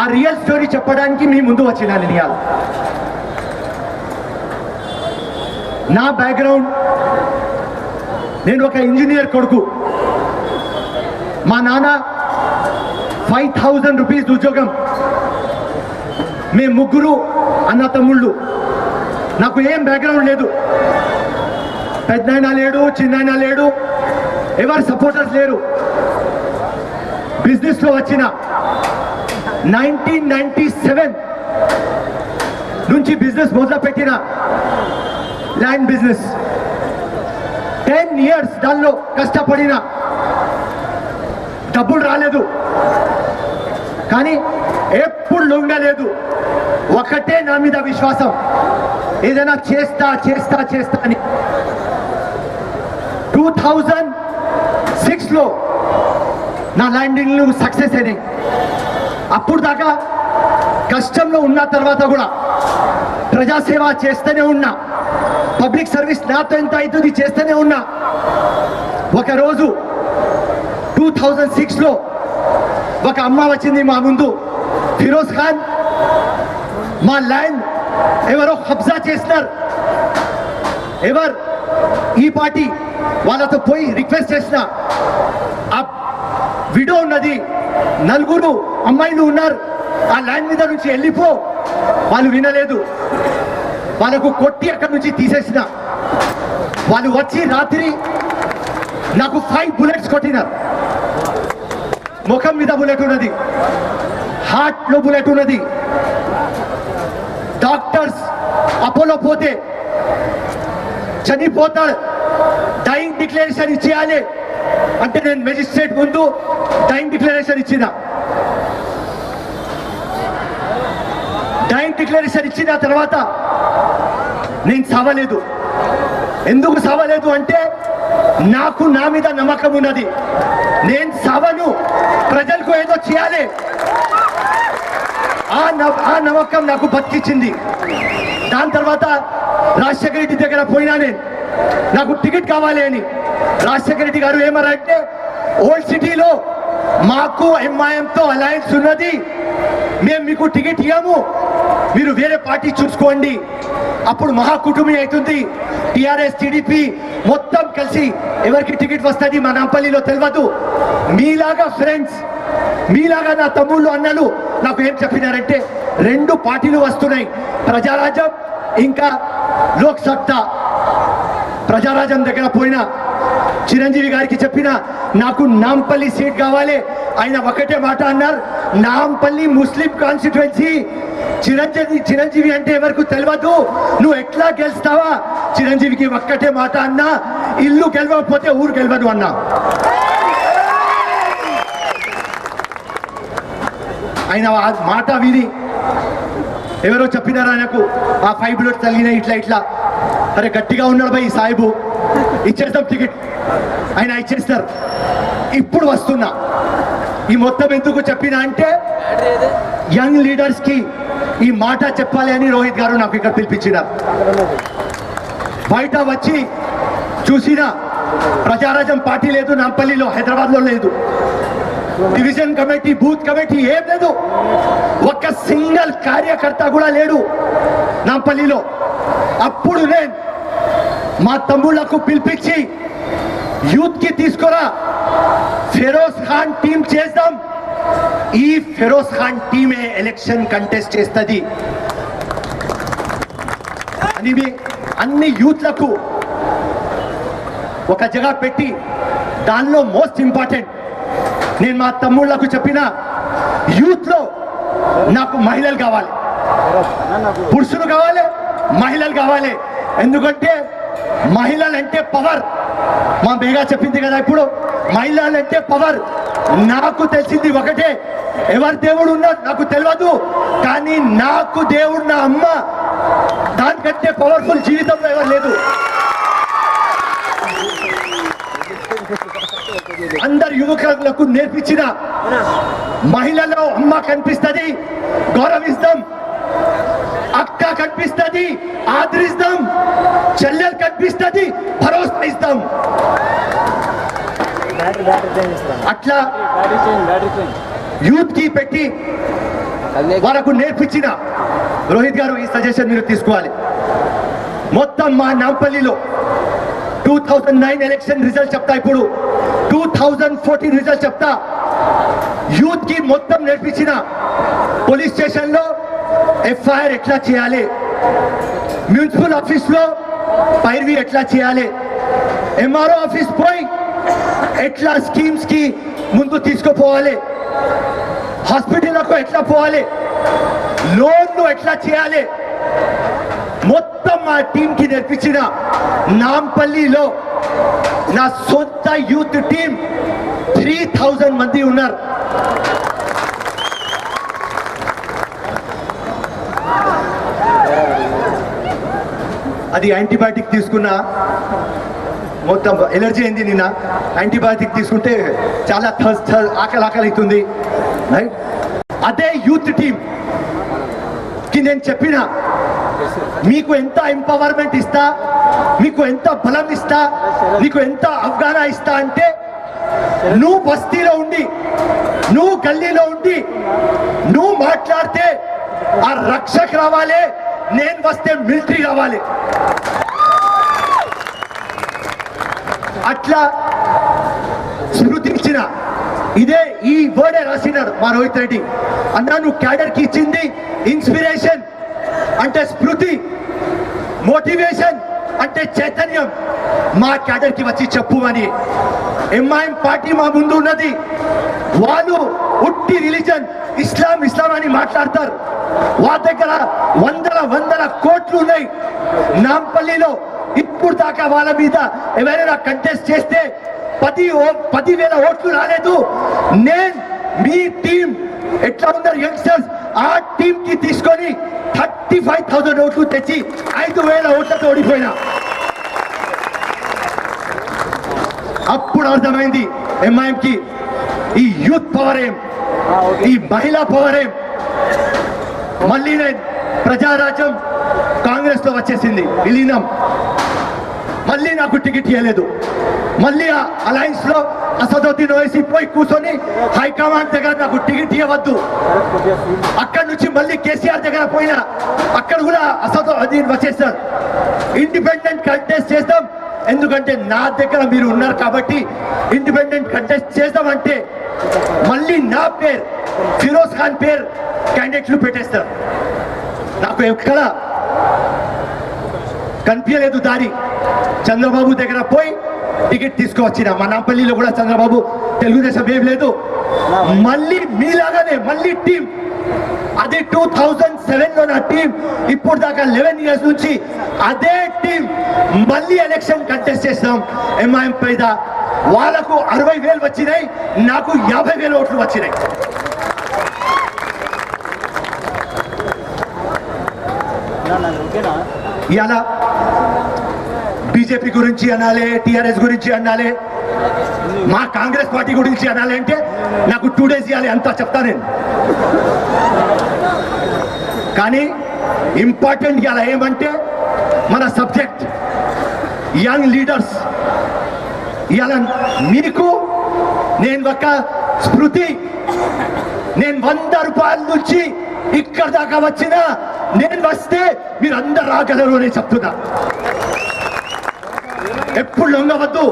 ఆ రియల్ స్టోరీ చెప్పడానికి మీ ముందు వచ్చినాను. ఇవాళ నా బ్యాక్గ్రౌండ్, నేను ఒక ఇంజనీర్ కొడుకు. మా నాన్న 5000 రూపీస్ ఉద్యోగం. మేము ముగ్గురు అన్న తమ్ముళ్ళు. నాకు ఏం బ్యాక్గ్రౌండ్ లేదు. పెద్దయినా లేడు, చిన్నైనా లేడు, ఎవరు సపోర్టర్స్ లేరు. బిజినెస్లో వచ్చిన 1997 నుంచి బిజినెస్ మొదలుపెట్టిన ల్యాండ్ బిజినెస్ 10 years దానిలో కష్టపడిన డబ్బులు రాలేదు కానీ ఎప్పుడు లొంగలేదు. ఒకటే నా మీద విశ్వాసం, ఏదైనా చేస్తా చేస్తా చేస్తా అని. 2006లో నా ల్యాండింగ్లు సక్సెస్ అయినాయి. అప్పుడు దాకా కష్టంలో ఉన్న తర్వాత కూడా ప్రజాసేవ చేస్తూనే ఉన్నా, పబ్లిక్ సర్వీస్ నాతో ఎంత అవుతుంది చేస్తూనే ఉన్నా. ఒకరోజు 2006లో ఒక అమ్మ వచ్చింది మా ముందు, ఫిరోజ్ ఖాన్ మా ల్యాండ్ ఎవరో కబ్జా చేస్తున్నారు, ఎవరు ఈ పార్టీ వాళ్ళతో పోయి రిక్వెస్ట్ చేసిన, ఆ విడో ఉన్నది, 4 అమ్మాయిలు ఉన్నారు, ఆ ల్యాండ్ మీద నుంచి వెళ్ళిపో. వాళ్ళు వినలేదు, వాళ్ళకు కొట్టి అక్కడి నుంచి తీసేసిన. వాళ్ళు వచ్చి రాత్రి నాకు 5 bullets కొట్టినారు. ముఖం మీద బుల్లెట్ ఉన్నది, హార్ట్ లో బుల్లెట్ ఉన్నది. డాక్టర్స్ అపోలో పోతే చనిపోతాడు, డైయింగ్ డిక్లరేషన్ ఇచ్చేయాలి అంటే నేను మెజిస్ట్రేట్ ముందు డైయింగ్ డిక్లరేషన్ ఇచ్చిన. డైయింగ్ డిక్లరేషన్ ఇచ్చిన తర్వాత నేను సావలేదు. ఎందుకు సావలేదు అంటే నాకు నా మీద నమ్మకం ఉన్నది, నేను సావను, ప్రజలకు ఏదో చేయాలి. ఆ నమ్మకం నాకు బతికించింది. దాని తర్వాత రాజశేఖర రెడ్డి దగ్గర పోయినా నేను, నాకు టికెట్ కావాలి అని. రాజశేఖర రెడ్డి గారు ఏమన్నారంటే, ఓల్డ్ సిటీలో మాకు ఎంఐఎంతో అలయన్స్ ఉన్నది, మేము మీకు టికెట్ ఇవ్వము, మీరు వేరే పార్టీ చూసుకోండి, అప్పుడు మహాకుటుంబి అవుతుంది. టిఆర్ఎస్ టీడీపీ మొత్తం కలిసి ఎవరికి టికెట్ వస్తుంది మా నాంపల్లిలో తెలియదు. మీలాగా ఫ్రెండ్స్, మీలాగా నా తమ్ముళ్ళు అన్నలు నాకు ఏం చెప్పినారంటే, 2 పార్టీలు వస్తున్నాయి, ప్రజారాజ్యం ఇంకా లోక్ సత్తా. ప్రజారాజ్యం దగ్గర పోయినా చిరంజీవి గారికి చెప్పిన, నాకు నాంపల్లి సీట్ కావాలి. ఆయన ఒకటే మాట అన్నారు, నాంపల్లి ముస్లిం కాన్స్టిట్యుయెన్సీ, చిరంజీవి అంటే ఎవరికి తెలియదు, నువ్వు ఎట్లా గెలుస్తావా? చిరంజీవికి ఒక్కటే మాట అన్నా, ఇల్లు గెలవకపోతే ఊరు గెలవదు అన్నా. ఆయన ఆ మాట విని ఎవరో చెప్పినారా ఆయనకు, ఆ 5 bullets తగిలినాయి ఇట్లా ఇట్లా. అరే గట్టిగా ఉన్నాడు భయ్ సాహిబు, ఇచ్చేస్తాం టికెట్. ఆయన ఇచ్చేస్తారు. ఇప్పుడు వస్తున్నా, ఈ మొత్తం ఎందుకు చెప్పినా అంటే, యంగ్ లీడర్స్ కి ఈ మాట చెప్పాలి అని రోహిత్ గారు నాకు ఇక్కడ పిలిపించినారు. బయట వచ్చి చూసిన ప్రజారాజ్యం పార్టీ లేదు నాంపల్లిలో, హైదరాబాద్లో లేదు, డివిజన్ కమిటీ బూత్ కమిటీ ఏం లేదు, ఒక్క సింగిల్ కార్యకర్త కూడా లేడు నాంపల్లిలో. అప్పుడు నేను మా తమ్ముళ్లకు పిలిపించి, యూత్ కి తీసుకురా, ఫిరోజ్ ఖాన్ టీం చేద్దాం, ఈ ఫిరోజ్ ఖాన్ టీమే ఎలక్షన్ కంటెస్ట్ చేస్తుంది అని అన్ని యూత్లకు ఒక జగ పెట్టి, దానిలో మోస్ట్ ఇంపార్టెంట్ నేను మా తమ్ముళ్లకు చెప్పిన, యూత్ లో నాకు మహిళలు కావాలి, పురుషులు కావాలి, మహిళలు కావాలి. ఎందుకంటే మహిళలు అంటే పవర్. మా బేగా చెప్పింది కదా ఇప్పుడు, మహిళలు అంటే పవర్. నాకు తెలిసింది ఒకటే, ఎవరు దేవుడు ఉన్నాడు నాకు తెలియదు, కానీ నాకు దేవుడు నా అమ్మ, దానికంటే పవర్ఫుల్ జీవితంలో ఎవరు లేదు. అందరు యువకులకు నేర్పించిన, మహిళలో అమ్మ కనిపిస్తుంది, గౌరవిస్తాం, అక్క కనిపిస్తుంది, ఆదరిస్తాం, చెల్లెలు కనిపిస్తుంది, భరోసా ఇస్తాం. అట్లా యూత్ కి పెట్టి వాళ్ళకు నేర్పించిన రోహిత్ గారు, ఈ సజెషన్ మీరు తీసుకోవాలి. మొత్తం మా నాంపల్లిలో 2009 ఎలక్షన్ రిజల్ట్ చెప్తా, ఇప్పుడు 2014 రిజల్ట్ చెప్తా. యూత్ కి మొత్తం నేర్పించిన, పోలీస్ స్టేషన్ లో ఎఫ్ఐఆర్ ఎట్లా చేయాలి, మున్సిపల్ ఆఫీస్ లో పైరవి ఎట్లా చేయాలి, ఎంఆర్ఓ ఆఫీస్ పోయి ఎట్లా స్కీమ్స్ కి ముందు తీసుకుపోవాలి, హాస్పిటల్లకు ఎట్లా పోవాలి, లోన్లు ఎట్లా చేయాలి, మొత్తం మా టీంకి నేర్పించిన నాంపల్లిలో నా సొంత యూత్ టీం 3000 మంది ఉన్నారు. అది యాంటీబయాటిక్ తీసుకున్నా మొత్తం ఎలర్జీ అయింది. నిన్న యాంటీబయాటిక్ తీసుకుంటే చాలా ఆకలి అవుతుంది, రైట్? అదే యూత్ టీంకి నేను చెప్పిన మీకు ఎంత ఎంపవర్మెంట్ ఇస్తా, మీకు ఎంత బలం ఇస్తా, నీకు ఎంత అవగాహన ఇస్తా అంటే నువ్వు బస్తీలో ఉండి, నువ్వు గల్లీలో ఉండి నువ్వు మాట్లాడితే ఆ రక్షక్ రావాలి, నేను వస్తే మిలిటరీ రావాలి. అట్లా స్మృతించిన ఇదే ఈ వర్డే రాసినారు మా రోహిత్ రెడ్డి అన్నా. నువ్వు క్యాడర్కి ఇచ్చింది ఇన్స్పిరేషన్ అంటే స్మృతి, మోటివేషన్ అంటే చైతన్యం, మా క్యాడర్కి వచ్చి చెప్పుమని. ఎంఐఎం పార్టీ మా ముందు ఉన్నది, వాళ్ళు ఉట్టి రిలీజన్ ఇస్లాం ఇస్లాం అని మాట్లాడతారు. వాళ్ళ దగ్గర వందల కోట్లు ఉన్నాయి. నాంపల్లిలో ఇప్పుడు దాకా వాళ్ళ మీద ఎవరైనా కంటెస్ట్ చేస్తే 10,000 ఓట్లు రాలేదు. నేను మీ టీం ఎట్లా ఉన్నారు యంగ్స్టర్స్, ఆ టీం కి తీసుకొని 35,000 ఓట్లు తెచ్చి 5,000 ఓట్లతో ఓడిపోయినా. అప్పుడు అర్థమైంది ఎంఐఎం కి ఈ యూత్ పవర్ ఏం, ఈ మహిళా పవర్ ఏం. మళ్ళీ నేను ప్రజారాజ్యం కాంగ్రెస్ లో వచ్చేసింది విలీనం. మళ్ళీ నాకు టికెట్ ఇవ్వలేదు. మళ్ళీ ఆ అలయన్స్ లో అసదుద్దీన్ ఓవైసీ పోయి కూర్చొని హైకమాండ్ దగ్గర నాకు టికెట్ ఇవ్వద్దు. అక్కడి నుంచి మళ్ళీ కేసీఆర్ దగ్గర పోయినా, అక్కడ కూడా అసదుద్దీన్ వచ్చేసారు. ఇండిపెండెంట్ కంటెస్ట్ చేద్దాం, ఎందుకంటే నా దగ్గర మీరు ఉన్నారు కాబట్టి ఇండిపెండెంట్ కంటెస్ట్ చేద్దామంటే మళ్ళీ నా పేరు ఫిరోజ్ ఖాన్ పేరు క్యాండిడేట్లు పెట్టేస్తారు. నాకు ఎక్కడ కనిపించలేదు దారి. చంద్రబాబు దగ్గర పోయి టికెట్ తీసుకువచ్చిన. మా నాంపల్లిలో కూడా చంద్రబాబు తెలుగుదేశం ఏం లేదు. మళ్ళీ మీలాగానే మళ్ళీ టీం, అది 2007లో నా టీం, ఇప్పుడు దాకా 11 years నుంచి అదే టీం మళ్ళీ ఎలక్షన్ కంటెస్ట్ చేస్తాం ఎంఐఎం పైద. వాళ్ళకు 60,000 వచ్చినాయి, నాకు 50,000 ఓట్లు వచ్చినాయి. ఇలా బీజేపీ గురించి అనాలి, టిఆర్ఎస్ గురించి అనాలి, మా కాంగ్రెస్ పార్టీ గురించి అనాలి అంటే నాకు 2 days ఇవ్వాలి, అంతా చెప్తా నేను. కానీ ఇంపార్టెంట్ ఇలా ఏమంటే మన సబ్జెక్ట్ యంగ్ లీడర్స్. ఇలా మీకు నేను ఒక స్మృతి, నేను 100 రూపాయల నుంచి ఇక్కడ దాకా వచ్చినా, నేను వస్తే మీరు అందరు రాగలరు అని చెప్తున్నా. ఎప్పుడు లొంగవద్దు.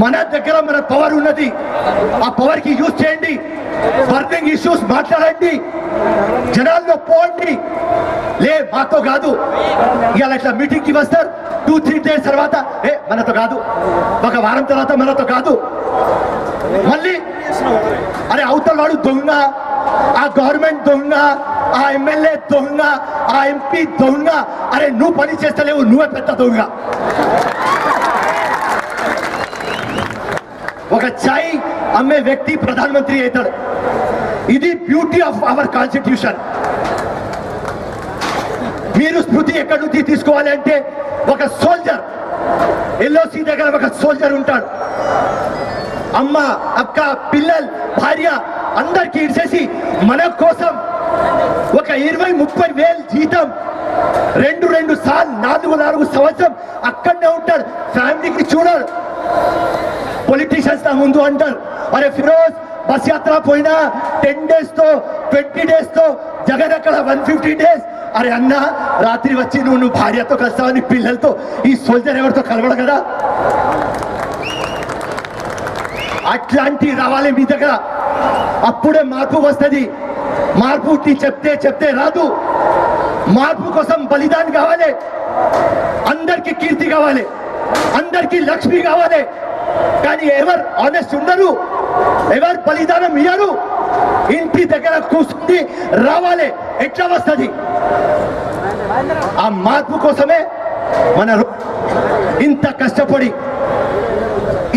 మన దగ్గర మన పవర్ ఉన్నది, ఆ పవర్ కి యూజ్ చేయండి. బర్నింగ్ ఇష్యూస్ మాట్లాడండి, జనాల్లో పోండి. లే మాతో కాదు, ఇవాళ ఇట్లా మీటింగ్ కి వస్తారు, 2-3 days తర్వాత మనతో కాదు, ఒక వారం తర్వాత మనతో కాదు. మళ్ళీ అరే అవతల వాడు దొంగ, ఆ గవర్నమెంట్ దొంగ, ఆ ఎమ్మెల్యే దొంగ, ఆ ఎంపీ దొంగ. అరే నువ్వు పని చేస్తలేవు, నువ్వే పెద్ద దొంగ. ఒక చాయ్ అమ్మే వ్యక్తి ప్రధానమంత్రి అవుతాడు. ఇది బ్యూటీ ఆఫ్ అవర్ కాన్స్టిట్యూషన్. మీరు స్మృతి ఎక్కడి నుంచి తీసుకోవాలి అంటే, ఒక సోల్జర్ ఎల్ఓసి దగ్గర ఒక సోల్జర్ ఉంటాడు. అమ్మ, అక్క, పిల్లలు, భార్య అందరికి ఇచ్చేసి మన కోసం ఒక 20-30 వేలు జీతం 2 సార్లు 4 సంవత్సరం అక్కడనే ఉంటాడు. ఫ్యామిలీకి చూడరు. పొలిటీషియన్స్ నా ముందు అంటారు, అరే ఫిరోజ్ బస్ యాత్ర పోయినా 10 days తో 20 days తో, జగన్ అక్కడ 150 days. అరే అన్న, రాత్రి వచ్చి నువ్వు భార్యతో కలుస్తావని పిల్లలతో, ఈ సోల్జర్ ఎవరితో కలవడు కదా. అట్లాంటి రావాలి మీ దగ్గర, అప్పుడే మార్పు వస్తుంది. మార్పు చెప్తే రాదు. మార్పు కోసం బలిదానం కావాలి. అందరికి కీర్తి కావాలి, అందరికి లక్ష్మి కావాలి. కానీ ఎవరు ఆనెస్ట్ ఉండరు, ఎవరు బలిదానం ఇయ్యరు ఇంటి దగ్గర కూర్చుంది రావాలి ఎట్లా వస్తుంది ఆ మార్పు కోసమే మన ఇంత కష్టపడి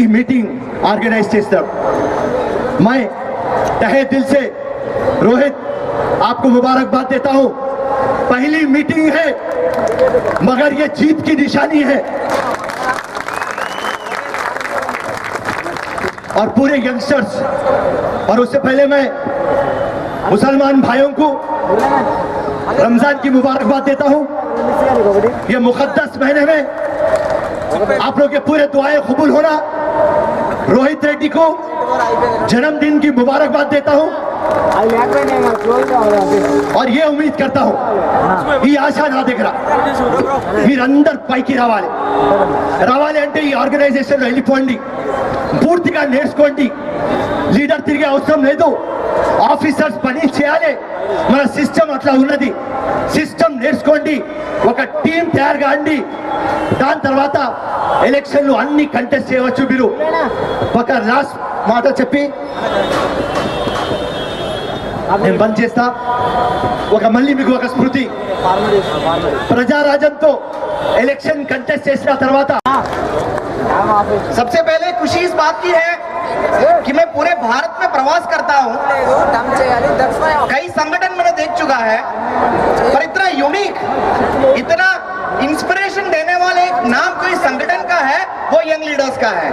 ఈ మీటింగ్ ऑर्गेनाइज చేస్తారు मैं तहे दिल से रोहित आपको मुबारकबाद देता हूं पहली मीटिंग है मगर ये जीत की निशानी है और पूरे यंगस्टर्स और उससे पहले मैं मुसलमान भाइयों को रमजान की मुबारकबाद देता हूं ये मुकद्दस महीने में आप लोग के पूरे दुआएं कबूल होना रोहित रेड्डी को जन्मदिन की मुबारकबाद देता हूं और ये उम्मीद करता हूं ये आशा ना दिख रहा మీరందరూ పైకి రావాలి రావాలి అంటే ఈ ఆర్గనైజేషన్లో వెళ్ళిపోండి పూర్తిగా నేర్చుకోండి లీడర్ తిరిగే అవసరం లేదు ఆఫీసర్స్ పని చేయాలి మన సిస్టమ్ అట్లా ఉన్నది సిస్టమ్ నేర్చుకోండి ఒక టీం తయారు కాండి దాని తర్వాత ఎలక్షన్లు అన్ని కంటెస్ట్ చేయవచ్చు మీరు ఒక లాస్ట్ మాట చెప్పి నేను బంద్ చేస్తా ఒక మళ్ళీ మీకు ఒక స్మృతి ప్రజారాజ్యంతో ఎలక్షన్ కంటెస్ట్ చేసిన తర్వాత सबसे पहले खुशी इस बात की है कि मैं पूरे भारत में प्रवास करता हूं कई संगठन मैंने देख चुका है पर इतना यूनिक इतना इंस्पिरेशन देने वाले एक नाम कोई संगठन का है वो यंग लीडर्स का है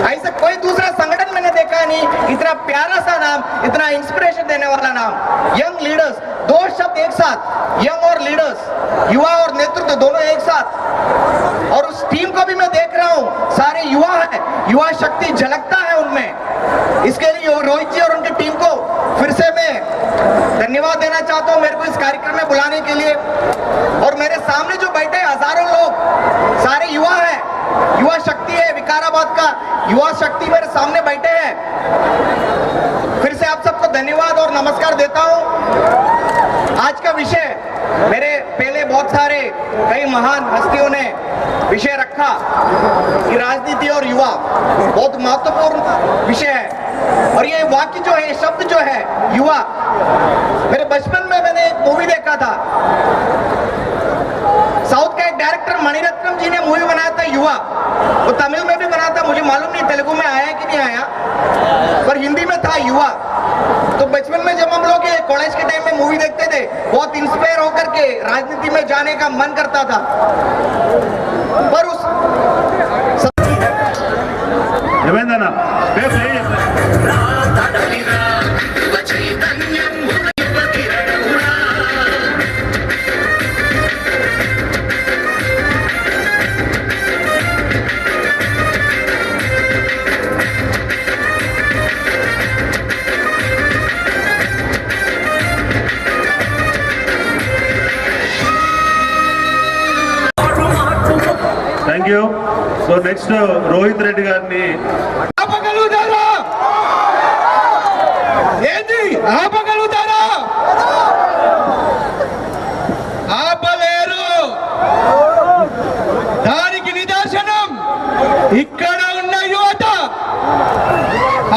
ऐसा कोई दूसरा संगठन मैंने देखा नहीं इतना प्यारा सा नाम इतना इंस्पिरेशन देने वाला नाम यंग लीडर्स दो शब्द एक साथ यंग और लीडर्स युवा और नेतृत्व दोनों एक साथ और उस टीम को भी मैं देख रहा हूं सारे युवा हैं युवा शक्ति झलकता है उनमें इसके लिए रोहित जी और उनकी टीम को फिर से मैं धन्यवाद देना चाहता हूं मेरे को इस कार्यक्रम में बुलाने के लिए और मेरे सामने जो बैठे हजारों लोग सारे युवा हैं युवा शक्ति है विकाराबाद का युवा शक्ति मेरे सामने बैठे हैं फिर से आप सबको धन्यवाद और नमस्कार देता हूं आज का विषय मेरे पहले बहुत सारे कई महान हस्तियों ने विषय रखा कि राजनीति और युवा बहुत महत्वपूर्ण विषय है और ये वाक्य जो है शब्द जो है युवा मेरे बचपन में मैंने एक मूवी देखा था साउथ का एक डायरेक्टर मणिरत्नम जी ने मूवी बनाया था युवा वो तमिल में भी बना था मुझे मालूम नहीं तेलुगु में आया कि नहीं आया पर हिंदी में था युवा तो बचपन में जब हम लोग कॉलेज के टाइम में मूवी देखते थे बहुत इंस्पायर होकर के राजनीति में जाने का मन करता था पर उस ఏమైందన్నా thank you so next Rohit Reddy గారిని ఆపగలుగుతారా ఏంది ఆపగలుగుతారా ఆపలేరు దానికి నిదర్శనం ఇక్కడ ఉన్న యువత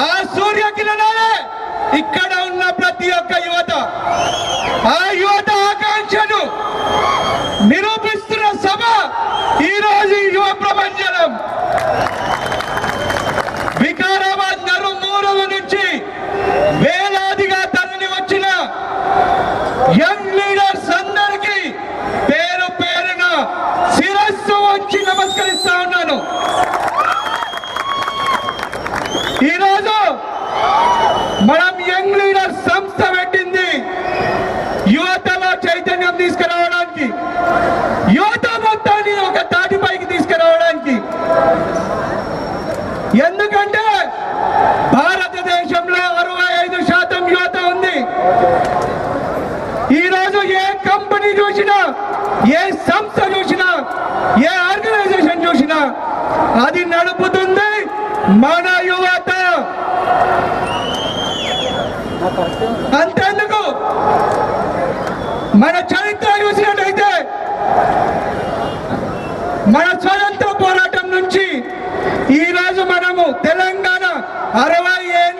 ఆ సూర్యకిరణాలే ఇక్కడ ఉన్న ప్రతి ఒక్క యువత ఆ యువత ఆకాంక్షను నిరూపిస్తున్న సభ ఈ రోజు యువ ప్రపంచం వికారాబాద్ నలుమూలల నుంచి వేలాదిగా తరలి వచ్చిన యంగ్ లీడర్స్ అందరికీ పేరు పేరున శిరస్సు వంచి నమస్కరిస్తా ఉన్నాను ఈరోజు మనం యంగ్ లీడర్స్ సంస్థ పెట్టింది యువతలో చైతన్యం తీసుకురావడానికి యువత మొత్తాన్ని ఒక తాటిపైకి తీసుకురావడానికి ఎందుకంటే భారతదేశంలో 65% యువత ఉంది ఈరోజు ఏ కంపెనీ చూసినా ఏ సంస్థ చూసినా ఏ ఆర్గనైజేషన్ చూసినా అది నడుపుతుంది మన యువత అంతేందుకు మన చరిత్ర చూసినట్టయితే మన స్వతంత్ర పోరాటం నుంచి ఈ రోజు మనము తెలంగాణ 60 ఏళ్ళ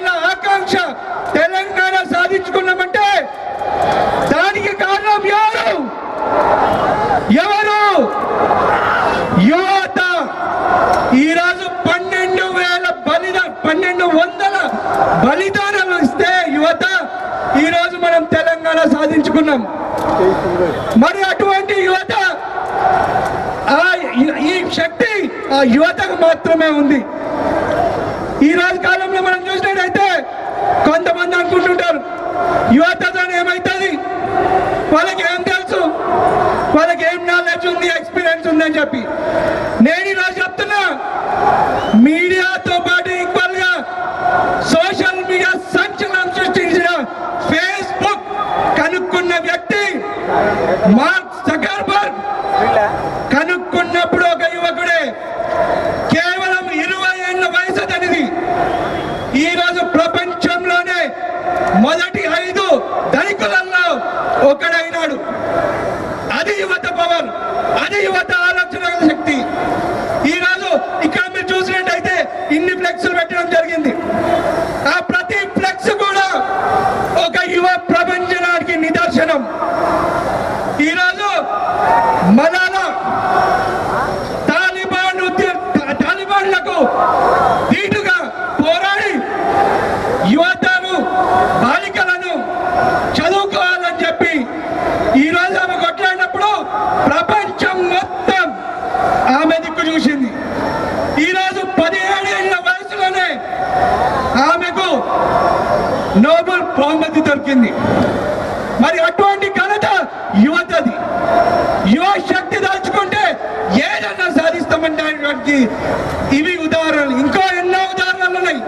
వాగ్దానాలు ఇస్తే యువత ఈరోజు మనం తెలంగాణ సాధించుకున్నాం. మరి అటువంటి యువత ఈ శక్తి ఆ యువతకు మాత్రమే ఉంది. ఈ రోజు కాలంలో మనం చూసినట్టయితే కొంతమంది అనుకుంటుంటారు యువతతో ఏమవుతుంది, వాళ్ళకి ఏం తెలుసు, వాళ్ళకి ఏం నాలెడ్జ్ ఉంది, ఎక్స్పీరియన్స్ ఉందని చెప్పి. నేను ఈరోజు చెప్తున్నా, మీడియాతో పాటు ఈక్వల్ గా సోషల్ మీడియా సంచలనం సృష్టించిన ఫేస్బుక్ కనుక్కున్న వ్యక్తి మార్క్ జకర్బర్గ్. కనుక్కున్నప్పుడు ఒక యువకుడే, కేవలం 20 ఏళ్ల వయసు అతనిది. ఈరోజు ప్రపంచంలోనే మొదటి 5 ధనికులలో ఒకడైనాడు. అది యువత పవర్, అది యువత ఆలోచన శక్తి. ఈరోజు ఇక్కడ మీరు చూసినట్టయితే ఇన్ని ఫ్లెక్స్లు పెట్టడం జరిగింది. ఆ ప్రతి ఫ్లెక్స్ కూడా ఒక యువ ప్రపంచనానికి నిదర్శనం. ఈరోజు మలాలా తాలిబాన్లకు ధీటుగా పోరాడి యువతను, బాలికలను చదువుకోవాలని చెప్పి ఈరోజు ఆమె కొట్లాడినప్పుడు ప్రపంచం మొత్తం ఆమె దిక్కు చూసింది. ఈరోజు 17 ఏళ్ల వయసులోనే ఆమెకు నోబెల్ బహుమతి దొరికింది. మరి అటువంటి ఘనత యువతది. యువ శక్తి దాచుకుంటే ఏదన్నా సాధిస్తామంటే ఇవి ఉదాహరణలు. ఇంకో ఎన్నో ఉదాహరణలు ఉన్నాయి,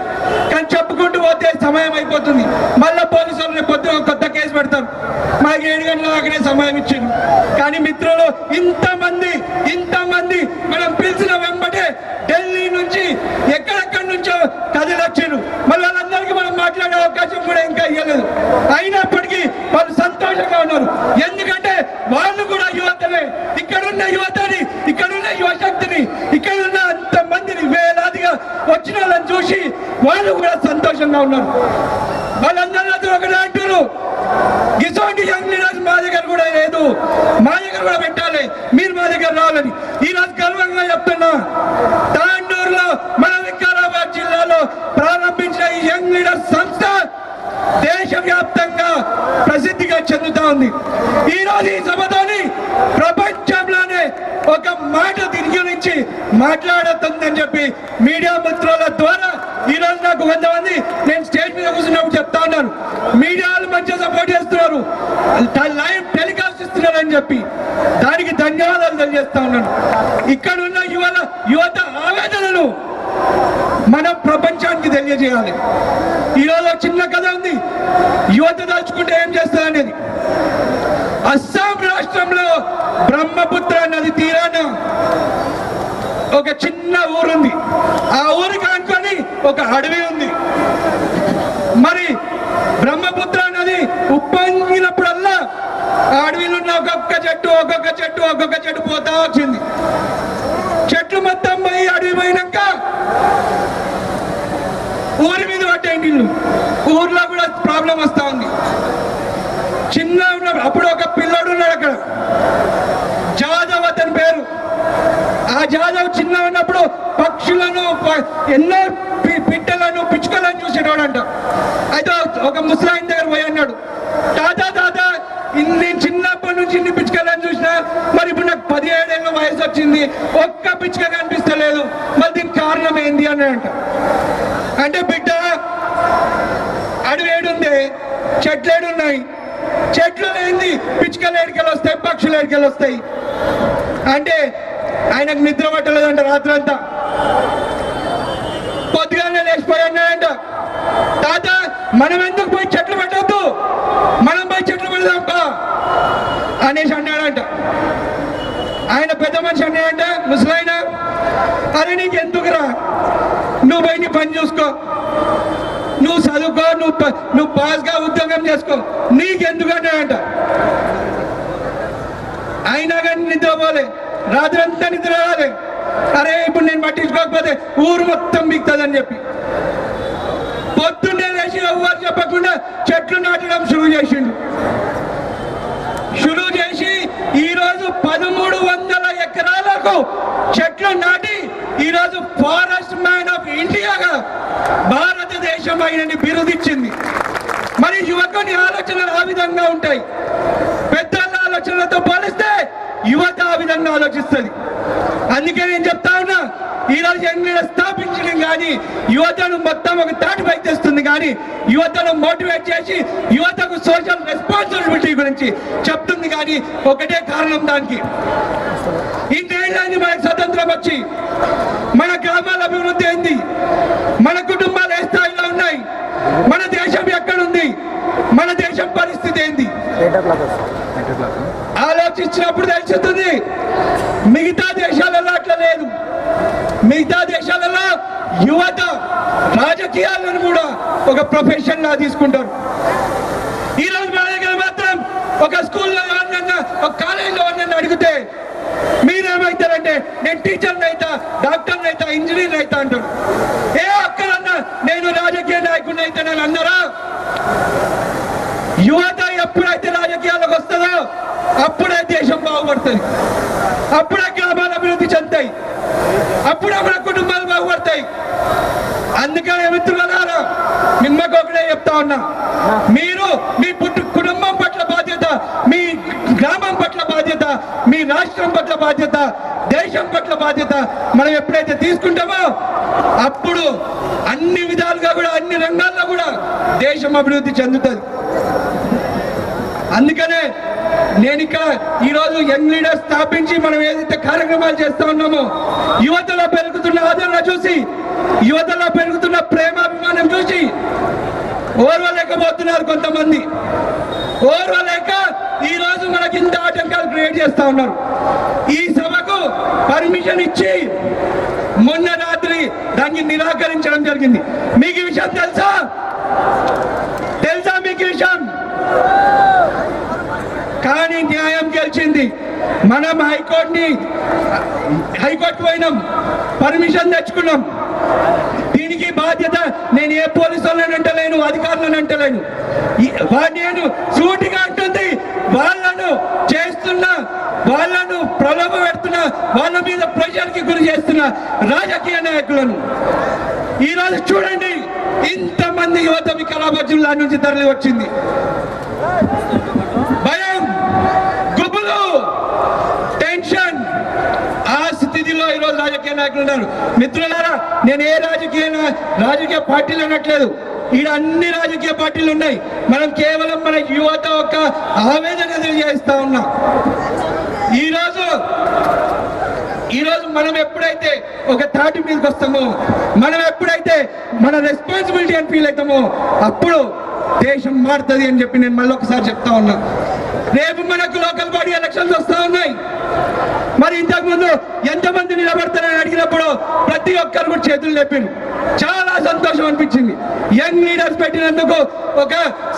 కానీ చెప్పుకుంటూ పోతే సమయం అయిపోతుంది. మళ్ళా పోలీసులు పొద్దున కొత్త కేసు పెడతారు. మాకు 7 గంటల దాకానే సమయం ఇచ్చింది. కానీ మిత్రులు, ఇంతమంది మనం పిలిచిన వెంబటే ఢిల్లీ నుంచి ఎక్కడెక్కడి నుంచో కదిలొచ్చారు. మళ్ళీ వాళ్ళందరికీ మనం మాట్లాడే అవకాశం కూడా ఇంకా ఇవ్వలేదు. అయినప్పటికీ వాళ్ళు సంతోషంగా ఉన్నారు. ఎందుకంటే వాళ్ళు కూడా యువతనే. ఇక్కడున్న యువతని, ఇక్కడున్న యువశక్తిని, ఇక్కడున్న అంతమందిని వేలాదిగా వచ్చిన వాళ్ళని చూసి వాళ్ళు కూడా సంతోషంగా ఉన్నారు. వాళ్ళందరూ ఒకటే అంటారు, ఇటువంటి యంగ్ లీడర్స్ మా దగ్గర కూడా లేదు, మా దగ్గర కూడా పెట్టాలి, మీరు మా దగ్గర రావాలని ఈరోజు గర్వంగా చెప్తున్నా. తాండూరులో మన వికారాబాద్ జిల్లాలో ప్రారంభించిన ఈ యంగ్ లీడర్స్ సంస్థ దేశవ్యాప్తంగా ప్రసిద్ధిగా చెందుతా ఉంది. ఈ రోజు ఈ సభతోని ప్రపంచంలోనే ఒక మాట దీని గురించి మాట్లాడుతుందని చెప్పి మీడియా మిత్రుల ద్వారా ఈ రోజు నాకు 100 మంది నేను స్టేజ్ మీద కూర్చున్నప్పుడు చెప్తా ఉన్నాను. మీడియాలు మంచిగా సపోర్ట్ చేస్తున్నారు, లైవ్ టెలికాస్ట్ ఇస్తున్నారని చెప్పి దానికి ధన్యవాదాలు తెలియజేస్తా ఉన్నాను. ఇక్కడ ఉన్న యువత ఆవేదనను మనం ప్రపంచానికి తెలియజేయాలి. ఈరోజు చిన్న కథ ఉంది, యువత దాచుకుంటే ఏం చేస్తుంది అనేది. అస్సాం రాష్ట్రంలో బ్రహ్మపుత్ర నది తీరాన ఒక చిన్న ఊరుంది. ఆ ఊరికి అనుకొని ఒక అడవి ఉంది. మరి బ్రహ్మపుత్ర నది ఉప్పొంగినప్పుడల్లా ఆ అడవిలో ఉన్న ఒక్కొక్క చెట్టు పోతా వచ్చింది. చెట్లు మొత్తం పోయి అడవి పోయినాక ఊరి మీద పట్టే నీళ్ళు, ఊర్లో కూడా ప్రాబ్లం వస్తా ఉంది. చిన్న ఉన్నప్పుడు అప్పుడు ఒక పిల్లడు ఉన్నాడు అక్కడ, జాదవ్ అతని పేరు. ఆ జాదవ్ చిన్న ఉన్నప్పుడు పక్షులను, ఎన్నో పిట్టలను, పిచ్చుకలను చూసేటోడంట. అయితే ఒక ముసలాయన దగ్గర పోయి అన్నాడు, తాత నేను చిన్నప్పటి నుంచి ఇన్ని పిచ్చుకలను చూసినా, మరి ఇప్పుడు నాకు 17 ఏళ్ళ వయసు వచ్చింది, ఒక్క పిచ్చుక కనిపిస్తలేదు, మరి దీనికి కారణం ఏంది అన్నాడంట. అంటే బిడ్డ, అడవి ఏడుంది, చెట్లు ఏడున్నాయి, చెట్లు లేని పిచ్చుకలు ఏడికెళ్ళి వస్తాయి, పక్షులు ఏడికెళ్ళి వస్తాయి. అంటే ఆయనకు నిద్ర పట్టలేదంట రాత్రంతా. పొద్దుగానే లేచిపోయి అన్నాడంట, తాత మనం ఎందుకు పోయి చెట్లు పెట్టద్దు, మనం పోయి చెట్లు పెడదాం అనేసి అన్నాడంట. ఆయన పెద్ద మనిషి అన్నాడంట, ముసలాయన, అరే నీకు ఎందుకురా, నువ్వు పోయి నీ పని చూసుకో, నువ్వు చదువుకో, నువ్వు పాస్గా ఉద్యోగం చేసుకో, నీకెందుకు అన్నాడంట. అయినా కానీ నిద్రపోలే, రాత్రి అంతా నిద్ర రాలే. అరే ఇప్పుడు నేను పట్టించుకోకపోతే ఊరు మొత్తం మిగుతుందని చెప్పి పొద్దున్నే లేచి ఎవరు చెప్పకుండా చెట్లు నాటడం షురూ చేసిండు. షురూ చేసి ఈరోజు 1300 ఎకరాలకు చెట్లు నాటి ఈరోజు ఫారెస్ట్ మ్యాన్ ఆఫ్ ఇండియాగా భారతదేశ దేశం ఆయనని బిరుదిచ్చింది. మరి యువకుని ఆలోచనలు ఆ విధంగా ఉంటాయి. పెద్దల ఆలోచనలతో పోలిస్తే యువత ఆ విధంగా ఆలోచిస్తుంది. అందుకే నేను చెప్తా ఉన్నా, ఈరోజు యంగ్ లీడర్స్ స్థాపించడం కానీ యువతను మొత్తం ఒక తాటిపై తెస్తుంది, కానీ యువతను మోటివేట్ చేసి యువతకు సోషల్ రెస్పాన్సిబిలిటీ గురించి చెప్తుంది. కానీ ఒకటే కారణం దానికి, ఇంకేంటి మనకు స్వతంత్రం వచ్చి మన గ్రామాల అభివృద్ధి ఏంది, మన కుటుంబాలు ఏ స్థాయిలో ఉన్నాయి, మన దేశం ఎక్కడుంది, మన దేశం పరిస్థితి ఏంది ఆలోచించినప్పుడు తెలుస్తుంది. మిగతా దేశాలలో అట్లా లేదు. మిగతా దేశాలలో యువత రాజకీయాలను కూడా ఒక ప్రొఫెషన్ గా తీసుకుంటారు. ఈరోజు మన దగ్గర మాత్రం ఒక స్కూల్లో ఎవరినన్నా, ఒక కాలేజీలో ఎవరినన్నా అడిగితే మీరేమవుతారంటే నేను టీచర్ని అవుతా, డాక్టర్ని అవుతా, ఇంజనీర్ అవుతా అంటారు. ఏ ఒక్కరన్నా నేను రాజకీయ నాయకుడిని అవుతానని అన్నారా? యువత ఎప్పుడైతే రాజకీయాలకు వస్తుందో అప్పుడే దేశం బాగుపడుతుంది, అప్పుడే గ్రామాలు అభివృద్ధి చెందుతాయి, అప్పుడే మన కుటుంబాలు బాగుపడతాయి. అందుకనే మిత్రులారా, మిమ్మకు ఒకటే చెప్తా ఉన్నా, మీరు మీ కుటుంబం పట్ల బాధ్యత, మీ గ్రామం పట్ల బాధ్యత, మీ రాష్ట్రం పట్ల బాధ్యత, దేశం పట్ల బాధ్యత మనం ఎప్పుడైతే తీసుకుంటామో అప్పుడు అన్ని విధాలుగా కూడా, అన్ని రంగాల్లో కూడా దేశం అభివృద్ధి చెందుతుంది. అందుకనే నేను ఇక్కడ ఈరోజు యంగ్ లీడర్స్ స్థాపించి మనం ఏదైతే కార్యక్రమాలు చేస్తా ఉన్నామో, యువతలో పెరుగుతున్న ఆదరణ చూసి, యువతలో పెరుగుతున్న ప్రేమాభిమానం చూసి ఓర్వలేకపోతున్నారు కొంతమంది. ఓర్వలేక ఈ రోజు మనకి ఇంత ఆటంకాలు క్రియేట్ చేస్తా ఉన్నారు. ఈ సభకు పర్మిషన్ ఇచ్చి మొన్న రాత్రి దాన్ని నిరాకరించడం జరిగింది. మీకు ఈ విషయం తెలుసా? మీకు ఈ విషయం? కానీ న్యాయం గెలిచింది. మనం హైకోర్టు పోయినాం, పర్మిషన్ తెచ్చుకున్నాం. దీనికి బాధ్యత నేను ఏ పోలీసు వాళ్ళని అంటలేను, అధికారులను అంటలేను. నేను సూటిగా అంటుంది, వాళ్ళను చేస్తున్న, వాళ్ళను ప్రలోభ పెడుతున్న, వాళ్ళ మీద ప్రెషర్కి గురి చేస్తున్న రాజకీయ నాయకులను. ఈరోజు చూడండి, ఇంతమంది యువత వికారాబాద్ జిల్లా నుంచి తరలి వచ్చింది. భయం, గుబులు, టెన్షన్, ఆ స్థితిలో ఈరోజు రాజకీయ నాయకులు ఉన్నారు. మిత్రులారా, నేను ఏ రాజకీయ పార్టీలు అనట్లేదు, ఈడ అన్ని రాజకీయ పార్టీలు ఉన్నాయి. మనం కేవలం మన యువత ఒక ఆవేదన తెలియజేస్తా ఉన్నాం. ఈరోజు మనం ఎప్పుడైతే ఒక తాటి మీదకి వస్తామో, మనం ఎప్పుడైతే మన రెస్పాన్సిబిలిటీ అని ఫీల్ అవుతామో అప్పుడు దేశం మారుతుంది అని చెప్పి నేను మళ్ళీ ఒకసారి చెప్తా ఉన్నా. రేపు మనకు లోకల్ బాడీ ఎలక్షన్స్ వస్తా ఉన్నాయి. మరి ఇంతకుముందు ఎంతమంది నిలబడతారని అడిగినప్పుడు ప్రతి ఒక్కరు కూడా చేతులు లేపారు. చాలా సంతోషం అనిపించింది. యంగ్ లీడర్స్ పెట్టినందుకు ఒక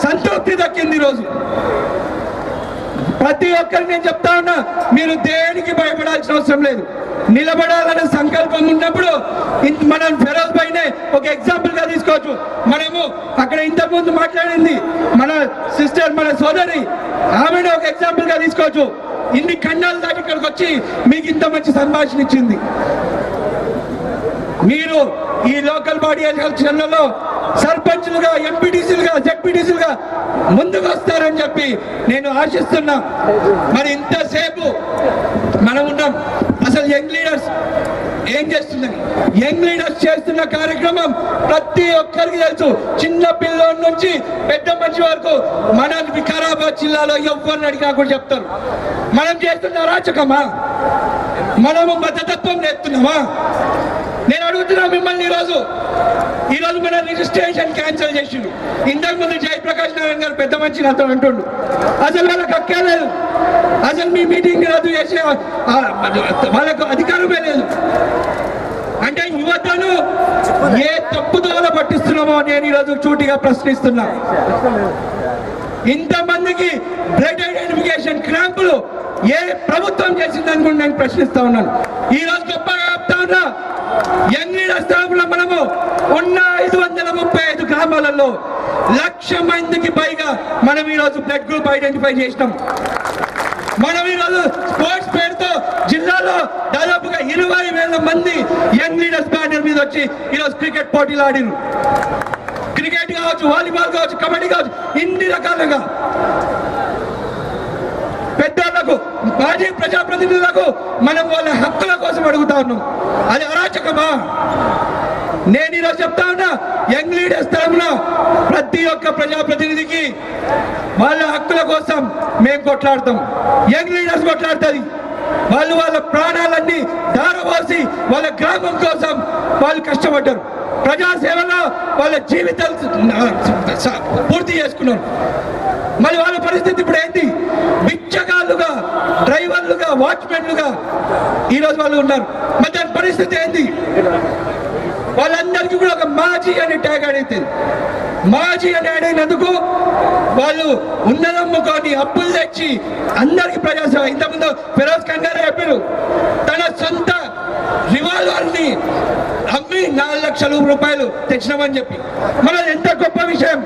సంతృప్తి దక్కింది. ఈరోజు ప్రతి ఒక్కరికి నేను చెప్తా ఉన్నా, మీరు దేనికి భయపడాల్సిన అవసరం లేదు. నిలబడాలనే సంకల్పం ఉన్నప్పుడు మనం ఫెరోజ్ పైనే ఒక ఎగ్జాంపుల్ గా తీసుకోవచ్చు. మనము అక్కడ ఇంతకుముందు మాట్లాడింది మన సిస్టర్, మన సోదరి, ఆమెను ఒక ఎగ్జాంపుల్ గా తీసుకోవచ్చు. ఇన్ని ఖండాలు దాటి ఇక్కడికి వచ్చి మీకు ఇంత మంచి సంభాషణ ఇచ్చింది. మీరు ఈ లోకల్ బాడీ ఎలక్షన్లలో సర్పంచ్లుగా, ఎంపీటీసీలుగా, జెడ్పీటీసీలుగా ముందుకు వస్తారని చెప్పి నేను ఆశిస్తున్నా. మరి ఇంతసేపు మనం ఉన్నాం. అసలు యంగ్ లీడర్స్ ఏం చేస్తుందని, యంగ్ లీడర్స్ చేస్తున్న కార్యక్రమం ప్రతి ఒక్కరికి తెలుసు. చిన్న పిల్లోడి నుంచి పెద్ద మనిషి వరకు మన వికారాబాద్ జిల్లాలో ఎవరిని అడిగినా కూడా చెప్తారు, మనం చేస్తున్న అరాచకమా, మనము మతతత్వం నేర్పుతున్నామా? నేను అడుగుతున్నా మిమ్మల్ని, ఈరోజు మన రిజిస్ట్రేషన్ క్యాన్సిల్ చేసిండు. ఇంతకుముందు జయప్రకాష్ నారాయణ గారు పెద్ద మనిషి నాతో అంటుండు, అసలు వాళ్ళకి హక్కే లేదు, అసలు మీ మీటింగ్ రద్దు చేసే వాళ్ళకు అధికారమే లేదు. అంటే యువతను ఏ తప్పుదోవ పట్టిస్తున్నామో నేను ఈరోజు చూటిగా ప్రశ్నిస్తున్నా. ఇంతమందికి బ్లడ్ ఐడెంటిఫికేషన్ క్యాంపులు ఏ ప్రభుత్వం చేసిందని కూడా నేను ప్రశ్నిస్తా ఉన్నాను. ఈ రోజు గొప్పగా చెప్తా ఉన్నా, యంగ్ లీడర్స్ తరఫున మనము ఉన్న 535 గ్రామాలలో 1,00,000 మందికి పైగా మనం ఈరోజు బ్లడ్ గ్రూప్ ఐడెంటిఫై చేసినాం. మనం ఈరోజు స్పోర్ట్స్ పేరుతో జిల్లాలో దాదాపుగా 20,000 మంది యంగ్ లీడర్స్ బ్యానర్ మీద వచ్చి ఈరోజు క్రికెట్ పోటీలు ఆడిరు. క్రికెట్ కావచ్చు, వాలీబాల్ కావచ్చు, కబడ్డీ కావచ్చు, ఇన్ని రకాలుగా పెద్దలకు మాజీ ప్రజాప్రతినిధులకు మనం వాళ్ళ హక్కుల కోసం అడుగుతా ఉన్నాం. అది అరాచకమా? నేను ఈరోజు చెప్తా ఉన్నా, యంగ్ లీడర్స్ తరఫున ప్రతి ఒక్క ప్రజాప్రతినిధికి వాళ్ళ హక్కుల కోసం మేము కొట్లాడతాం. Young leaders కొట్లాడుతుంది. వాళ్ళు వాళ్ళ ప్రాణాలన్నీ దారపోసి వాళ్ళ గ్రామం కోసం వాళ్ళు కష్టపడ్డారు. ప్రజాసేవలో వాళ్ళ జీవితాలు పూర్తి చేసుకున్నారు. మరి వాళ్ళ పరిస్థితి ఇప్పుడు ఏంటి? బిచ్చగాళ్ళుగా, డ్రైవర్లుగా, వాచ్మెన్లుగా ఈరోజు వాళ్ళు ఉన్నారు. మరి దాని పరిస్థితి ఏంటి? వాళ్ళందరికీ కూడా ఒక మాజీ అనే ట్యాగ్ అడిగింది. మాజీ అని అడిగినందుకు వాళ్ళు ఉన్నదమ్ముకొని అప్పులు తెచ్చి అందరికి ప్రజాసేవ. ఇంతకుముందు ఫిరోజ్ ఖాన్ గారు చెప్పారు, తన సొంత రివాల్వర్ని అమ్మి 4 లక్షల రూపాయలు తెచ్చినామని చెప్పి. మన ఎంత గొప్ప విషయం,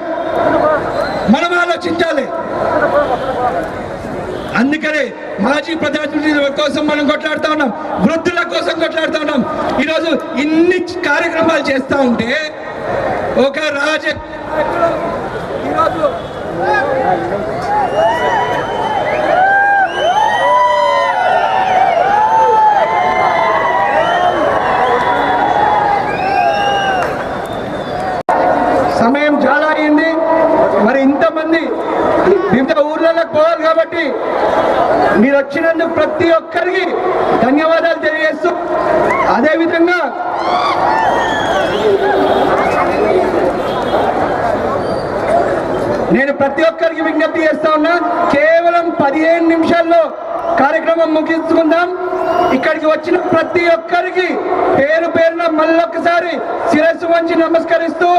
మనం ఆలోచించాలి. అందుకనే మాజీ ప్రజాప్రతినిధుల కోసం మనం కొట్లాడుతూ ఉన్నాం, వృద్ధుల కోసం కొట్లాడుతూ ఉన్నాం. ఈరోజు ఇన్ని కార్యక్రమాలు చేస్తూ ఉంటే ఒక ఈరోజు సమయం చాలా అయింది. మరి ఇంతమంది వివిధ ఊర్లకు పోవాలి కాబట్టి మీరు వచ్చినందుకు ప్రతి ఒక్కరికి ధన్యవాదాలు తెలియజేస్తూ, అదేవిధంగా నేను ప్రతి ఒక్కరికి విజ్ఞప్తి చేస్తా ఉన్నా, కేవలం 15 నిమిషాల్లో కార్యక్రమం ముగించుకుందాం. ఇక్కడికి వచ్చిన ప్రతి ఒక్కరికి పేరు పేరున మళ్ళొక్కసారి శిరస్సు వంచి నమస్కరిస్తూ,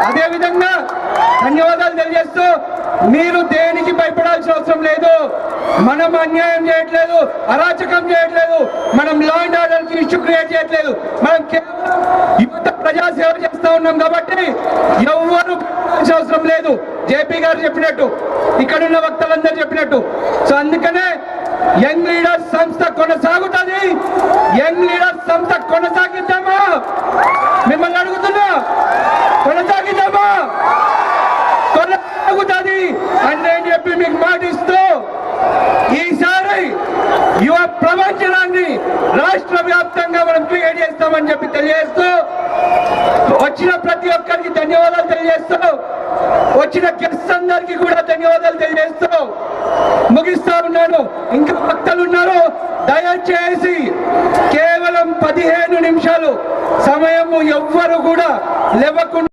అదేవిధంగా ధన్యవాదాలు తెలియజేస్తూ, మీరు దేనికి భయపడాల్సిన అవసరం లేదు. మనం అన్యాయం చేయట్లేదు, అరాచకం చేయట్లేదు, మనం లా అండ్ ఆర్డర్ కి ఇష్యూ క్రియేట్ చేయట్లేదు. మనం కేవలం యువత ప్రజాసేవ చేస్తా ఉన్నాం కాబట్టి ఎవరు అవసరం లేదు. జేపీ గారు చెప్పినట్టు, ఇక్కడున్న వక్తలందరూ చెప్పినట్టు. సో అందుకనే యంగ్ లీడర్స్ సంస్థ కొనసాగుతుంది. యంగ్ లీడర్స్ సంస్థ కొనసాగిద్దామా? మిమ్మల్ని అడుగుతున్నా, కొనసాగిద్దామా? కొనసాగుతుంది అని నేను చెప్పి మీకు మాటిస్తూ, ఈసారి యువ ప్రపంచాన్ని రాష్ట్ర వ్యాప్తంగా మనం క్రియేట్ చేస్తామని చెప్పి తెలియజేస్తూ, వచ్చిన ప్రతి ఒక్కరికి ధన్యవాదాలు తెలియజేస్తూ, వచ్చిన గెస్ట్ అందరికీ కూడా ధన్యవాదాలు తెలియజేస్తూ ముగిస్తా ఉన్నాను. ఇంకా భక్తులు ఉన్నారు, దయచేసి కేవలం 15 నిమిషాలు సమయము ఎవ్వరు కూడా లేవకుండా